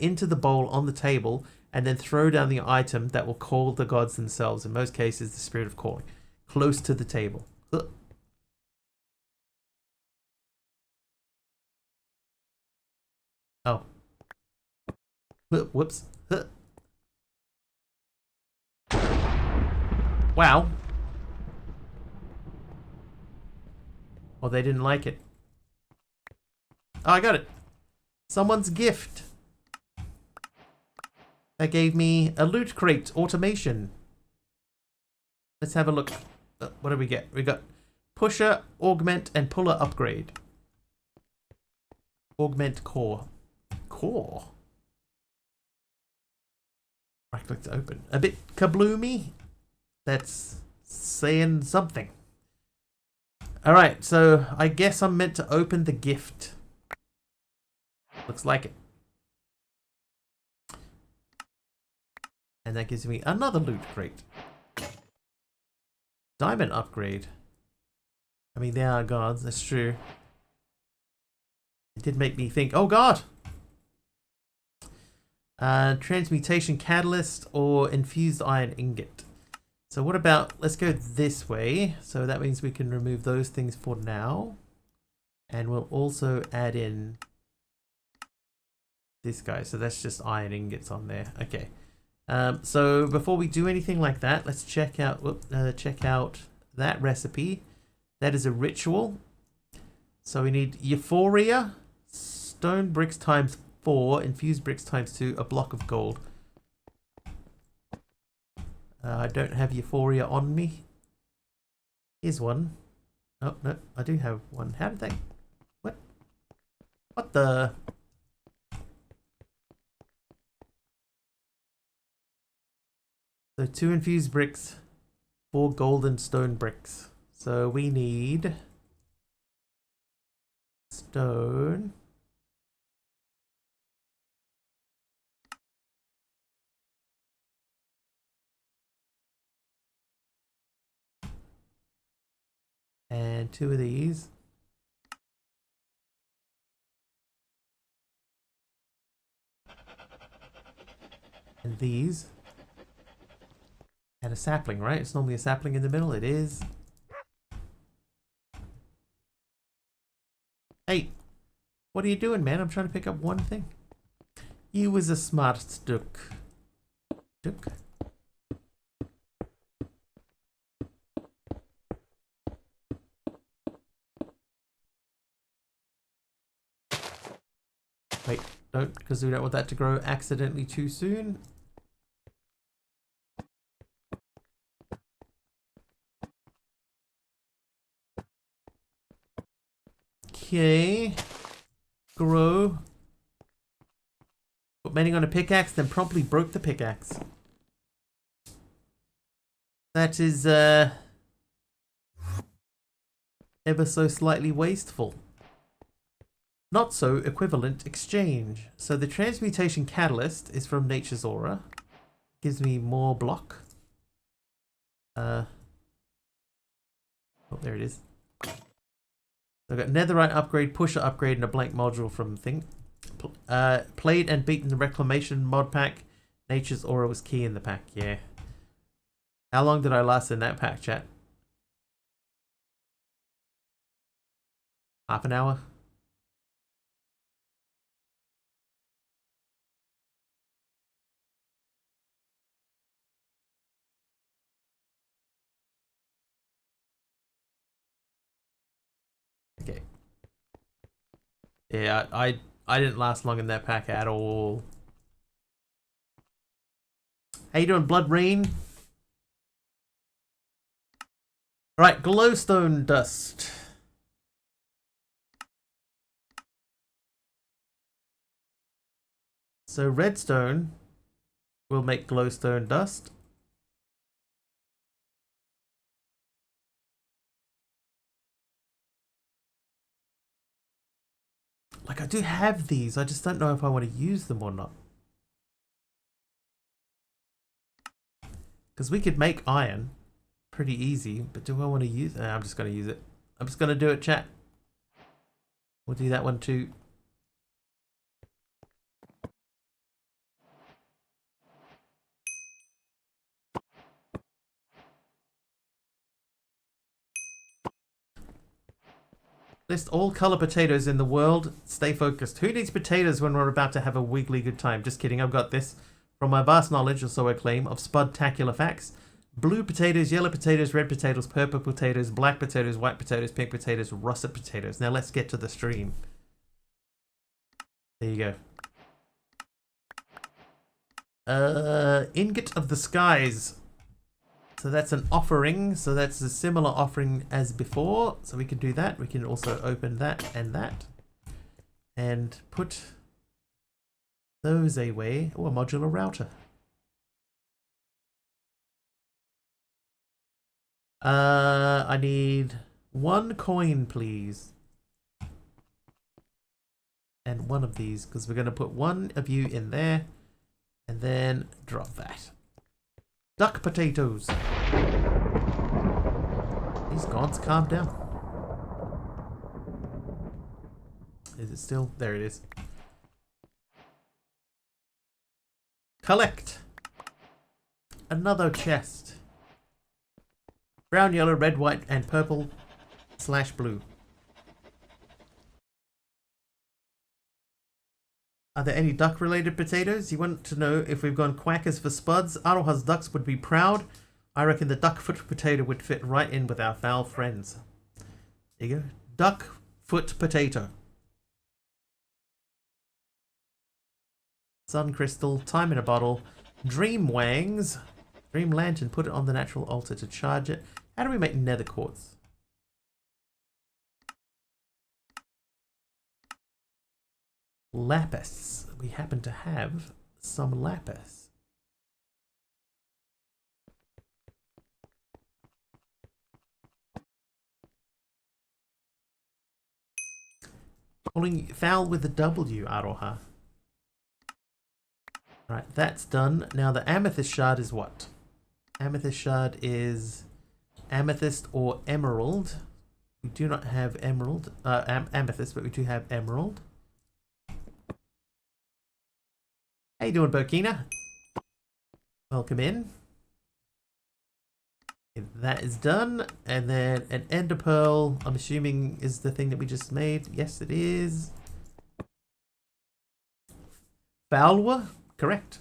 into the bowl on the table, and then throw down the item that will call the gods themselves, in most cases, the spirit of calling, close to the table. Oh. Whoops. Wow. Well, they didn't like it. Oh, I got it. Someone's gift. That gave me a loot crate automation. Let's have a look. What do we get? We got pusher, augment, and puller upgrade. Augment core. Core? Right click to open. A bit kabloomy. That's saying something. Alright, so I guess I'm meant to open the gift. Looks like it. And that gives me another loot crate. Diamond upgrade. I mean, they are gods, that's true. It did make me think, oh god! Transmutation catalyst or infused iron ingot. So what about, let's go this way. So that means we can remove those things for now. And we'll also add in this guy. So that's just iron ingots on there. Okay. So before we do anything like that, let's check out that recipe. That is a ritual. So we need euphoria, stone bricks times 4, infused bricks times 2, a block of gold. I don't have euphoria on me. Here's one. Oh, no, I do have one. How did they... What? What the... So 2 infused bricks, 4 golden stone bricks. So we need... stone... and 2 of these. And these. And a sapling, right? It's normally a sapling in the middle. It is. Hey, what are you doing, man? I'm trying to pick up one thing. You was a smart duck. Duck? Wait, don't, because we don't want that to grow accidentally too soon. Okay. Grow. Put mending on a pickaxe, then promptly broke the pickaxe. That is, ever so slightly wasteful. Not so equivalent exchange. So the transmutation catalyst is from Nature's Aura. Gives me more block. Oh, there it is. So I've got netherite upgrade, pusher upgrade, and a blank module from thing. Played and beaten the reclamation mod pack. Nature's Aura was key in the pack, yeah. How long did I last in that pack, chat? Half an hour? Okay. Yeah, I didn't last long in that pack at all. How you doing, Blood Rain? Alright, glowstone dust. So redstone will make glowstone dust. Like, I do have these, I just don't know if I want to use them or not. Because we could make iron pretty easy, but do I want to use it? Nah, I'm just going to use it. I'm just going to do it, chat. We'll do that one too. List all color potatoes in the world. Stay focused. Who needs potatoes when we're about to have a wiggly good time? Just kidding. I've got this. From my vast knowledge, or so I claim, of spudtacular facts. Blue potatoes, yellow potatoes, red potatoes, purple potatoes, black potatoes, white potatoes, pink potatoes, russet potatoes. Now let's get to the stream. There you go. Ingot of the skies. So that's an offering. So that's a similar offering as before. So we can do that. We can also open that. And put those away. Oh, a modular router. I need 1 coin, please. And 1 of these, because we're going to put 1 of you in there. And then drop that. Duck potatoes. These gods, calm down. Is it still? There it is. Collect. Another chest. Brown, yellow, red, white, and purple / blue. Are there any duck-related potatoes? You want to know if we've gone quackers for spuds? Aroha's ducks would be proud. I reckon the duck foot potato would fit right in with our foul friends. There you go. Duck foot potato. Sun crystal, time in a bottle, dream wangs, dream lantern, put it on the natural altar to charge it. How do we make nether quartz? Lapis. We happen to have some lapis. Calling foul with the W, Aroha. Right, that's done. Now the amethyst shard is what? Amethyst shard is amethyst or emerald. We do not have emerald, amethyst, but we do have emerald. How you doing, Burkina? Welcome in. Okay, that is done. And then an ender pearl, I'm assuming is the thing that we just made. Yes, it is. Falwa? Correct.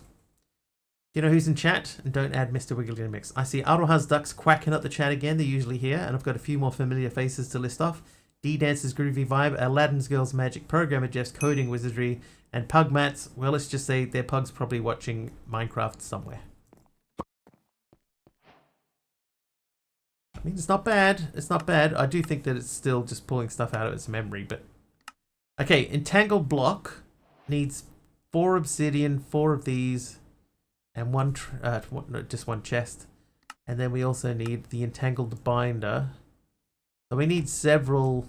Do you know who's in chat? And don't add Mr. Wiggly Mix. I see Aroha's ducks quacking up the chat again. They're usually here. And I've got a few more familiar faces to list off. D-Dance's Groovy Vibe, Aladdin's Girls Magic, Programmer Jeff's Coding Wizardry, and Pugmats. Well, let's just say their pug's probably watching Minecraft somewhere. I mean, it's not bad. It's not bad. I do think that it's still just pulling stuff out of its memory, but... Okay, Entangled Block needs 4 obsidian, 4 of these, and just one chest. And then we also need the Entangled Binder. So we need several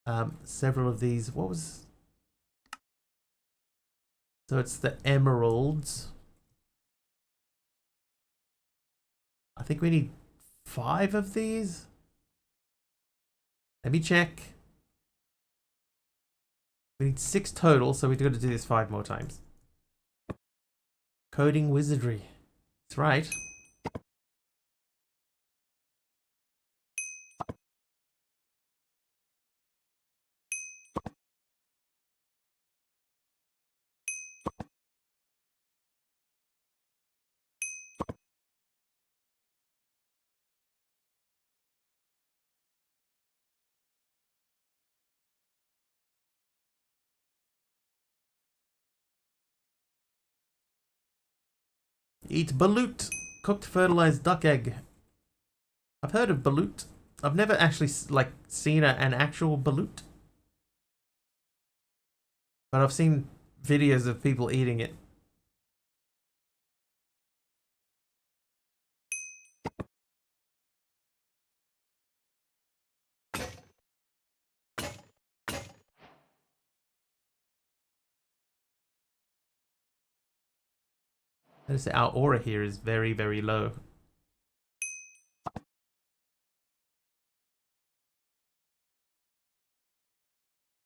of these. What was... So it's the emeralds. I think we need 5 of these. Let me check. We need 6 total, so we've got to do this 5 more times. Coding Wizardry. That's right. Eat balut, cooked fertilized duck egg. I've heard of balut. I've never actually seen an actual balut, but I've seen videos of people eating it. Notice our aura here is very, very low.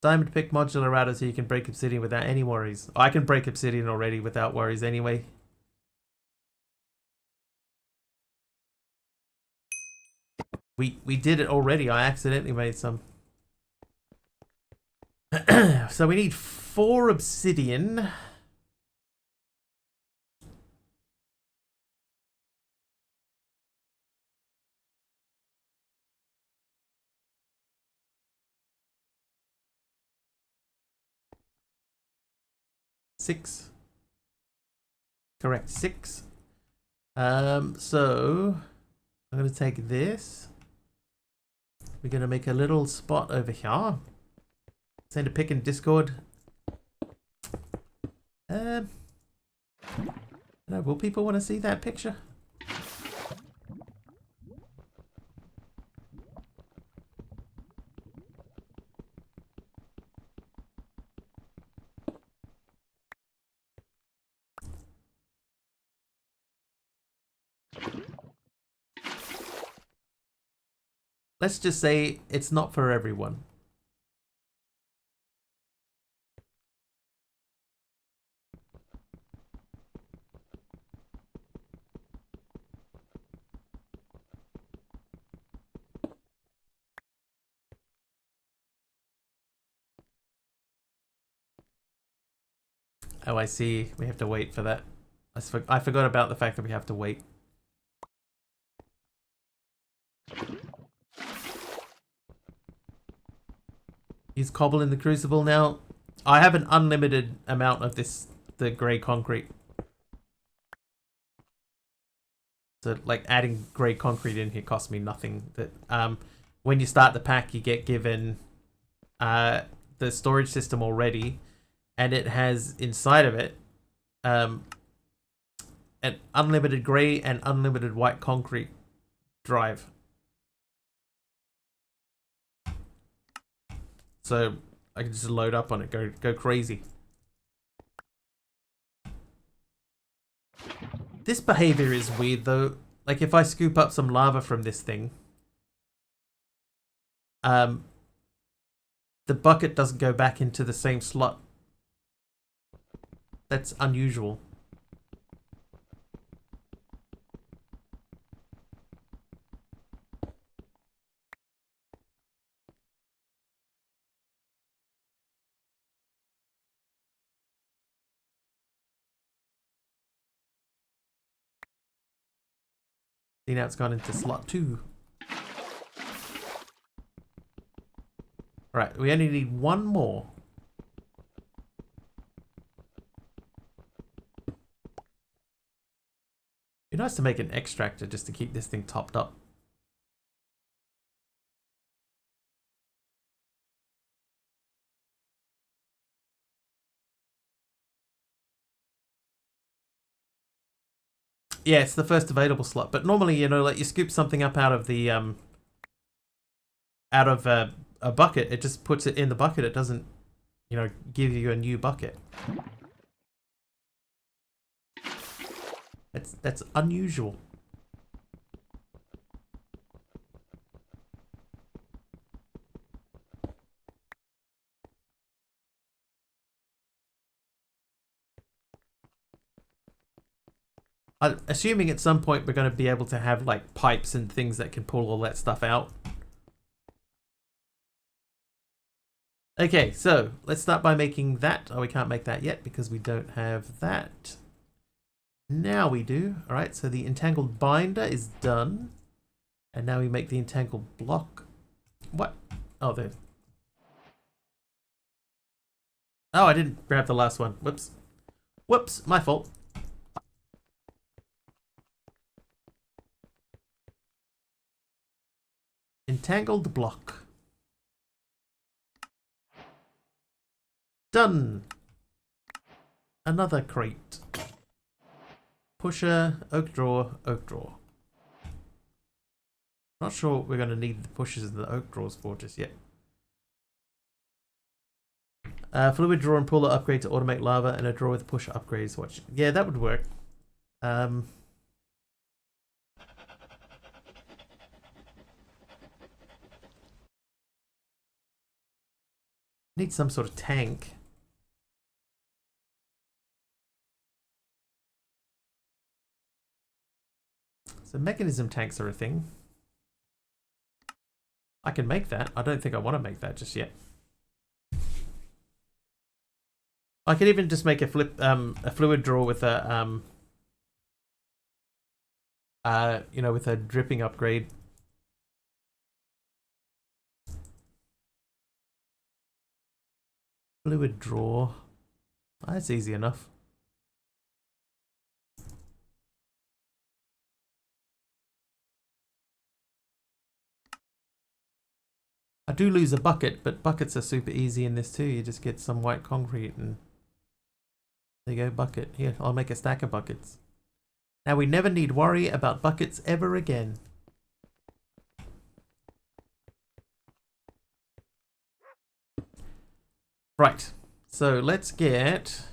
Diamond pick modular router so you can break obsidian without any worries. I can break obsidian already without worries anyway. We did it already. I accidentally made some. So we need 4 obsidian. Six. Correct, 6. So I'm gonna take this. We're gonna make a little spot over here. Send a pic in Discord. I don't know, will people want to see that picture? Let's just say it's not for everyone. Oh, I see. We have to wait for that. I forgot about the fact that we have to wait. Use cobble in the crucible now. I have an unlimited amount of this, the grey concrete. So like adding grey concrete in here costs me nothing. That when you start the pack, you get given the storage system already, and it has inside of it an unlimited grey and unlimited white concrete drive. So I can just load up on it, go crazy. This behavior is weird though. Like if I scoop up some lava from this thing, the bucket doesn't go back into the same slot. That's unusual. See, now it's gone into slot 2. Right, we only need 1 more. Be nice to make an extractor just to keep this thing topped up. Yeah, it's the first available slot, but normally, you know, like you scoop something up out of the out of a bucket, it just puts it in the bucket. It doesn't, you know, give you a new bucket. That's unusual. I'm assuming at some point we're going to be able to have like pipes and things that can pull all that stuff out. Okay, so let's start by making that. Oh, we can't make that yet because we don't have that. Now we do. All right, so the entangled binder is done. And now we make the entangled block. What? Oh, there. Oh, I didn't grab the last one. Whoops. Whoops, my fault. Entangled block. Done. Another crate. Pusher, oak drawer, oak drawer. Not sure what we're going to need the pushers and the oak drawers for just yet. Fluid drawer and puller upgrade to automate lava, and a drawer with pusher upgrades. Watch. Yeah, that would work. Need some sort of tank. So mechanism tanks are a thing. I can make that. I don't think I want to make that just yet. I could even just make a fluid drawer with a with a dripping upgrade. Fluid drawer. That's easy enough. I do lose a bucket, but buckets are super easy in this too. You just get some white concrete and there you go, bucket. Here, I'll make a stack of buckets. Now we never need worry about buckets ever again. Right, so let's get...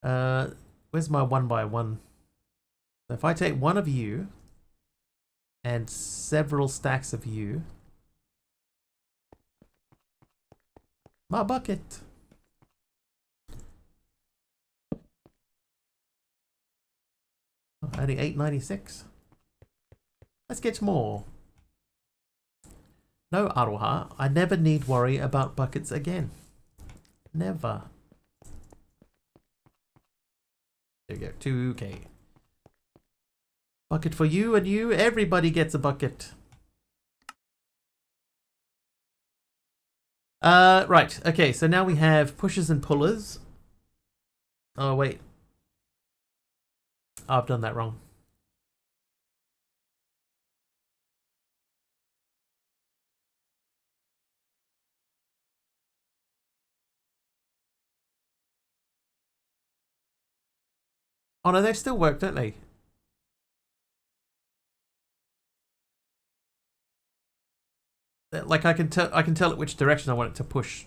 where's my 1x1? So if I take one of you and several stacks of you, my bucket. Oh, only 896. Let's get more. No, Aroha, I never need worry about buckets again. Never. There you go, 2k. Bucket for you and you, everybody gets a bucket. Right, okay, so now we have pushers and pullers. Oh, wait. Oh, I've done that wrong. Oh no, they still work, don't they? Like I can tell it which direction I want it to push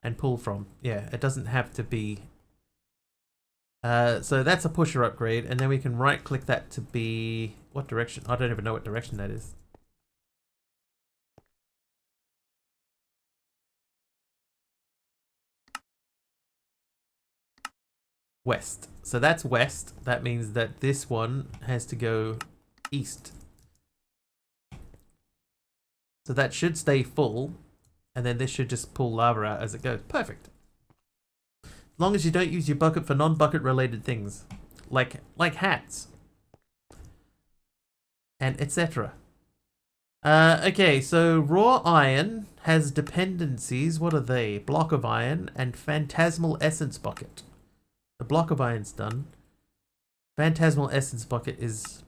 and pull from. Yeah, it doesn't have to be. So that's a pusher upgrade, and then we can right click that to be what direction? I don't even know what direction that is. West. So that's west. That means that this one has to go east. So that should stay full, and then this should just pull lava out as it goes. Perfect. As long as you don't use your bucket for non-bucket related things, like hats and etc. Okay, so raw iron has dependencies. What are they? Block of iron and phantasmal essence bucket. The block of iron's done. Phantasmal essence bucket is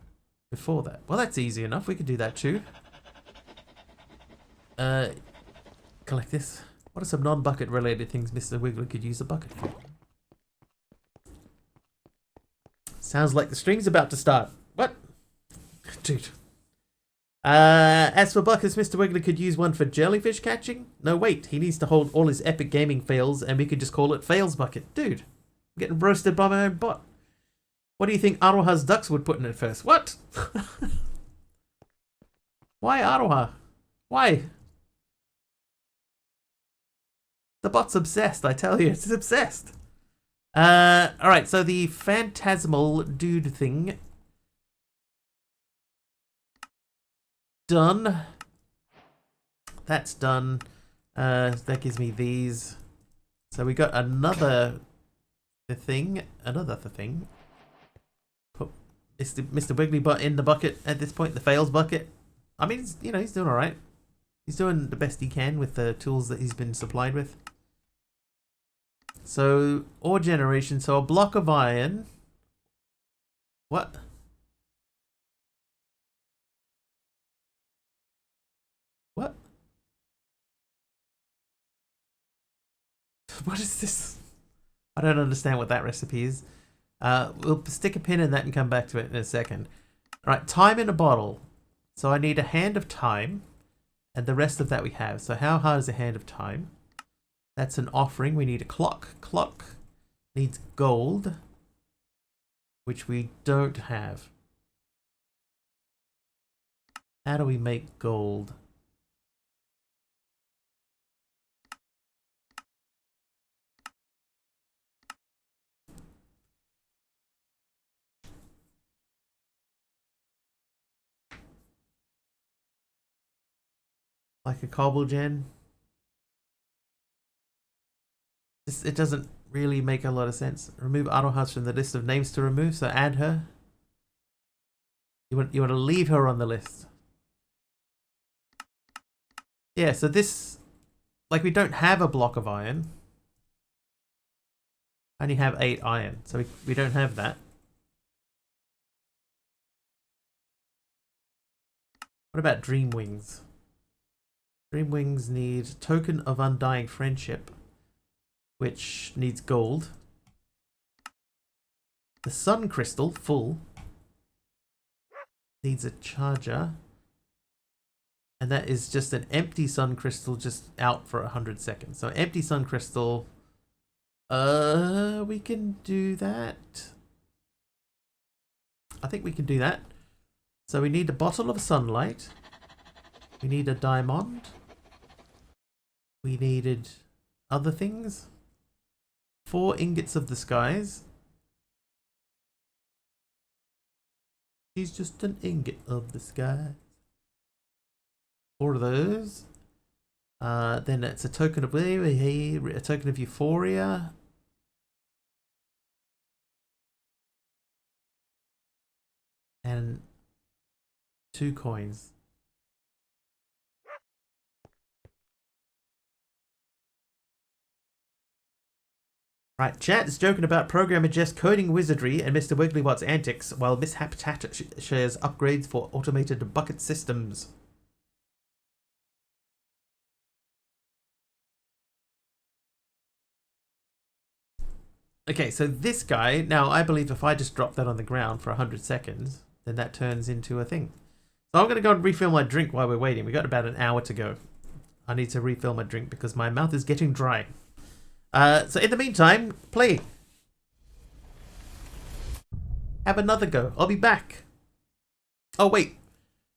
before that. Well, that's easy enough. We could do that too. Collect this. What are some non-bucket related things Mr. Wiggler could use a bucket for? Sounds like the string's about to start. What? Dude. As for buckets, Mr. Wiggler could use one for jellyfish catching. No, wait. He needs to hold all his epic gaming fails, and we could just call it Fails Bucket. Dude, I'm getting roasted by my own bot. What do you think Aroha's ducks would put in it first? What? Why Aroha? Why? The bot's obsessed, I tell you. It's obsessed. Alright, so the phantasmal dude thing. Done. That's done. That gives me these. So we got another thing. Another thing. Put Mr. Wiggly Butt in the bucket at this point, the fails bucket. I mean, he's doing alright. He's doing the best he can with the tools that he's been supplied with. So, ore generation. So, a block of iron. What? What? What is this? I don't understand what that recipe is. We'll stick a pin in that and come back to it in a second. Alright, time in a bottle. So, I need a hand of time. And the rest of that we have. So, how hard is a hand of time? That's an offering. We need a clock. Clock needs gold, which we don't have. How do we make gold? like a cobble gen. It doesn't really make a lot of sense. Remove Arohas from the list of names to remove, so add her. You want to leave her on the list. Yeah, so this, like, we don't have a block of iron. I only have 8 iron, so we don't have that. What about Dream Wings? Dream Wings need Token of Undying Friendship, which needs gold. The Sun Crystal, full, needs a charger. And that is just an empty Sun Crystal just out for 100 seconds. So empty Sun Crystal, we can do that. I think we can do that. So we need a bottle of sunlight. We need a diamond. We needed other things. 4 ingots of the skies. She's just an ingot of the skies. 4 of those. Then it's a token of euphoria. And 2 coins. Right, chat is joking about Programmer Jess coding wizardry and Mr. Wigglywot's antics, while Miss Habitat shares upgrades for automated bucket systems. Okay, so this guy, now I believe if I just drop that on the ground for 100 seconds, then that turns into a thing. So I'm going to go and refill my drink while we're waiting. We got about an hour to go. I need to refill my drink because my mouth is getting dry. So in the meantime, play. Have another go. I'll be back. Oh, wait.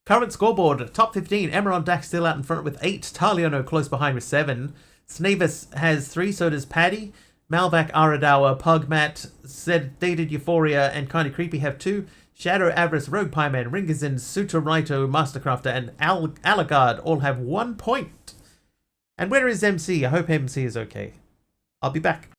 Current scoreboard. Top 15. Emerald Dax still out in front with 8. Taliono close behind with 7. Snavis has 3. So does Paddy. Malvac, Aradawa, Pugmat, Sedated Euphoria, and Kinda Creepy have 2. Shadow, Avarice, Rogue Pieman, Ringazin, Sutorito, Mastercrafter, and Alagard all have 1 point. And where is MC? I hope MC is okay. I'll be back.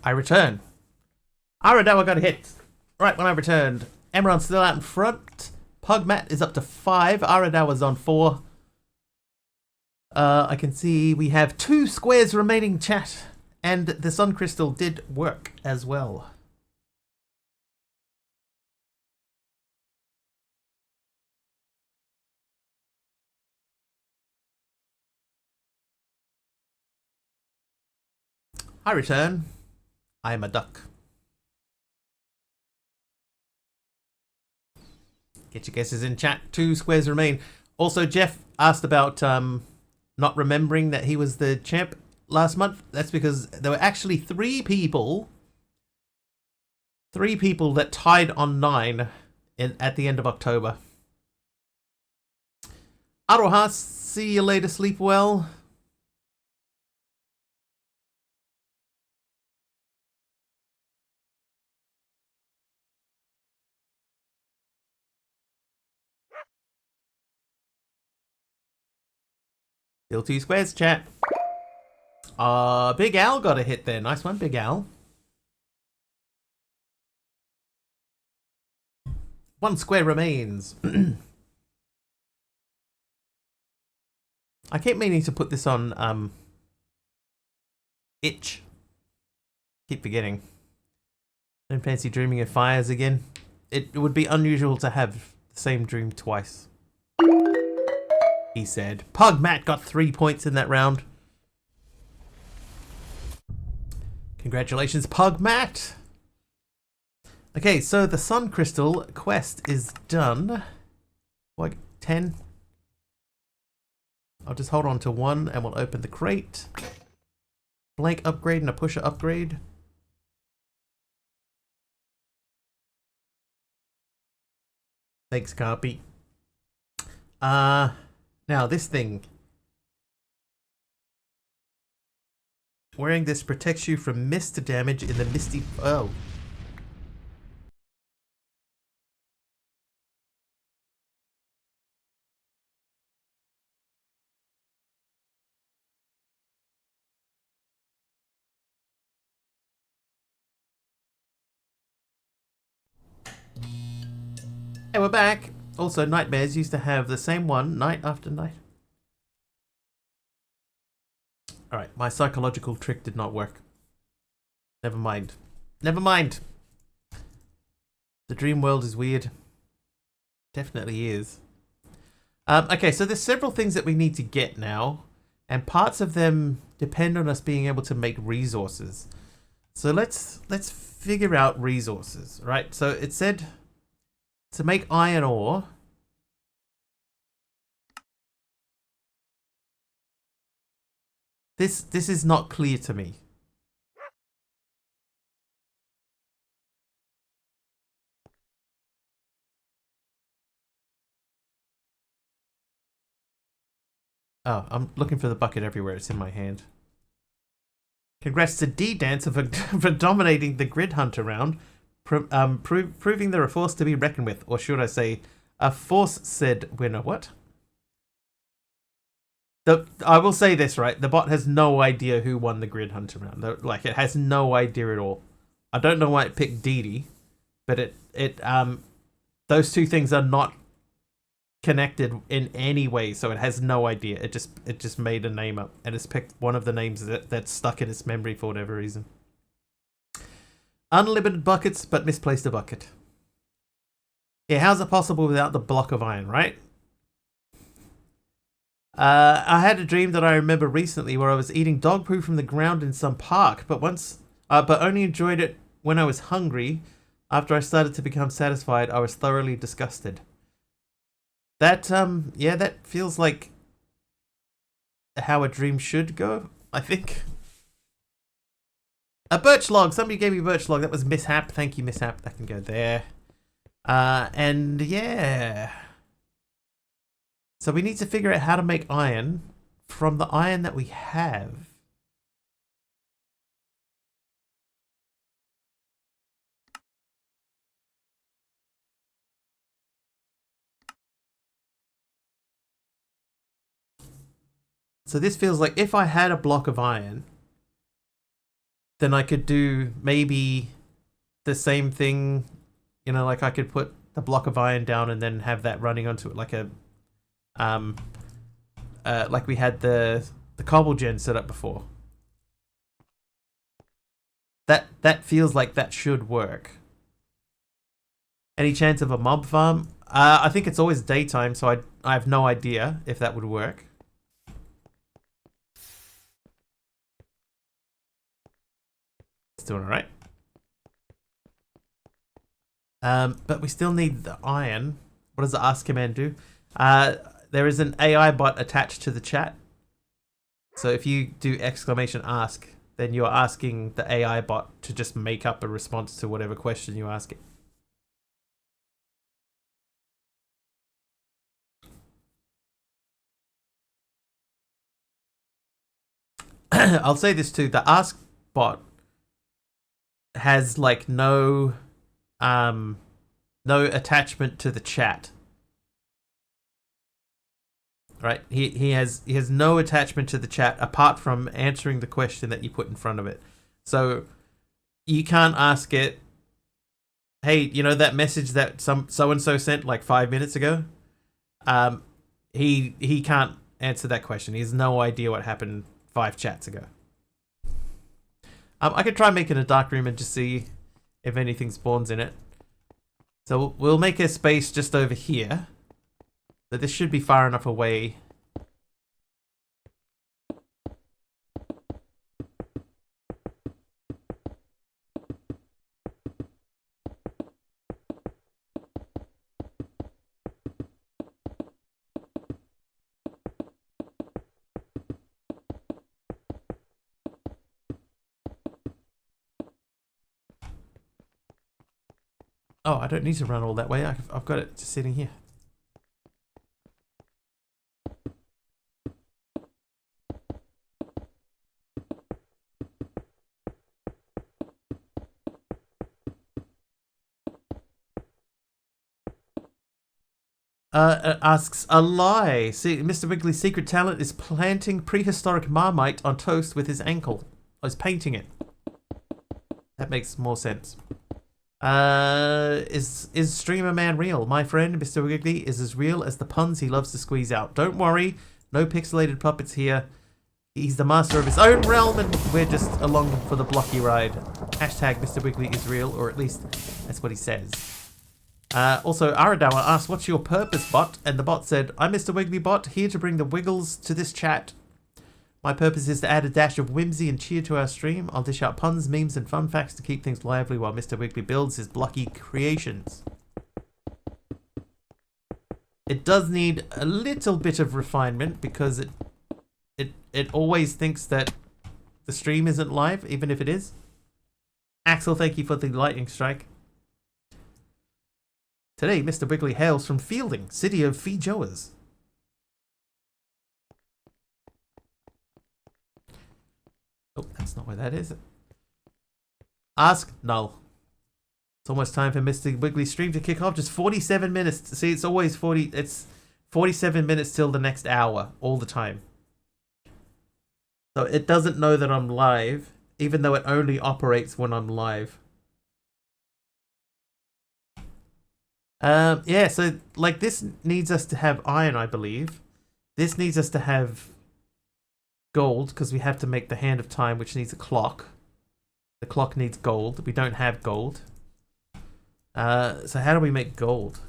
I return. Aradawa got a hit. Right when I returned. Emerald's still out in front. Pugmat is up to 5. Aradawa's on 4. I can see we have 2 squares remaining, chat. And the Sun Crystal did work as well. I return. I am a duck. Get your guesses in chat. 2 squares remain. Also, Jeff asked about not remembering that he was the champ last month. That's because there were actually 3 people that tied on 9 at the end of October. Aroha, see you later. Sleep well. Still 2 squares, chat. Big Al got a hit there. Nice one, Big Al. 1 square remains. I keep meaning to put this on itch. Keep forgetting. Don't fancy dreaming of fires again. It would be unusual to have the same dream twice. He said. Pug Matt got 3 points in that round. Congratulations, Pug Matt. Okay, so the Sun Crystal quest is done. Like 10. I'll just hold on to 1 and we'll open the crate. Blank upgrade and a pusher upgrade. Thanks, Carpy. Now this thing. Wearing this protects you from mist damage in the misty... Oh. Hey, we're back. Also, nightmares used to have the same one night after night. Alright, my psychological trick did not work. Never mind. Never mind. The dream world is weird. Definitely is. Okay, so there's several things that we need to get now. And parts of them depend on us being able to make resources. So let's figure out resources, right? So it said to make iron ore. This is not clear to me. Oh, I'm looking for the bucket everywhere. It's in my hand. Congrats to D-Dance for dominating the Grid Hunter round, proving they're a force to be reckoned with, or should I say, a force said winner. What? I will say this, right? The bot has no idea who won the Grid Hunter round. Like, it has no idea at all. I don't know why it picked Dee, but those two things are not connected in any way, so it has no idea. It just made a name up, and it's picked one of the names that's stuck in its memory for whatever reason. Unlimited buckets, but misplaced a bucket. Yeah, how's it possible without the block of iron, right? I had a dream that I remember recently where I was eating dog poo from the ground in some park, but only enjoyed it when I was hungry. After I started to become satisfied, I was thoroughly disgusted. That, yeah, that feels like how a dream should go, I think. A birch log! Somebody gave me a birch log. That was Mishap. Thank you, Mishap. That can go there. And yeah. So we need to figure out how to make iron from the iron that we have. So this feels like if I had a block of iron, then I could do maybe the same thing, you know, like I could put the block of iron down and then have that running onto it like a like we had the cobble gen set up before. That feels like that should work. Any chance of a mob farm? I think it's always daytime, so I have no idea if that would work. It's doing alright. But we still need the iron. What does the ask command do? There is an AI bot attached to the chat. So if you do exclamation ask, then you're asking the AI bot to just make up a response to whatever question you ask it. I'll say this too, the ask bot has like no attachment to the chat. Right? He has no attachment to the chat apart from answering the question that you put in front of it. So you can't ask it, hey, you know that message that so and so sent like 5 minutes ago? He can't answer that question. He has no idea what happened 5 chats ago. I could try making a dark room and just see if anything spawns in it. So we'll make a space just over here. So this should be far enough away. Oh, I don't need to run all that way. I've got it just sitting here. Asks a lie. See, Mr. Wiggly's secret talent is planting prehistoric Marmite on toast with his ankle. Oh, he's painting it. That makes more sense. Is Streamer Man real? My friend, Mr. Wiggly, is as real as the puns he loves to squeeze out. Don't worry, no pixelated puppets here. He's the master of his own realm, and we're just along for the blocky ride. Hashtag Mr. Wiggly is real, or at least that's what he says. Also, Aradawa asked, what's your purpose, bot? And the bot said, I'm Mr. Wiggly Bot, here to bring the wiggles to this chat. My purpose is to add a dash of whimsy and cheer to our stream. I'll dish out puns, memes, and fun facts to keep things lively while Mr. Wiggly builds his blocky creations. It does need a little bit of refinement because it always thinks that the stream isn't live, even if it is. Axel, thank you for the lightning strike. Today, Mr. Wiggly hails from Fielding, city of Fijoas. Oh, that's not where that is. Ask null. It's almost time for Mr. Wiggly's stream to kick off. Just 47 minutes. See, it's always 47 minutes till the next hour, all the time. So it doesn't know that I'm live, even though it only operates when I'm live. Yeah, so like this needs us to have iron, I believe. This needs us to have gold, because we have to make the Hand of Time, which needs a clock. The clock needs gold. We don't have gold. So how do we make gold?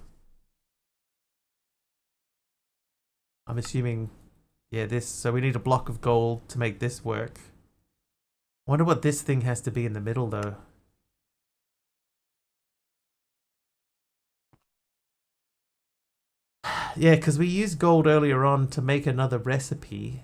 I'm assuming, yeah, this. So we need a block of gold to make this work. I wonder what this thing has to be in the middle, though. Yeah, because we used gold earlier on to make another recipe.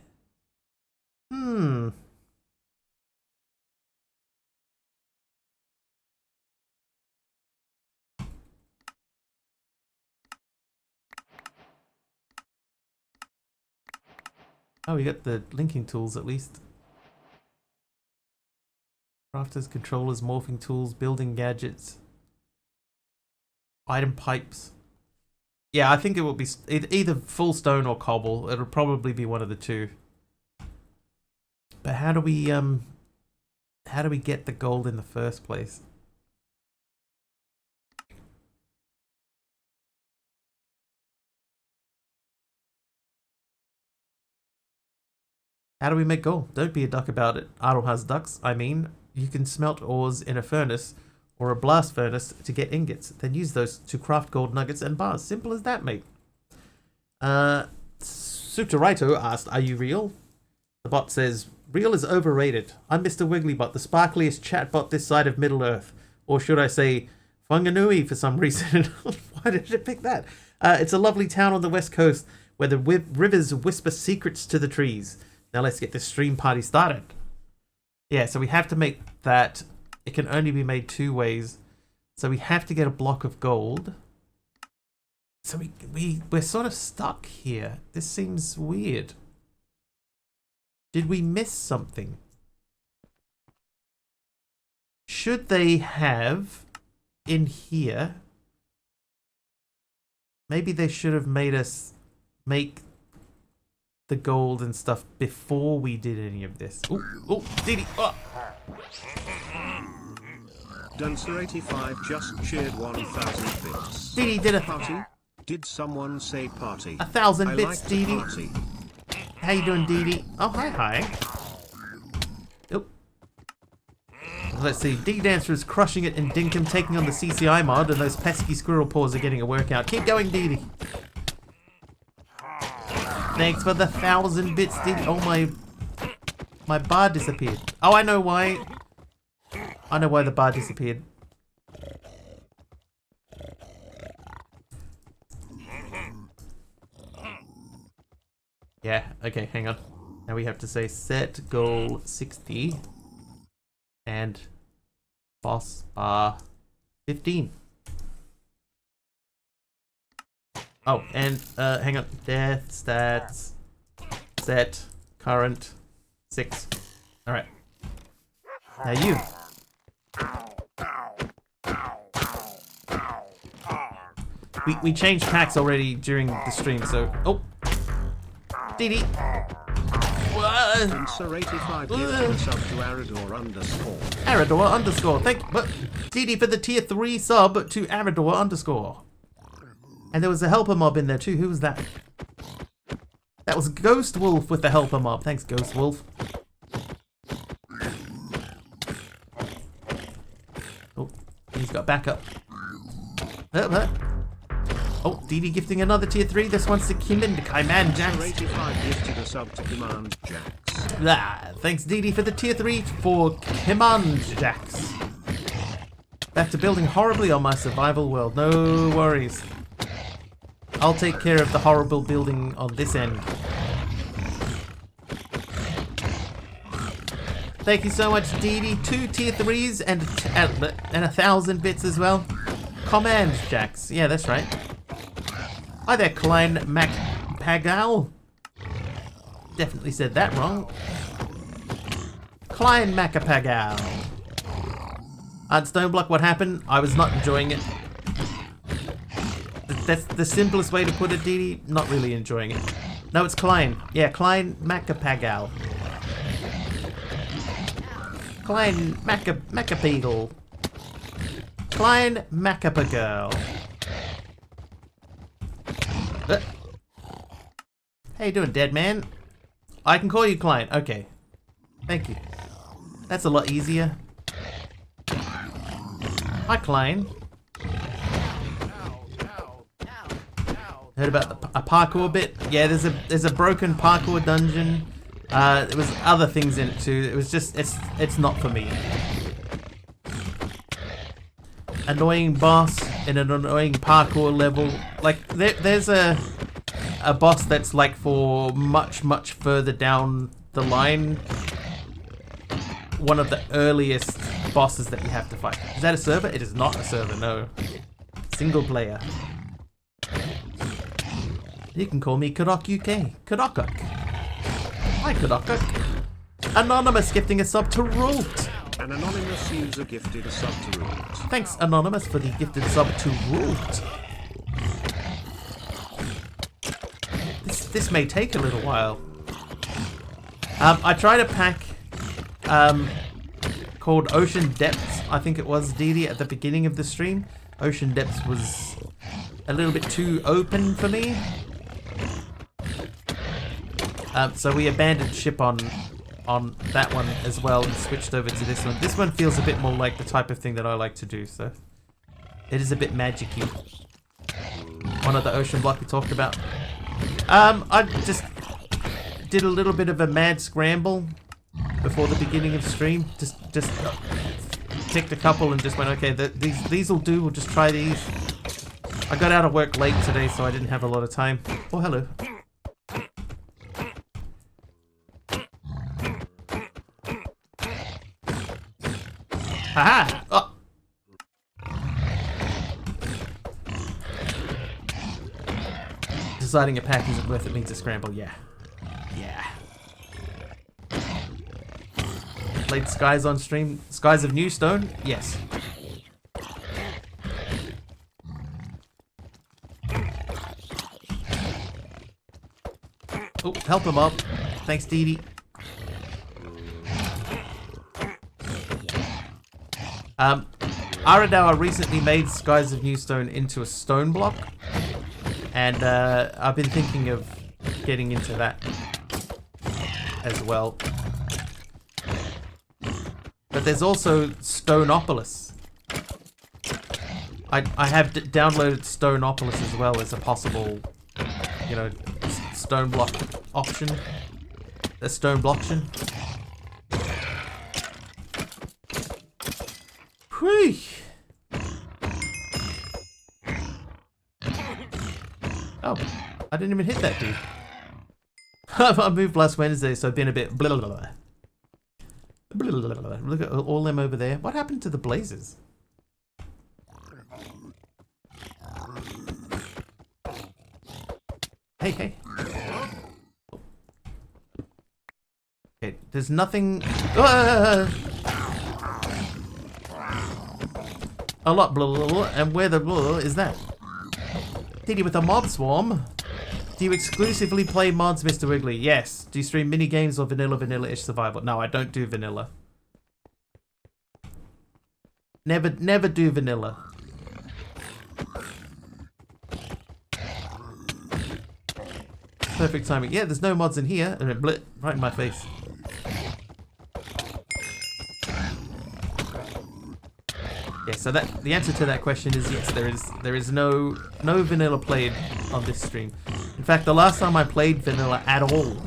Oh, we got the linking tools at least. Crafters, controllers, morphing tools, building gadgets. Item pipes. Yeah, I think it will be either full stone or cobble. It'll probably be one of the two. But how do we get the gold in the first place? How do we make gold? Don't be a duck about it. Idle has ducks. I mean, you can smelt ores in a furnace or a blast furnace to get ingots. Then use those to craft gold nuggets and bars. Simple as that, mate. Sutarito asked, are you real? The bot says, real is overrated. I'm Mr. Wigglybot, the sparkliest chatbot this side of Middle Earth. Or should I say, Whanganui for some reason. Why did it pick that? It's a lovely town on the west coast where the rivers whisper secrets to the trees. Now let's get this stream party started. Yeah, so we have to make that. It can only be made 2 ways. So we have to get a block of gold. So we're sort of stuck here. This seems weird. Did we miss something? Should they have in here? Maybe they should have made us make the gold and stuff before we did any of this. Oh, did he? Oh. Duncer85 just cheered 1,000 bits. Didi did a Party? Did someone say party? 1,000 bits, like to Didi. party. How you doing, Didi? Oh, hi. Oh. Let's see. D-Dancer is crushing it in Dinkum, taking on the CCI mod, and those pesky squirrel paws are getting a workout. Keep going, Didi. Thanks for the 1,000 bits, Didi. Oh, my bar disappeared. Oh, I know why. I know why the bar disappeared. Yeah, okay, hang on. Now we have to say set goal 60 and boss bar 15. Oh, and hang on. Death stats set current 6. Alright. Now you. We changed packs already during the stream, so... Oh! Didi! Duncer85 gives sub to Arador_. Arador_. Thank you. Didi for the tier 3 sub to Arador_. And there was a helper mob in there too. Who was that? That was Ghost Wolf with the helper mob. Thanks, Ghost Wolf. Oh, he's got backup. Oh, Didi gifting another tier 3. This one's to Command Jax. Duncer85 gifted a sub to Command Jax. Thanks, Didi, for the tier 3 for Command Jax. Back to building horribly on my survival world. No worries. I'll take care of the horrible building on this end. Thank you so much, Didi. 2 tier 3s and 1,000 bits as well. Command Jax. Yeah, that's right. Hi there, Klein Macpagal. Definitely said that wrong. Klein Macapagal. Stoneblock, what happened? I was not enjoying it. That's the simplest way to put it, Didi. Not really enjoying it. No, it's Klein. Yeah, Klein Macapagal. Klein Macapagal. Klein Macapagal. How you doing, dead man? I can call you Klein. Okay. Thank you. That's a lot easier. Hi, Klein. Heard about a parkour bit? Yeah, there's a broken parkour dungeon. There was other things in it too. It was just it's not for me. Annoying boss in an annoying parkour level. Like there's a boss that's like for much further down the line. One of the earliest bosses that you have to fight. Is that a server? It is not a server, no. Single player. You can call me Kadok UK. Kadokuk. Hi, Kadokuk. Anonymous gifting a sub to Root. An anonymous user gifted a sub to Root. Thanks, Anonymous, for the gifted sub to Root. This may take a little while. I tried a pack called Ocean Depths. I think it was, Didi, at the beginning of the stream. Ocean Depths was a little bit too open for me. So we abandoned ship on that one as well and switched over to this one. This one feels a bit more like the type of thing that I like to do, so it is a bit magic-y. One of the ocean block we talked about. I just did a little bit of a mad scramble before the beginning of stream. Just picked a couple and just went, okay, these will do. We'll just try these. I got out of work late today, so I didn't have a lot of time. Oh, hello. Haha! Oh. Deciding a pack isn't worth it means a scramble, yeah. Yeah. Played Skies on stream. Skies of Newstone? Yes. Oh, help him up. Thanks, Dee Dee. Aradawa recently made Skies of Newstone into a stone block. And I've been thinking of getting into that as well. But there's also Stoneopolis. I have downloaded Stoneopolis as well as a possible, you know, stone block option. A stone blocktion. Whee! Oh, I didn't even hit that dude. I moved last Wednesday, so I've been a bit blah, blah, blah. Blah, blah, blah. Look at all them over there. What happened to the blazes? Hey, hey. Okay, there's nothing. A lot blah, blah, blah, and where the blah is that? Diddy with a mob swarm. Do you exclusively play mods, Mr. Wiggly? Yes. Do you stream mini games or vanilla-ish survival? No, I don't do vanilla. Never do vanilla. Perfect timing. Yeah, there's no mods in here. And it blit right in my face. Yeah, so that the answer to that question is yes. There is no vanilla played on this stream. In fact, the last time I played vanilla at all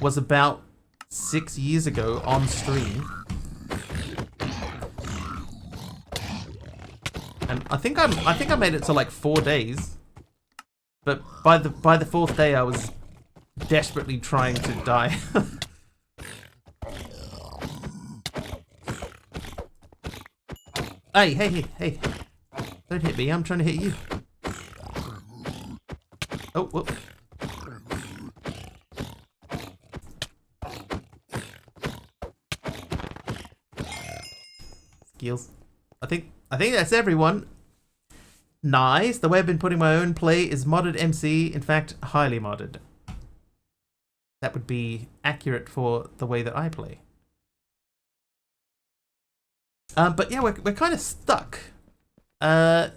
was about 6 years ago on stream, and I think I made it to like 4 days, but by the fourth day I was desperately trying to die. Hey! Don't hit me! I'm trying to hit you. Oh, whoop. Skills. I think that's everyone. Nice. The way I've been putting my own play is modded MC. In fact, highly modded. That would be accurate for the way that I play. But yeah, we're kind of stuck. It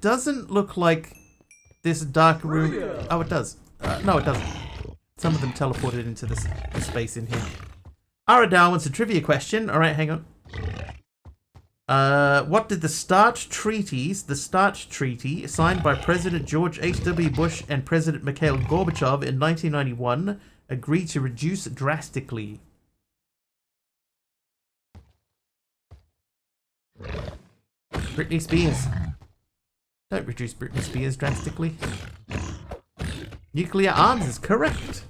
doesn't look like this dark room. Oh, it does. No, it doesn't. Some of them teleported into this space in here. Aradal wants a trivia question. All right, hang on. What did the START Treaty, signed by President George H.W. Bush and President Mikhail Gorbachev in 1991, agree to reduce drastically? Britney Spears. Don't reduce Britney Spears drastically. Nuclear arms is correct.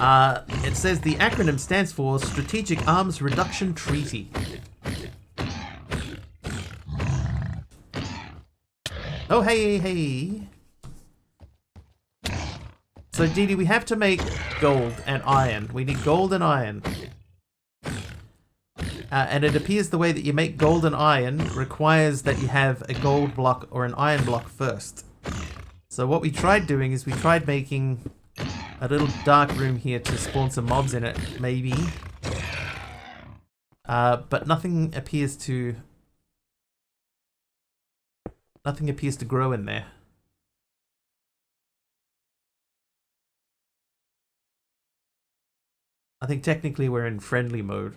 It says the acronym stands for Strategic Arms Reduction Treaty. Oh, hey. So, Didi, we have to make gold and iron. We need gold and iron. And it appears the way that you make gold and iron requires that you have a gold block or an iron block first. So what we tried doing is we tried making a little dark room here to spawn some mobs in it, maybe. But nothing appears to grow in there. I think technically we're in friendly mode.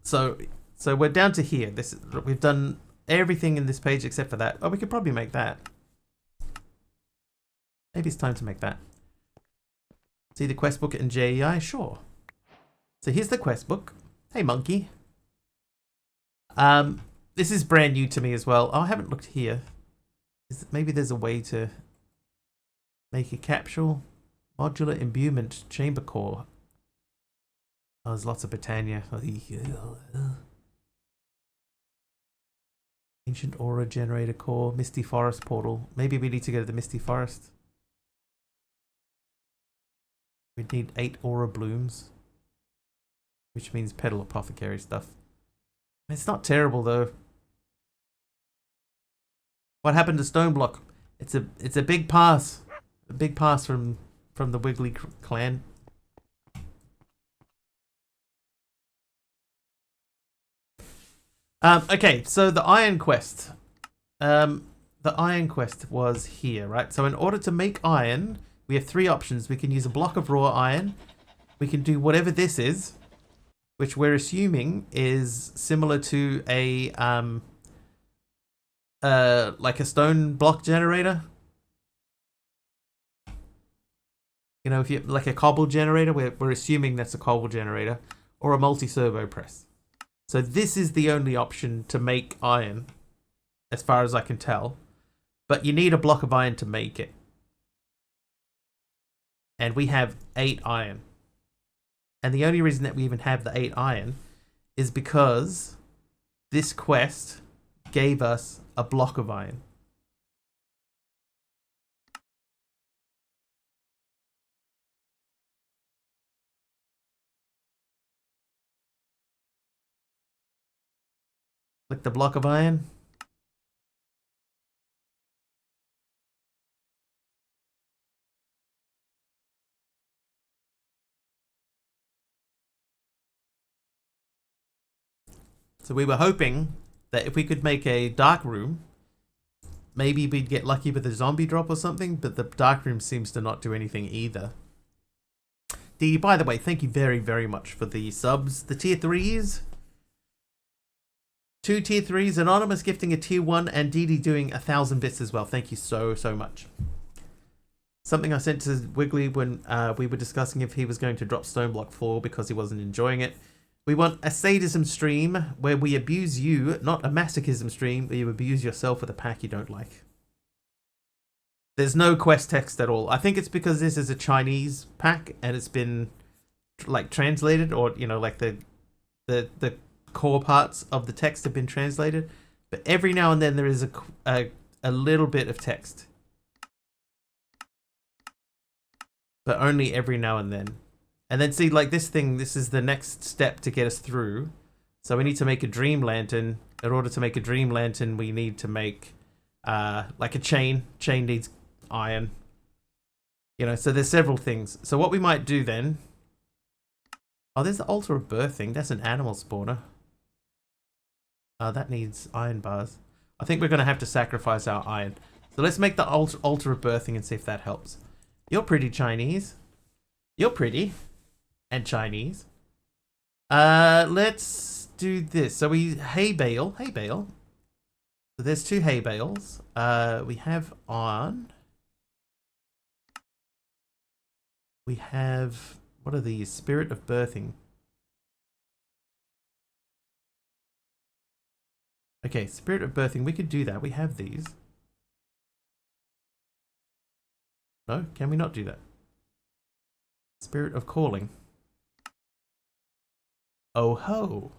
So we're down to here. We've done everything in this page except for that. Oh, we could probably make that. Maybe it's time to make that. See the quest book in JEI? Sure. So here's the quest book. Hey, monkey. This is brand new to me as well. Oh, I haven't looked here. Maybe there's a way to make a capsule. Modular imbuement chamber core. Oh, there's lots of Britannia. Ancient aura generator core. Misty forest portal. Maybe we need to go to the Misty Forest. We'd need 8 aura blooms. Which means petal apothecary stuff. It's not terrible though. What happened to Stone Block? It's a big pass. A big pass from the Wiggly clan. Okay, so the Iron Quest. The Iron Quest was here, right? So in order to make iron, we have 3 options. We can use a block of raw iron. We can do whatever this is, which we're assuming is similar to a like a stone block generator. You know, if you like a cobble generator, we're assuming that's a cobble generator, or a multi-servo press. So this is the only option to make iron, as far as I can tell. But you need a block of iron to make it. And we have 8 iron. And the only reason that we even have the 8 iron is because this quest gave us a block of iron. Click the block of iron. So we were hoping that if we could make a dark room, maybe we'd get lucky with a zombie drop or something, but the dark room seems to not do anything either. Dee, by the way, thank you very, very much for the subs. The tier 3s. 2 tier 3s, Anonymous gifting a tier 1, and Dee Dee doing 1,000 bits as well. Thank you so, so much. Something I sent to Wiggly when we were discussing if he was going to drop Stoneblock 4 because he wasn't enjoying it. We want a sadism stream where we abuse you, not a masochism stream where you abuse yourself with a pack you don't like. There's no quest text at all. I think it's because this is a Chinese pack and it's been like translated, or you know, like the core parts of the text have been translated. But every now and then there is a little bit of text. But only every now and then. And then see, like this thing, this is the next step to get us through. So we need to make a dream lantern. In order to make a dream lantern, we need to make like a chain. Chain needs iron. You know, so there's several things. So what we might do then... Oh, there's the altar of birthing. That's an animal spawner. That needs iron bars. I think we're going to have to sacrifice our iron. So let's make the altar of birthing and see if that helps. You're pretty, Chinese. You're pretty. And Chinese. Let's do this. So we hay bale. Hay bale. So there's 2 hay bales. We have on. We have, what are these? Spirit of birthing. Okay, spirit of birthing. We could do that. We have these. No, can we not do that? Spirit of calling. Oh ho.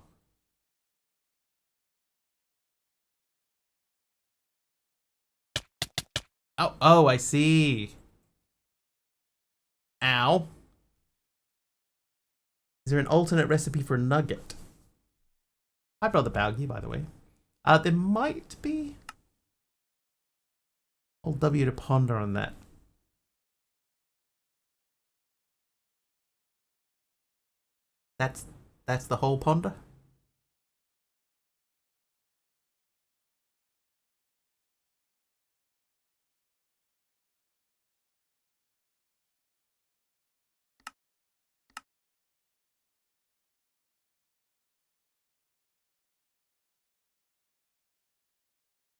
Oh, I see. Ow. Is there an alternate recipe for a nugget? Hi, Brother Balgi, by the way. There might be. Old W to ponder on that. That's the whole ponder.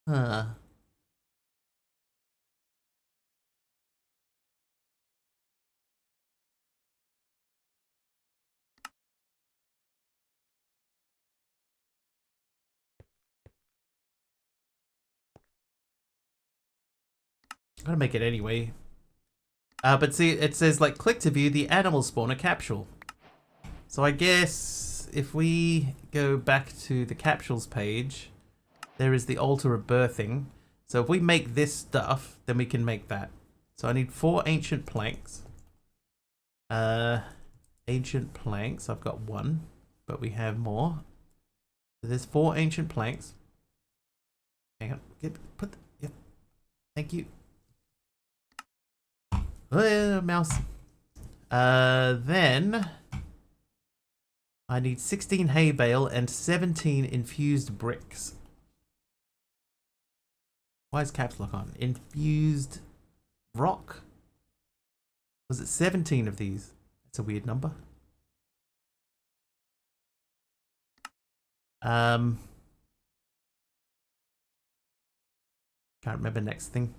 Huh. I'm gonna make it anyway. But see, it says like click to view the animal spawner capsule. So I guess if we go back to the capsules page, there is the altar of birthing. So if we make this stuff, then we can make that. So I need 4 ancient planks. Ancient planks. I've got 1, but we have more. So there's 4 ancient planks. Hang on. Yep. Thank you. Mouse. Then I need 16 hay bale and 17 infused bricks. Why is caps lock on? Infused rock? Was it 17 of these? That's a weird number. Can't remember next thing.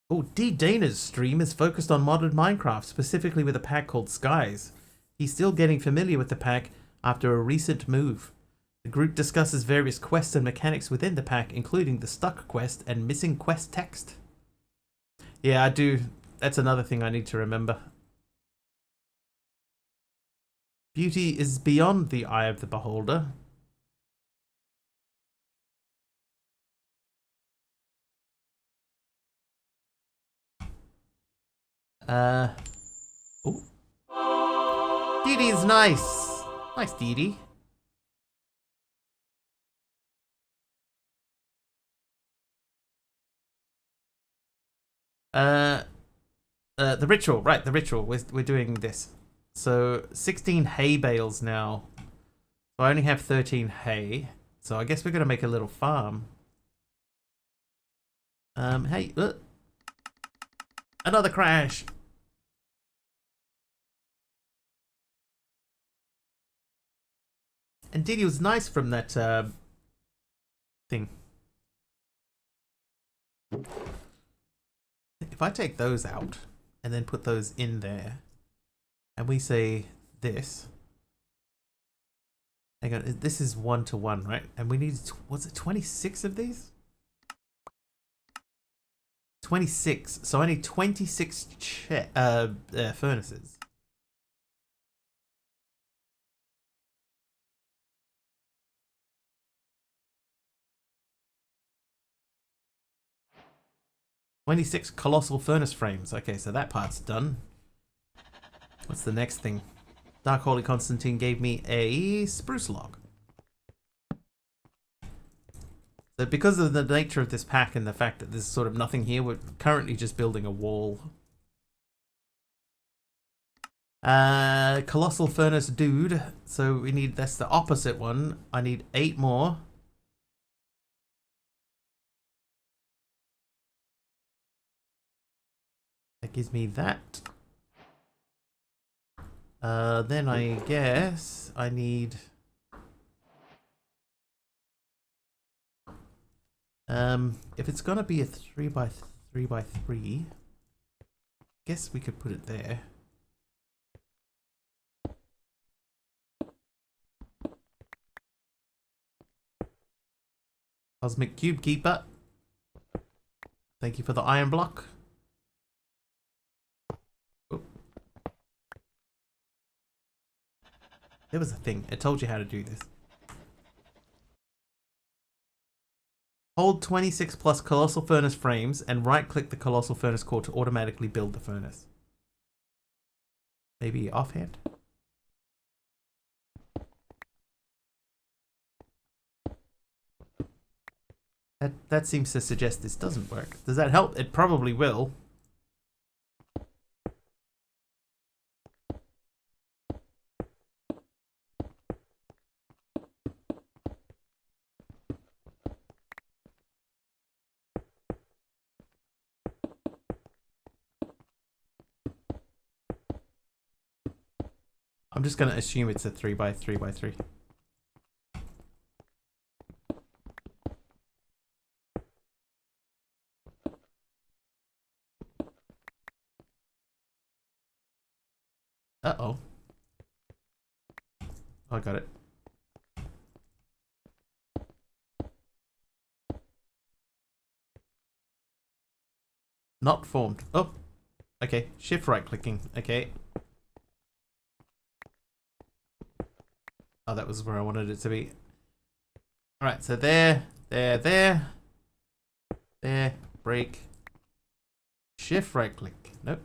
Oh, D. Dana's stream is focused on modded Minecraft, specifically with a pack called Skies. He's still getting familiar with the pack after a recent move. The group discusses various quests and mechanics within the pack, including the stuck quest and missing quest text. Yeah, I do. That's another thing I need to remember. Beauty is beyond the eye of the beholder. Oh. Dee Dee's nice. Nice, Dee Dee. The ritual, right, the ritual. We're doing this. So 16 hay bales now. So I only have 13 hay. So I guess we're gonna make a little farm. Hey, another crash. And Didi was nice from that thing. If I take those out and then put those in there, and we say this. Hang on, this is 1-to-1, right? And we need, was it 26 of these? 26. So I need 26 furnaces. "26 colossal furnace frames." Okay, so that part's done. What's the next thing? Dark Holy Constantine gave me a spruce log. So because of the nature of this pack and the fact that there's sort of nothing here, we're currently just building a wall. Colossal furnace dude. So we need, that's the opposite one. I need 8 more. That gives me that. Then I guess I need... if it's gonna be a 3x3x3, guess we could put it there. Cosmic Cube Keeper. Thank you for the iron block. Oh. There was a thing. It told you how to do this. Hold 26 plus Colossal Furnace frames and right-click the Colossal Furnace core to automatically build the furnace. Maybe offhand? That seems to suggest this doesn't work. Does that help? It probably will. I'm just going to assume it's a 3x3x3. Uh-oh. I got it. Not formed. Oh, okay. Shift right clicking. Okay. Oh, that was where I wanted it to be. Alright, so there, there, break. Shift right click. Nope.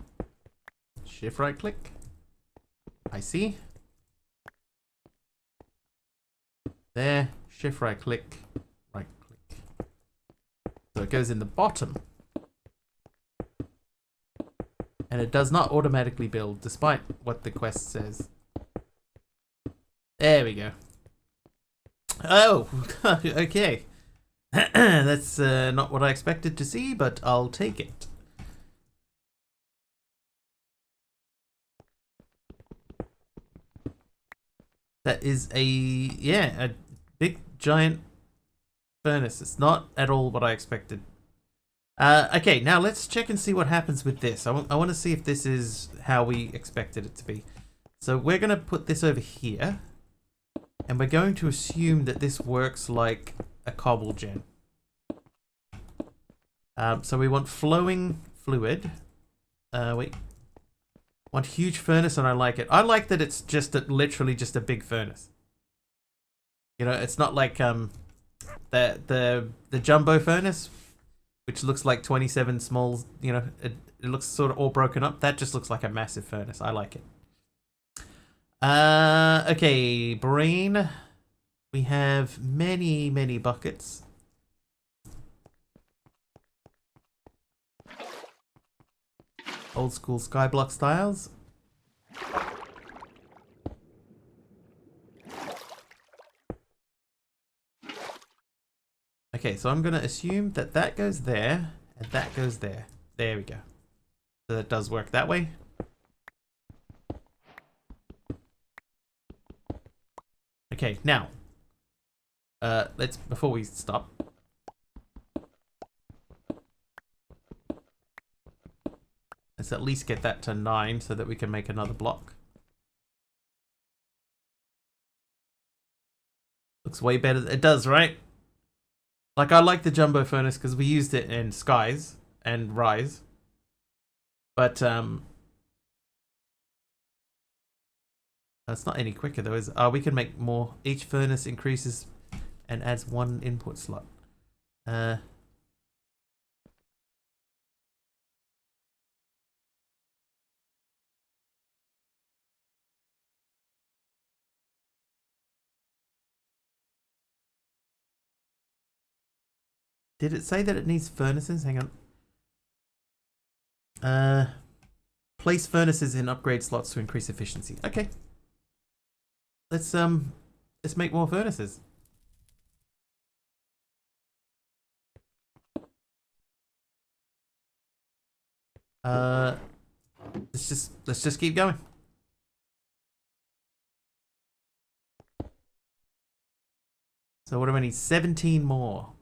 Shift right click. I see. There, shift right click, right click. So it goes in the bottom. And it does not automatically build, despite what the quest says. There we go. Oh, okay. That's not what I expected to see, but I'll take it. That is a big giant furnace. It's not at all what I expected. Okay, now let's check and see what happens with this. I want to see if this is how we expected it to be. So we're going to put this over here. And we're going to assume that this works like a cobble gen. So we want flowing fluid. Wait. Want huge furnace, and I like it. I like that it's just literally just a big furnace. You know, it's not like the jumbo furnace, which looks like 27 small. You know, it looks sort of all broken up. That just looks like a massive furnace. I like it. Okay, brain. We have many buckets. Old school skyblock styles. Okay, so I'm gonna assume that that goes there and that goes there. There we go. So that does work that way. Okay, now, before we stop, let's at least get that to 9 so that we can make another block. Looks way better. It does, right? Like, I like the jumbo furnace because we used it in Skies and Rise. But, it's not any quicker though, is it? We can make more. Each furnace increases and adds 1 input slot. Did it say that it needs furnaces? Hang on. Place furnaces in upgrade slots to increase efficiency. Okay. Let's make more furnaces. Let's just keep going. So what do I need? 17 more.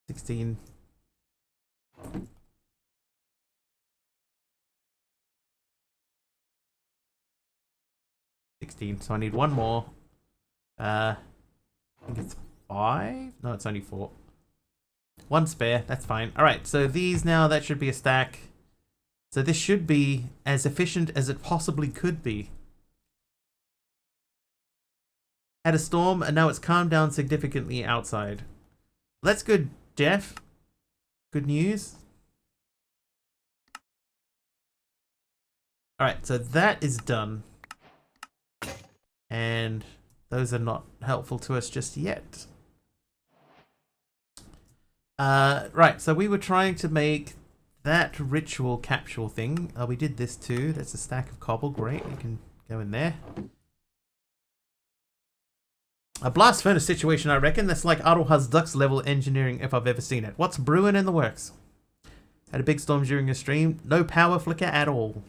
16. 16. So I need 1 more. I think it's 5. No, it's only 4. 1 spare. That's fine. All right. So these now, that should be a stack. So this should be as efficient as it possibly could be. Had a storm and now it's calmed down significantly outside. That's good, Jeff. Good news. Alright, so that is done. And those are not helpful to us just yet. Right, so we were trying to make that ritual capsule thing. We did this too. That's a stack of cobble. Great, we can go in there. A blast furnace situation, I reckon. That's like Aroha's Ducks level engineering if I've ever seen it. What's brewing in the works? Had a big storm during a stream. No power flicker at all.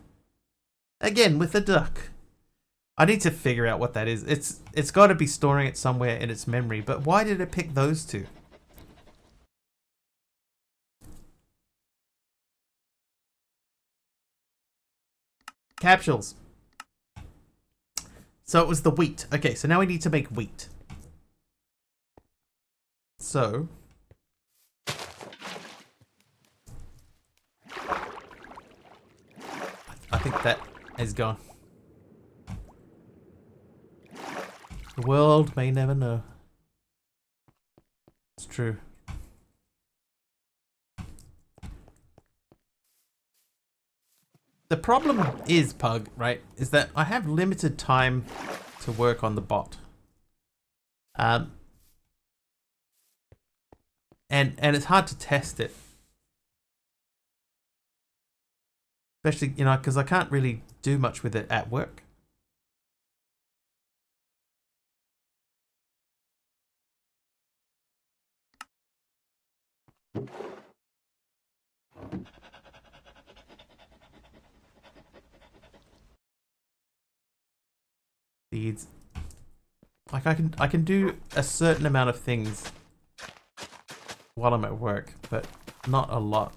Again, with the duck. I need to figure out what that is. It's got to be storing it somewhere in its memory. But why did it pick those two? Capsules. So it was the wheat. Okay, so now we need to make wheat. So I think that is gone. The world may never know. It's true. The problem is, Pug, right, is that I have limited time to work on the bot. And it's hard to test it. Especially, you know, because I can't really do much with it at work. Seeds. Like I can do a certain amount of things while I'm at work, but not a lot.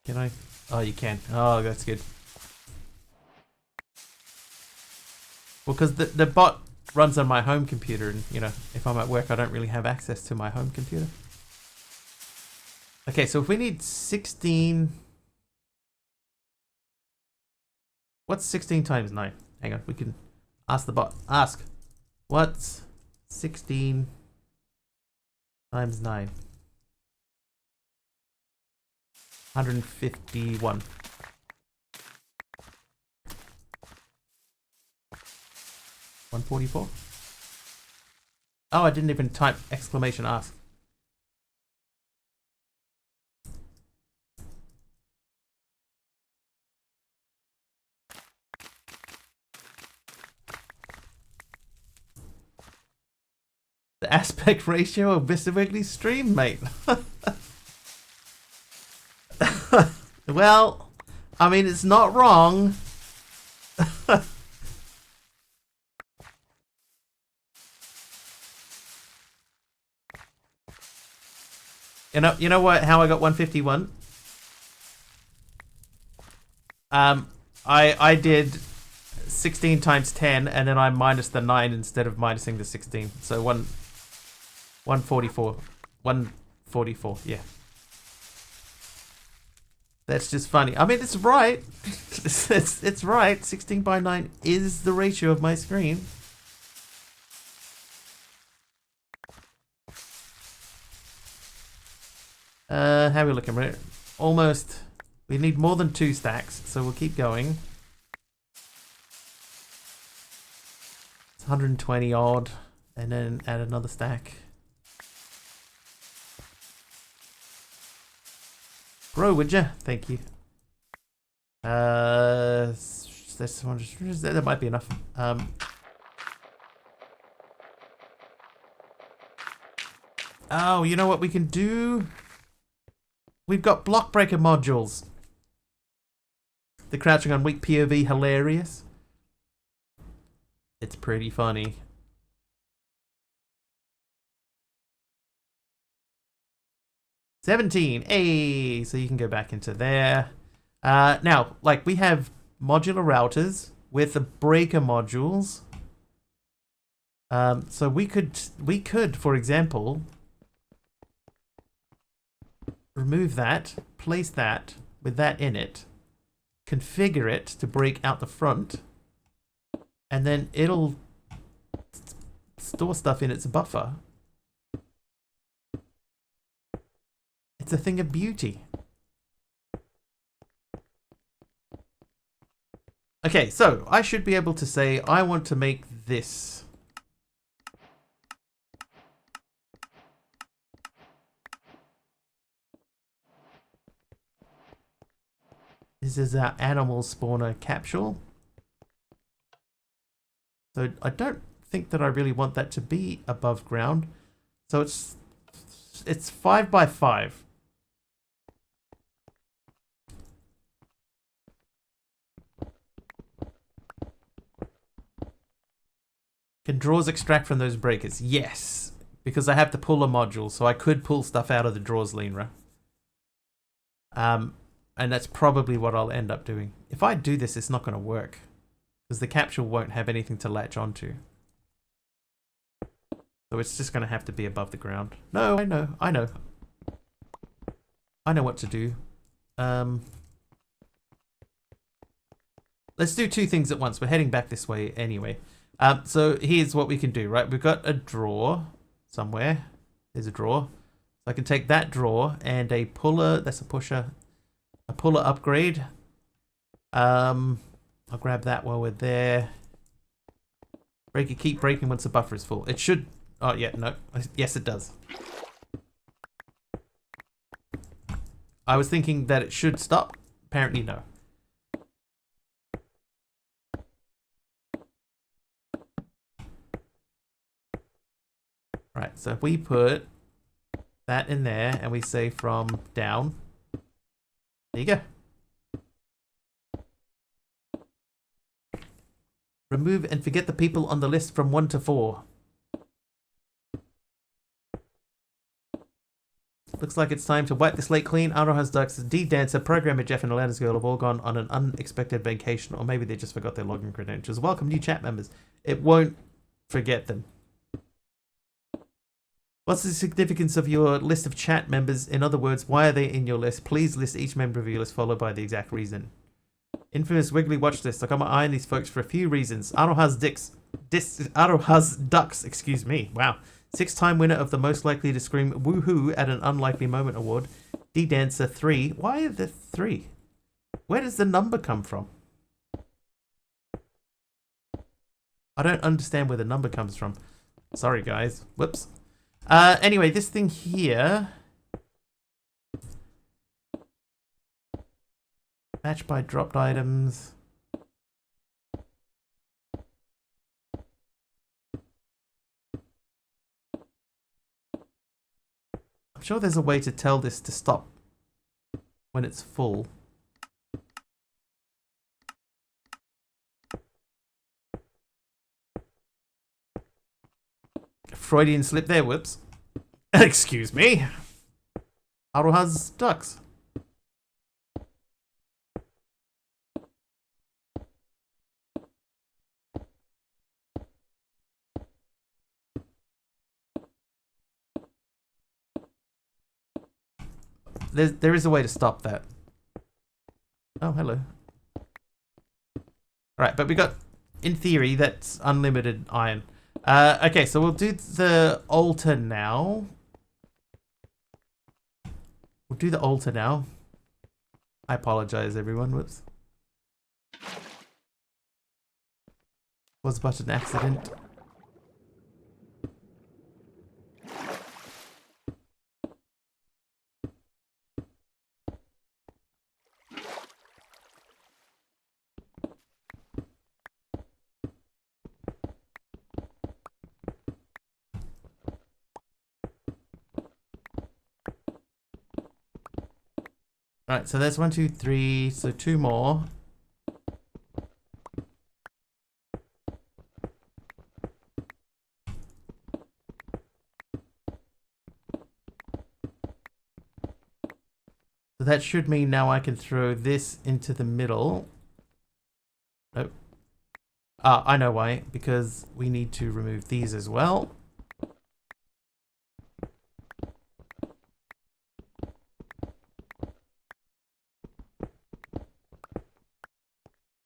Can I? Oh, you can. Oh, that's good. Well, because the bot runs on my home computer, and you know, if I'm at work, I don't really have access to my home computer. Okay, so if we need 16, what's 16 times 9? Hang on, we can ask the bot. Ask, what's 16 times 9? 151. $144? Oh, I didn't even type exclamation ask. The aspect ratio of Mr. Wiggly's stream, mate. Well, I mean, it's not wrong. You know what? How I got 151? I did 16 times 10, and then I minus the 9 instead of minusing the 16. So 144. 144. Yeah. That's just funny. I mean, it's right. It's right. 16 by 9 is the ratio of my screen. How are we looking? We're almost. We need more than 2 stacks, so we'll keep going. It's 120 odd, and then add another stack. Grow, would ya? Thank you. This one that might be enough. Oh, you know what we can do? We've got block breaker modules. The crouching on weak POV hilarious. It's pretty funny. $17. Hey, so you can go back into there. Now, like we have modular routers with the breaker modules. So we could, for example, remove that, place that with that in it, configure it to break out the front, and then it'll store stuff in its buffer. It's a thing of beauty. Okay, so I should be able to say I want to make this. This is our animal spawner capsule. So I don't think that I really want that to be above ground. So it's 5 by 5. Can drawers extract from those breakers? Yes, because I have to pull a module, so I could pull stuff out of the drawers, Linra. And that's probably what I'll end up doing. If I do this, it's not going to work. Because the capsule won't have anything to latch onto. So it's just going to have to be above the ground. No, I know. I know what to do. Let's do two things at once. We're heading back this way anyway. So here's what we can do, right? We've got a drawer somewhere. There's a drawer. So I can take that drawer and a puller. That's a pusher. A puller upgrade. I'll grab that while we're there. Break it, keep breaking once the buffer is full. It should... Oh, yeah, no. Yes, it does. I was thinking that it should stop. Apparently, no. Right, so if we put that in there and we say from down, there you go. Remove and forget the people on the list from 1 to 4. Looks like it's time to wipe the slate clean. Aroha's Ducks, D-Dancer, Programmer Jeff and Atlantis Girl have all gone on an unexpected vacation, or maybe they just forgot their login credentials. Welcome new chat members. It won't forget them. What's the significance of your list of chat members? In other words, why are they in your list? Please list each member of your list followed by the exact reason. Infamous Wiggly watch list. I got my eye on these folks for a few reasons. Aroha's Ducks, excuse me. Wow. 6-time winner of the most likely to scream woohoo at an unlikely moment award. D-Dancer 3. Why are there 3? Where does the number come from? I don't understand where the number comes from. Sorry, guys. Whoops. Anyway, this thing here. Match by dropped items. I'm sure there's a way to tell this to stop when it's full. Freudian slip there, whoops. Excuse me. Aroha's Ducks. There is a way to stop that. Oh, hello. Alright, but we got, in theory, that's unlimited iron. Okay, so we'll do the altar now. We'll do the altar now. I apologize, everyone. Whoops. Was but an accident. Right, so there's 1, 2, 3, so 2 more. So that should mean now I can throw this into the middle. Oh. Ah, I know why. Because we need to remove these as well.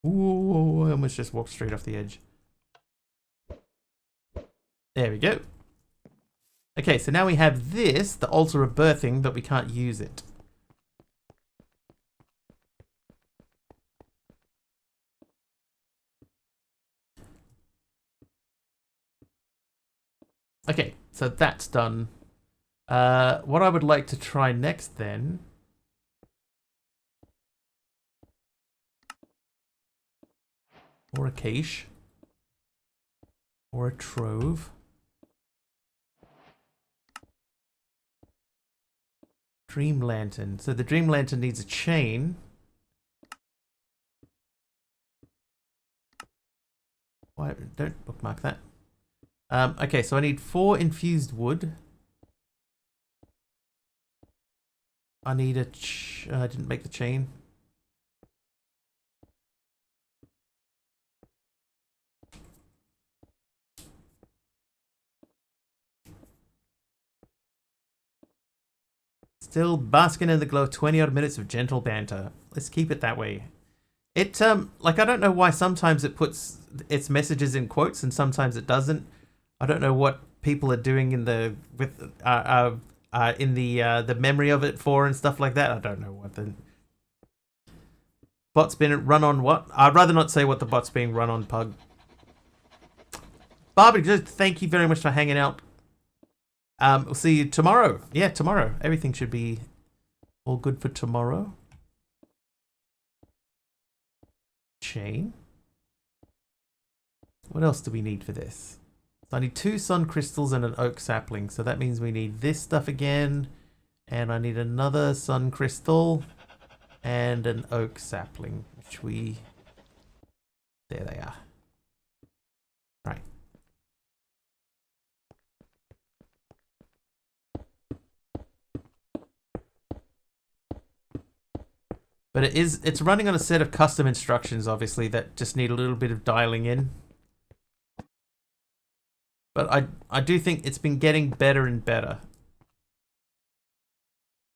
Ooh, I almost just walked straight off the edge. There we go. Okay, so now we have this, the altar of birthing, but we can't use it. Okay, so that's done. What I would like to try next then... Or a cache. Or a trove. Dream lantern. So the dream lantern needs a chain. Why? Don't bookmark that. Okay, so I need 4 infused wood. I need a... I didn't make the chain. Still basking in the glow of 20 odd minutes of gentle banter. Let's keep it that way. It, like, I don't know why sometimes it puts its messages in quotes and sometimes it doesn't. I don't know what people are doing in the, the memory of it for and stuff like that. I don't know what the bot's been run on what. I'd rather not say what the bot's being run on, Pug. Barbie, just thank you very much for hanging out. We'll see you tomorrow. Yeah, tomorrow. Everything should be all good for tomorrow. Chain. What else do we need for this? So I need 2 sun crystals and an oak sapling. So that means we need this stuff again. And I need another sun crystal and an oak sapling, which we... There they are. Right. But it's running on a set of custom instructions, obviously, that just need a little bit of dialing in. But I do think it's been getting better and better.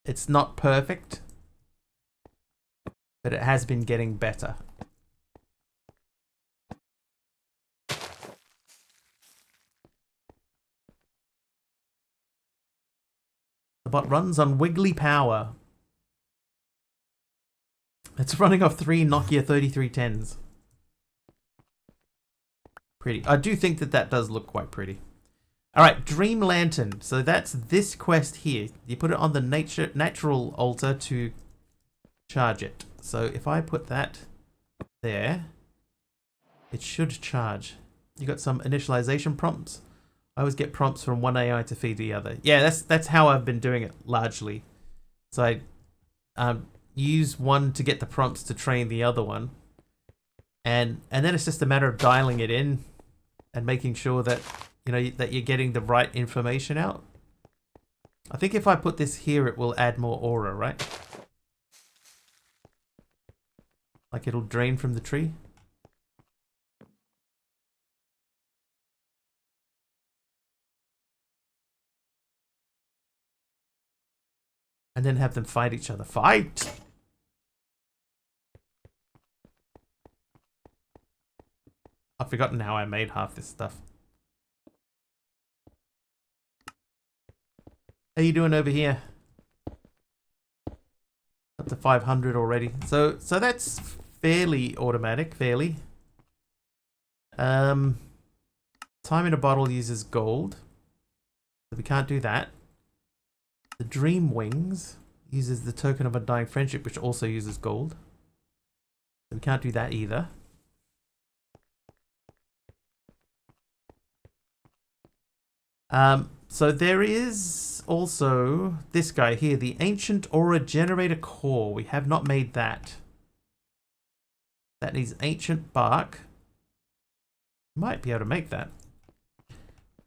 It's not perfect, but it has been getting better. The bot runs on wiggly power. It's running off 3 Nokia 3310s. Pretty. I do think that does look quite pretty. Alright, Dream Lantern. So that's this quest here. You put it on the natural altar to charge it. So if I put that there, it should charge. You got some initialization prompts. I always get prompts from one AI to feed the other. Yeah, that's how I've been doing it largely. So I use one to get the prompts to train the other one. And then it's just a matter of dialing it in and making sure that, you know, that you're getting the right information out. I think if I put this here, it will add more aura, right? Like it'll drain from the tree. And then have them fight each other. Fight! I've forgotten how I made half this stuff. How you doing over here? Up to 500 already. So that's fairly automatic, fairly. Time in a bottle uses gold. So we can't do that. The Dream Wings uses the token of undying friendship, which also uses gold. So we can't do that either. So there is also this guy here, the Ancient Aura Generator Core. We have not made that. That needs Ancient Bark. Might be able to make that.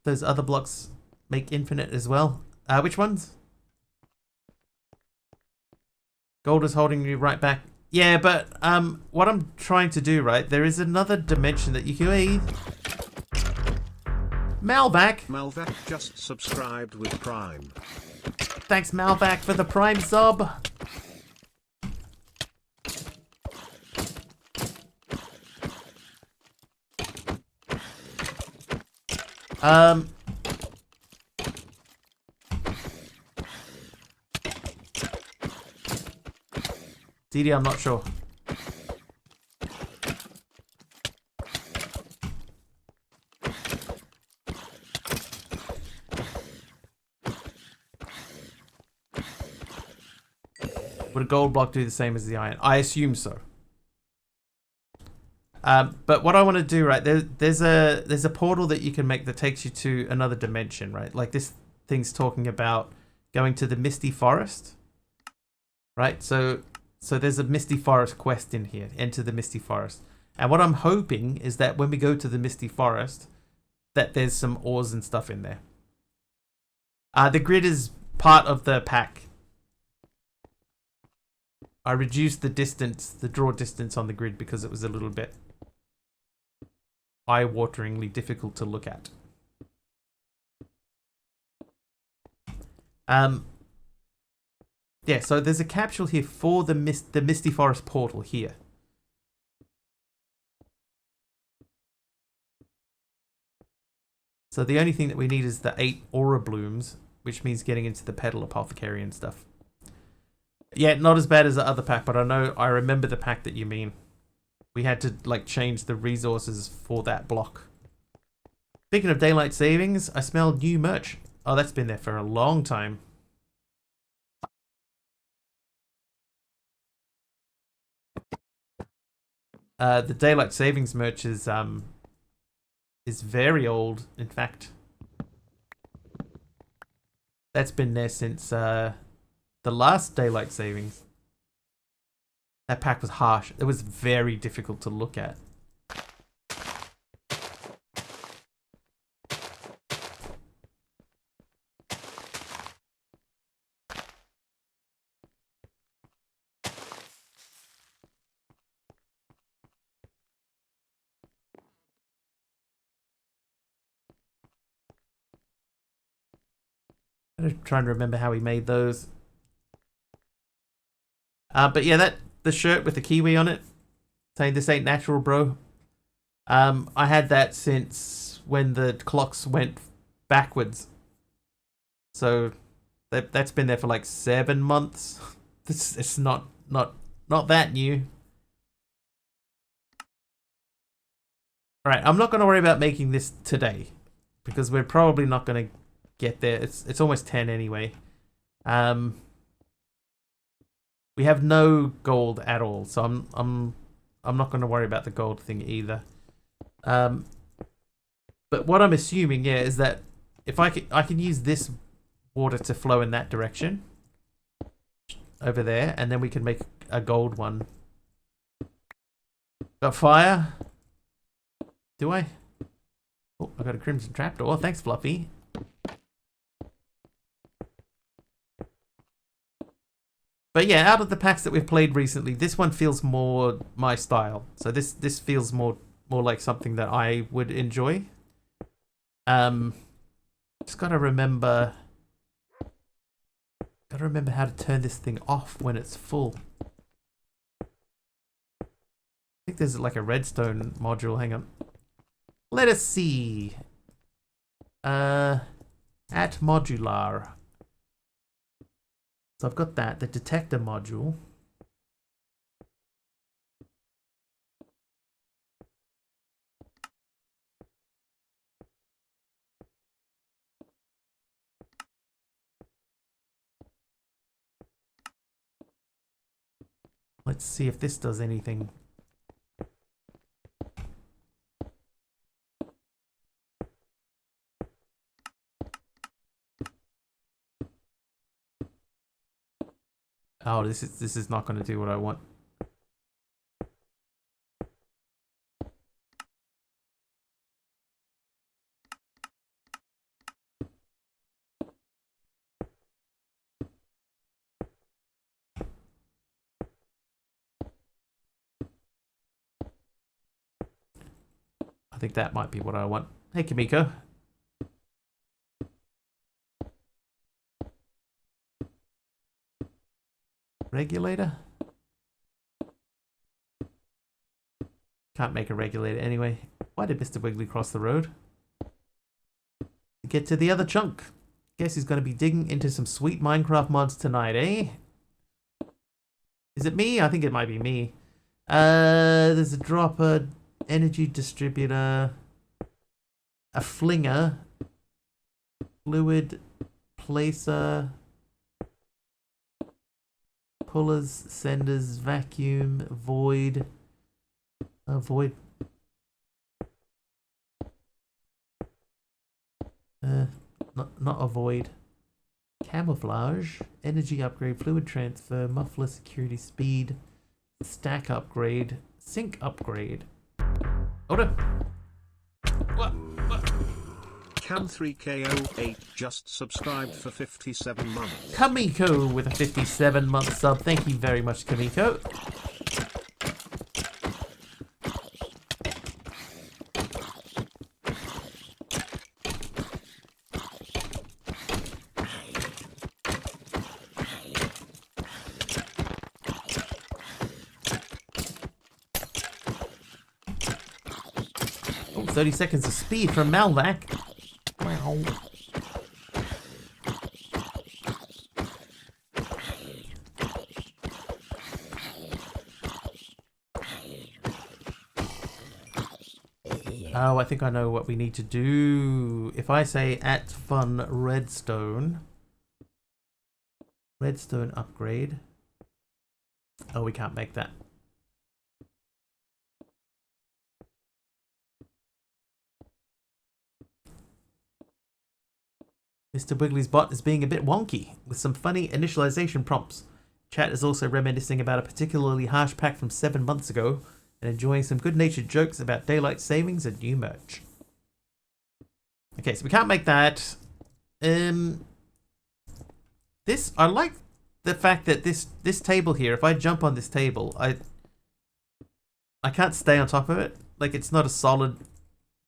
Those other blocks make infinite as well. Which ones? Gold is holding you right back. Yeah, but what I'm trying to do, right, there is another dimension that you can... Malvac! Malvac just subscribed with Prime. Thanks, Malvac, for the Prime sub. DD, I'm not sure. Would a gold block do the same as the iron? I assume so. But what I want to do, right, there's a portal that you can make that takes you to another dimension, right? Like this thing's talking about going to the Misty Forest, right? So there's a Misty Forest quest in here. Enter the Misty Forest. And what I'm hoping is that when we go to the Misty Forest, that there's some ores and stuff in there. The grid is part of the pack. I reduced the distance, the draw distance on the grid because it was a little bit eye-wateringly difficult to look at. Yeah, so there's a capsule here for the Misty Forest portal here. So the only thing that we need is the 8 aura blooms, which means getting into the pedal apothecary and stuff. Yeah, not as bad as the other pack, but I remember the pack that you mean. We had to like change the resources for that block. Speaking of daylight savings, I smell new merch. Oh, that's been there for a long time. The daylight savings merch is very old. In fact, that's been there since the last daylight savings. That pack was harsh. It was very difficult to look at. I'm trying to remember how he made those. But yeah, the shirt with the kiwi on it, saying "This ain't natural, bro." I had that since when the clocks went backwards. So that's been there for like 7 months. It's not that new. All right, I'm not going to worry about making this today because we're probably not going to get there. It's almost 10 anyway. We have no gold at all, so I'm not going to worry about the gold thing either. But what I'm assuming, yeah, is that if I can use this water to flow in that direction over there, and then we can make a gold one. Got fire? Do I? Oh, I got a crimson trapdoor. Thanks, Fluffy. But yeah, out of the packs that we've played recently, this one feels more my style. So this feels more like something that I would enjoy. Just gotta remember how to turn this thing off when it's full. I think there's like a redstone module. Hang on. Let us see. At modular. So I've got that, the detector module. Let's see if this does anything. Oh, this is not going to do what I want. I think that might be what I want. Hey, Kimiko. Regulator? Can't make a regulator anyway. Why did Mr. Wiggly cross the road? To get to the other chunk. Guess he's going to be digging into some sweet Minecraft mods tonight, eh? Is it me? I think it might be me. There's a dropper, energy distributor, a flinger, fluid placer, pullers, senders, vacuum, void, void. Not a void. Camouflage, energy upgrade, fluid transfer, muffler, security, speed, stack upgrade, sync upgrade. Hold on. What? Cam3KO8 just subscribed for 57 months. Kamiko with a 57-month sub. Thank you very much, Kamiko. 30 seconds of speed from Malvac. Wow. Oh, I think I know what we need to do. If I say at fun redstone upgrade. Oh, we can't make that. Mr. Wiggly's bot is being a bit wonky, with some funny initialization prompts. Chat is also reminiscing about a particularly harsh pack from 7 months ago, and enjoying some good-natured jokes about daylight savings and new merch. Okay, so we can't make that. This, I like the fact that this table here, if I jump on this table, I can't stay on top of it. Like, it's not a solid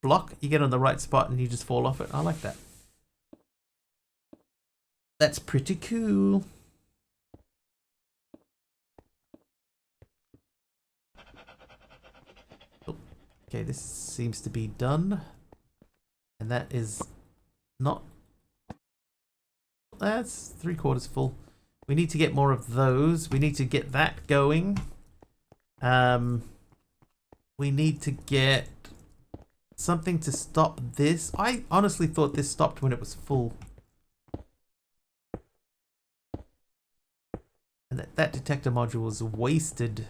block. You get on the right spot and you just fall off it. I like that. That's pretty cool. Oh, okay, this seems to be done. And that is not... That's 3/4 full. We need to get more of those. We need to get that going. We need to get something to stop this. I honestly thought this stopped when it was full. And that detector module was wasted.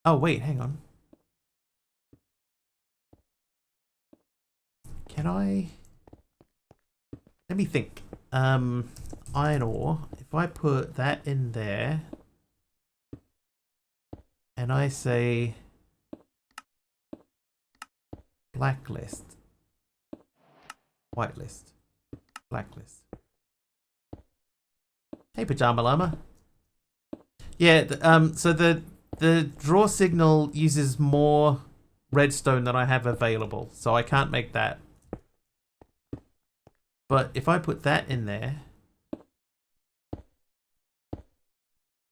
Oh, wait, hang on. Can I... Let me think. Iron ore. If I put that in there, and I say blacklist, whitelist, blacklist. Hey, Pajama Llama. Yeah. So the draw signal uses more redstone than I have available, so I can't make that. But if I put that in there,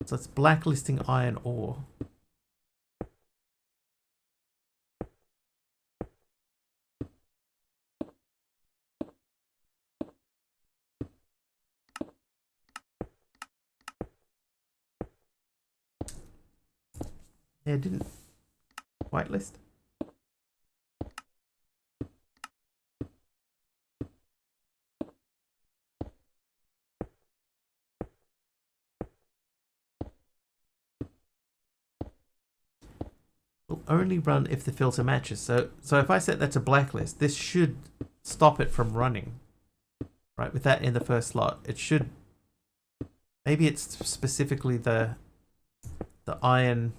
so it's blacklisting iron ore. Yeah, it didn't whitelist. Will only run if the filter matches. So if I set that to blacklist, this should stop it from running. Right, with that in the first slot, it should. Maybe it's specifically the iron.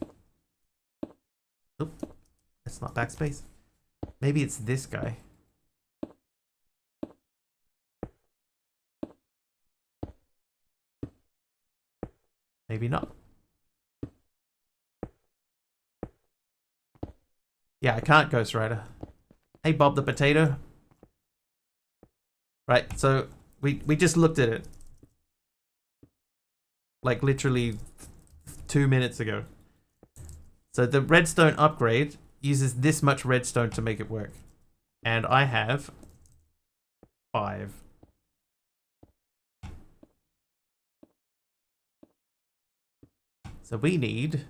Oop, that's not backspace. Maybe it's this guy. Maybe not. Yeah, I can't Ghost Rider. Hey, Bob the Potato. Right, so we just looked at it. Like literally 2 minutes ago. So the redstone upgrade uses this much redstone to make it work. And I have 5. So we need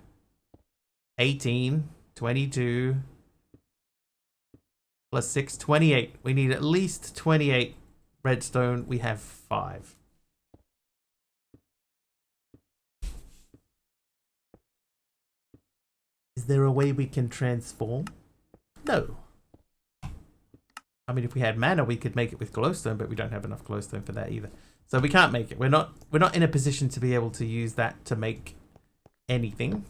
18, 22, plus 6, 28. We need at least 28 redstone. We have 5. Is there a way we can transform? No. I mean, if we had mana, we could make it with glowstone, but we don't have enough glowstone for that either. So we can't make it. We're not in a position to be able to use that to make anything.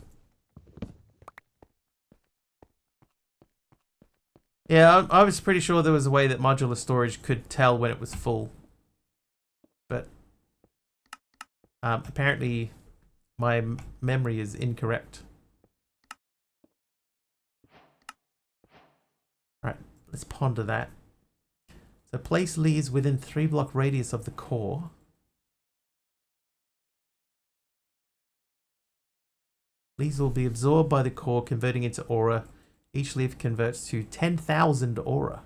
Yeah, I was pretty sure there was a way that modular storage could tell when it was full. But apparently my memory is incorrect. Right, let's ponder that. So place leads within 3 block radius of the core. Leaves will be absorbed by the core, converting into aura. Each leaf converts to 10,000 aura.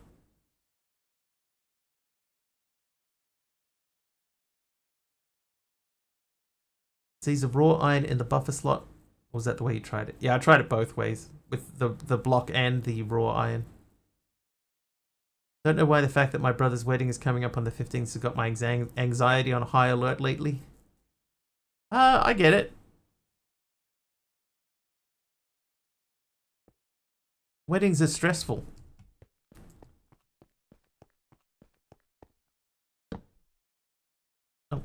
Seeds of raw iron in the buffer slot. Or was that the way you tried it? Yeah, I tried it both ways. With the block and the raw iron. Don't know why the fact that my brother's wedding is coming up on the 15th has got my anxiety on high alert lately. I get it. Weddings are stressful. Oh,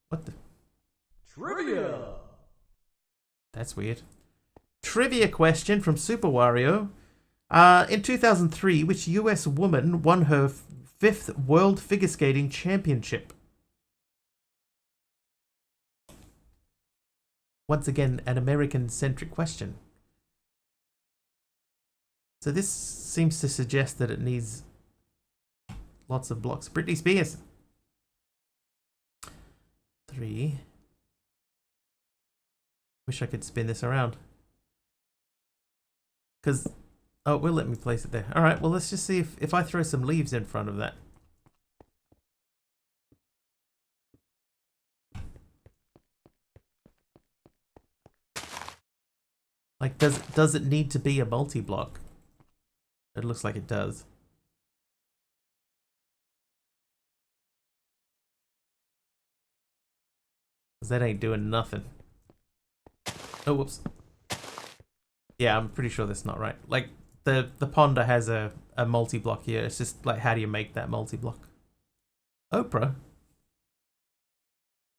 what the? Trivia! That's weird. Trivia question from Super Wario. In 2003, which US woman won her 5th World Figure Skating Championship? Once again, an American-centric question. So this seems to suggest that it needs lots of blocks. Britney Spears. 3. Wish I could spin this around. Because... Oh, it will let me place it there. Alright, well let's just see if I throw some leaves in front of that. Like, does it need to be a multi-block? It looks like it does. Because that ain't doing nothing. Oh, whoops. Yeah, I'm pretty sure that's not right. Like, the ponder has a multi-block here. It's just like, how do you make that multi-block? Oprah?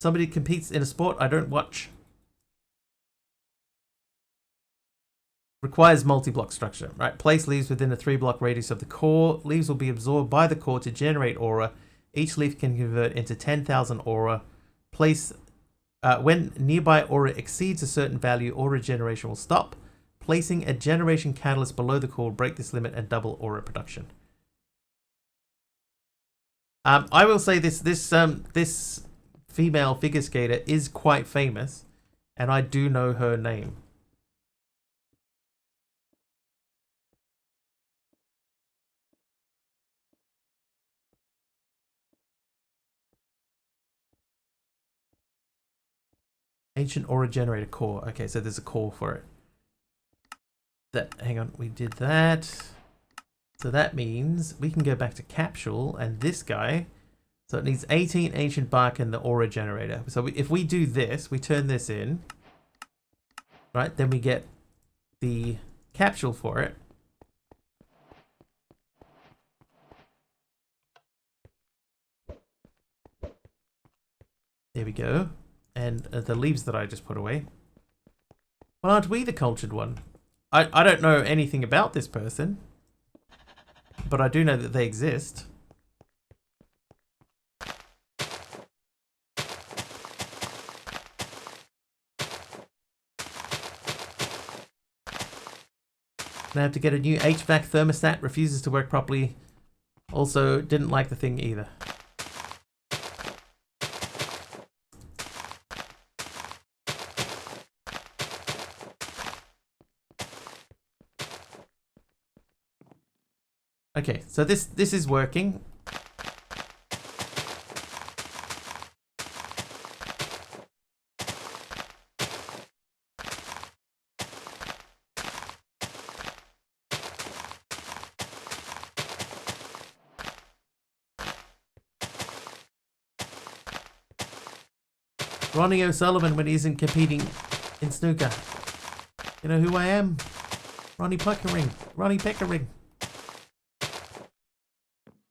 Somebody competes in a sport I don't watch. Requires multi-block structure, right? Place leaves within a 3-block radius of the core. Leaves will be absorbed by the core to generate aura. Each leaf can convert into 10,000 aura. Place when nearby aura exceeds a certain value, aura generation will stop. Placing a generation catalyst below the core will break this limit and double aura production. I will say this female figure skater is quite famous, and I do know her name. Ancient aura generator core. Okay, so there's a core for it. Hang on, we did that. So that means we can go back to capsule and this guy. So it needs 18 ancient bark and the aura generator. So if we do this, we turn this in, right? Then we get the capsule for it. There we go. And the leaves that I just put away. Well, aren't we the cultured one? I don't know anything about this person, but I do know that they exist. I have to get a new HVAC thermostat. Refuses to work properly. Also, didn't like the thing either. Okay, so this is working. Ronnie O'Sullivan when he isn't competing in snooker. You know who I am? Ronnie Pickering. Ronnie Pickering.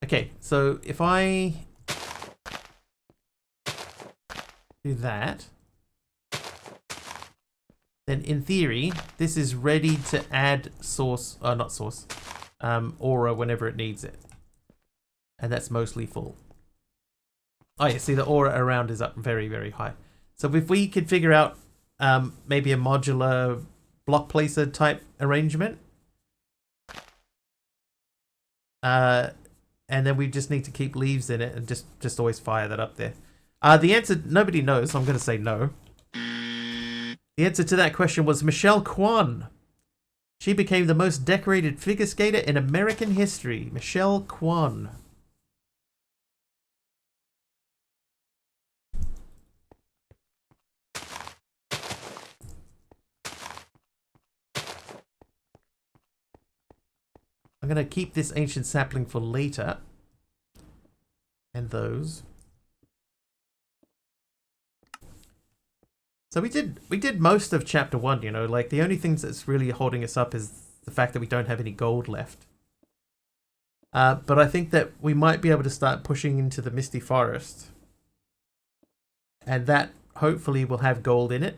Okay, so if I do that, then in theory, this is ready to add source, not source, aura whenever it needs it. And that's mostly full. Oh yeah, see the aura around is up very, very high. So if we could figure out maybe a modular block placer type arrangement, and then we just need to keep leaves in it and just always fire that up there. The answer, nobody knows, so I'm going to say no. The answer to that question was Michelle Kwan. She became the most decorated figure skater in American history. Michelle Kwan. I'm going to keep this ancient sapling for later. And those. So we did most of chapter 1, you know, like the only things that's really holding us up is the fact that we don't have any gold left. But I think that we might be able to start pushing into the Misty Forest. And that hopefully will have gold in it.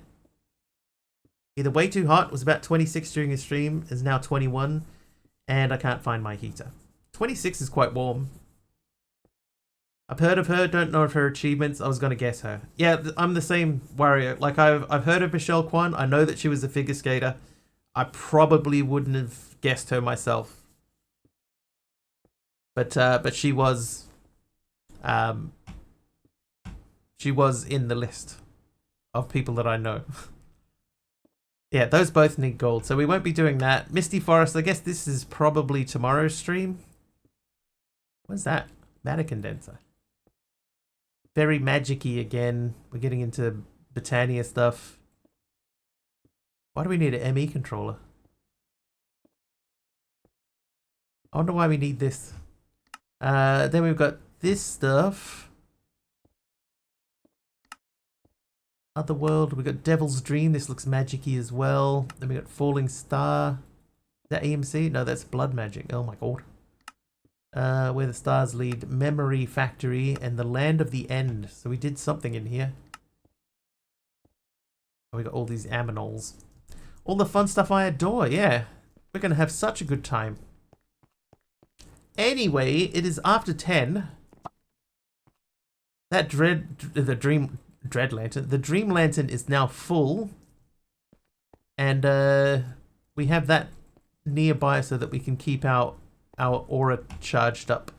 Either Way Too Hot was about 26 during the stream, is now 21. And I can't find my heater. 26 is quite warm. I've heard of her, don't know of her achievements. I was going to guess her. Yeah, I'm the same warrior. Like, I've heard of Michelle Kwan. I know that she was a figure skater. I probably wouldn't have guessed her myself. But she was in the list of people that I know. Yeah, those both need gold, so we won't be doing that. Misty Forest, I guess this is probably tomorrow's stream. What's that? Matter condenser. Very magic-y again. We're getting into Britannia stuff. Why do we need an ME controller? I wonder why we need this. Then we've got this stuff. Otherworld, we got Devil's Dream. This looks magic-y as well. Then we got Falling Star. Is that EMC? No, that's Blood Magic. Oh my god. Where the Stars Lead, Memory Factory, and the Land of the End. So we did something in here. We got all these Aminols. All the fun stuff I adore, yeah. We're going to have such a good time. Anyway, it is after 10. That Dream Lantern. The Dream Lantern is now full. And we have that nearby so that we can keep our aura charged up.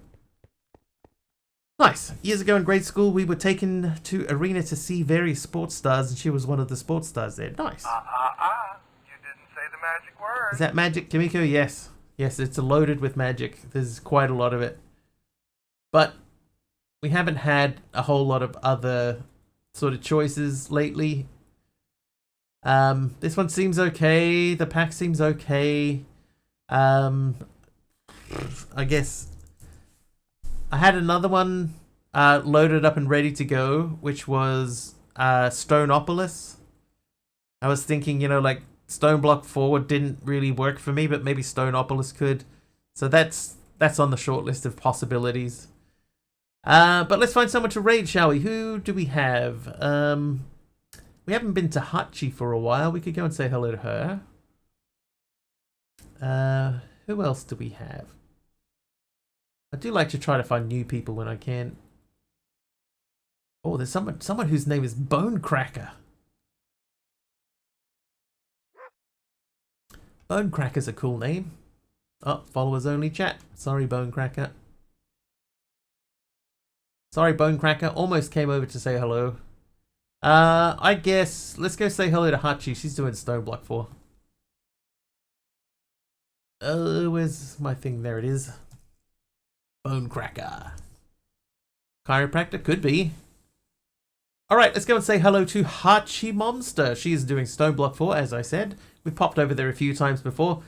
Nice. Years ago in grade school, we were taken to Arena to see various sports stars, and she was one of the sports stars there. Nice. You didn't say the magic word. Is that magic, Kimiko? Yes. Yes, it's loaded with magic. There's quite a lot of it. But we haven't had a whole lot of other sort of choices lately. This one seems okay. The pack seems okay. I guess I had another one loaded up and ready to go, which was Stoneopolis. I was thinking, you know, like Stone Block Forward didn't really work for me, but maybe Stoneopolis could. So that's on the short list of possibilities. But let's find someone to raid, shall we? Who do we have? We haven't been to Hachi for a while. We could go and say hello to her. Who else do we have? I do like to try to find new people when I can. Oh, there's someone whose name is Bone Cracker. Bone Cracker's a cool name. Oh, followers only chat. Sorry, Bone Cracker. Sorry, Bone Cracker. Almost came over to say hello. I guess let's go say hello to Hachi. She's doing Stone Block 4. Where's my thing? There it is. Bone Cracker. Chiropractor? Could be. Alright, let's go and say hello to Hachi Monster. She is doing Stone Block 4, as I said. We've popped over there a few times before.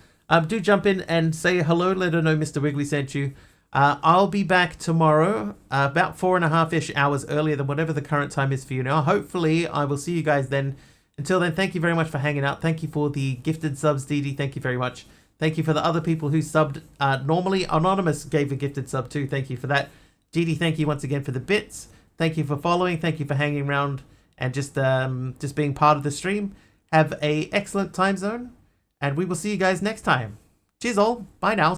Do jump in and say hello. Let her know Mr. Wiggly sent you. I'll be back tomorrow, about 4.5-ish hours earlier than whatever the current time is for you now. Hopefully, I will see you guys then. Until then, thank you very much for hanging out. Thank you for the gifted subs, Dee. Thank you very much. Thank you for the other people who subbed normally. Anonymous gave a gifted sub too. Thank you for that. Dee, thank you once again for the bits. Thank you for following. Thank you for hanging around and just being part of the stream. Have a excellent time zone, and we will see you guys next time. Cheers all. Bye now.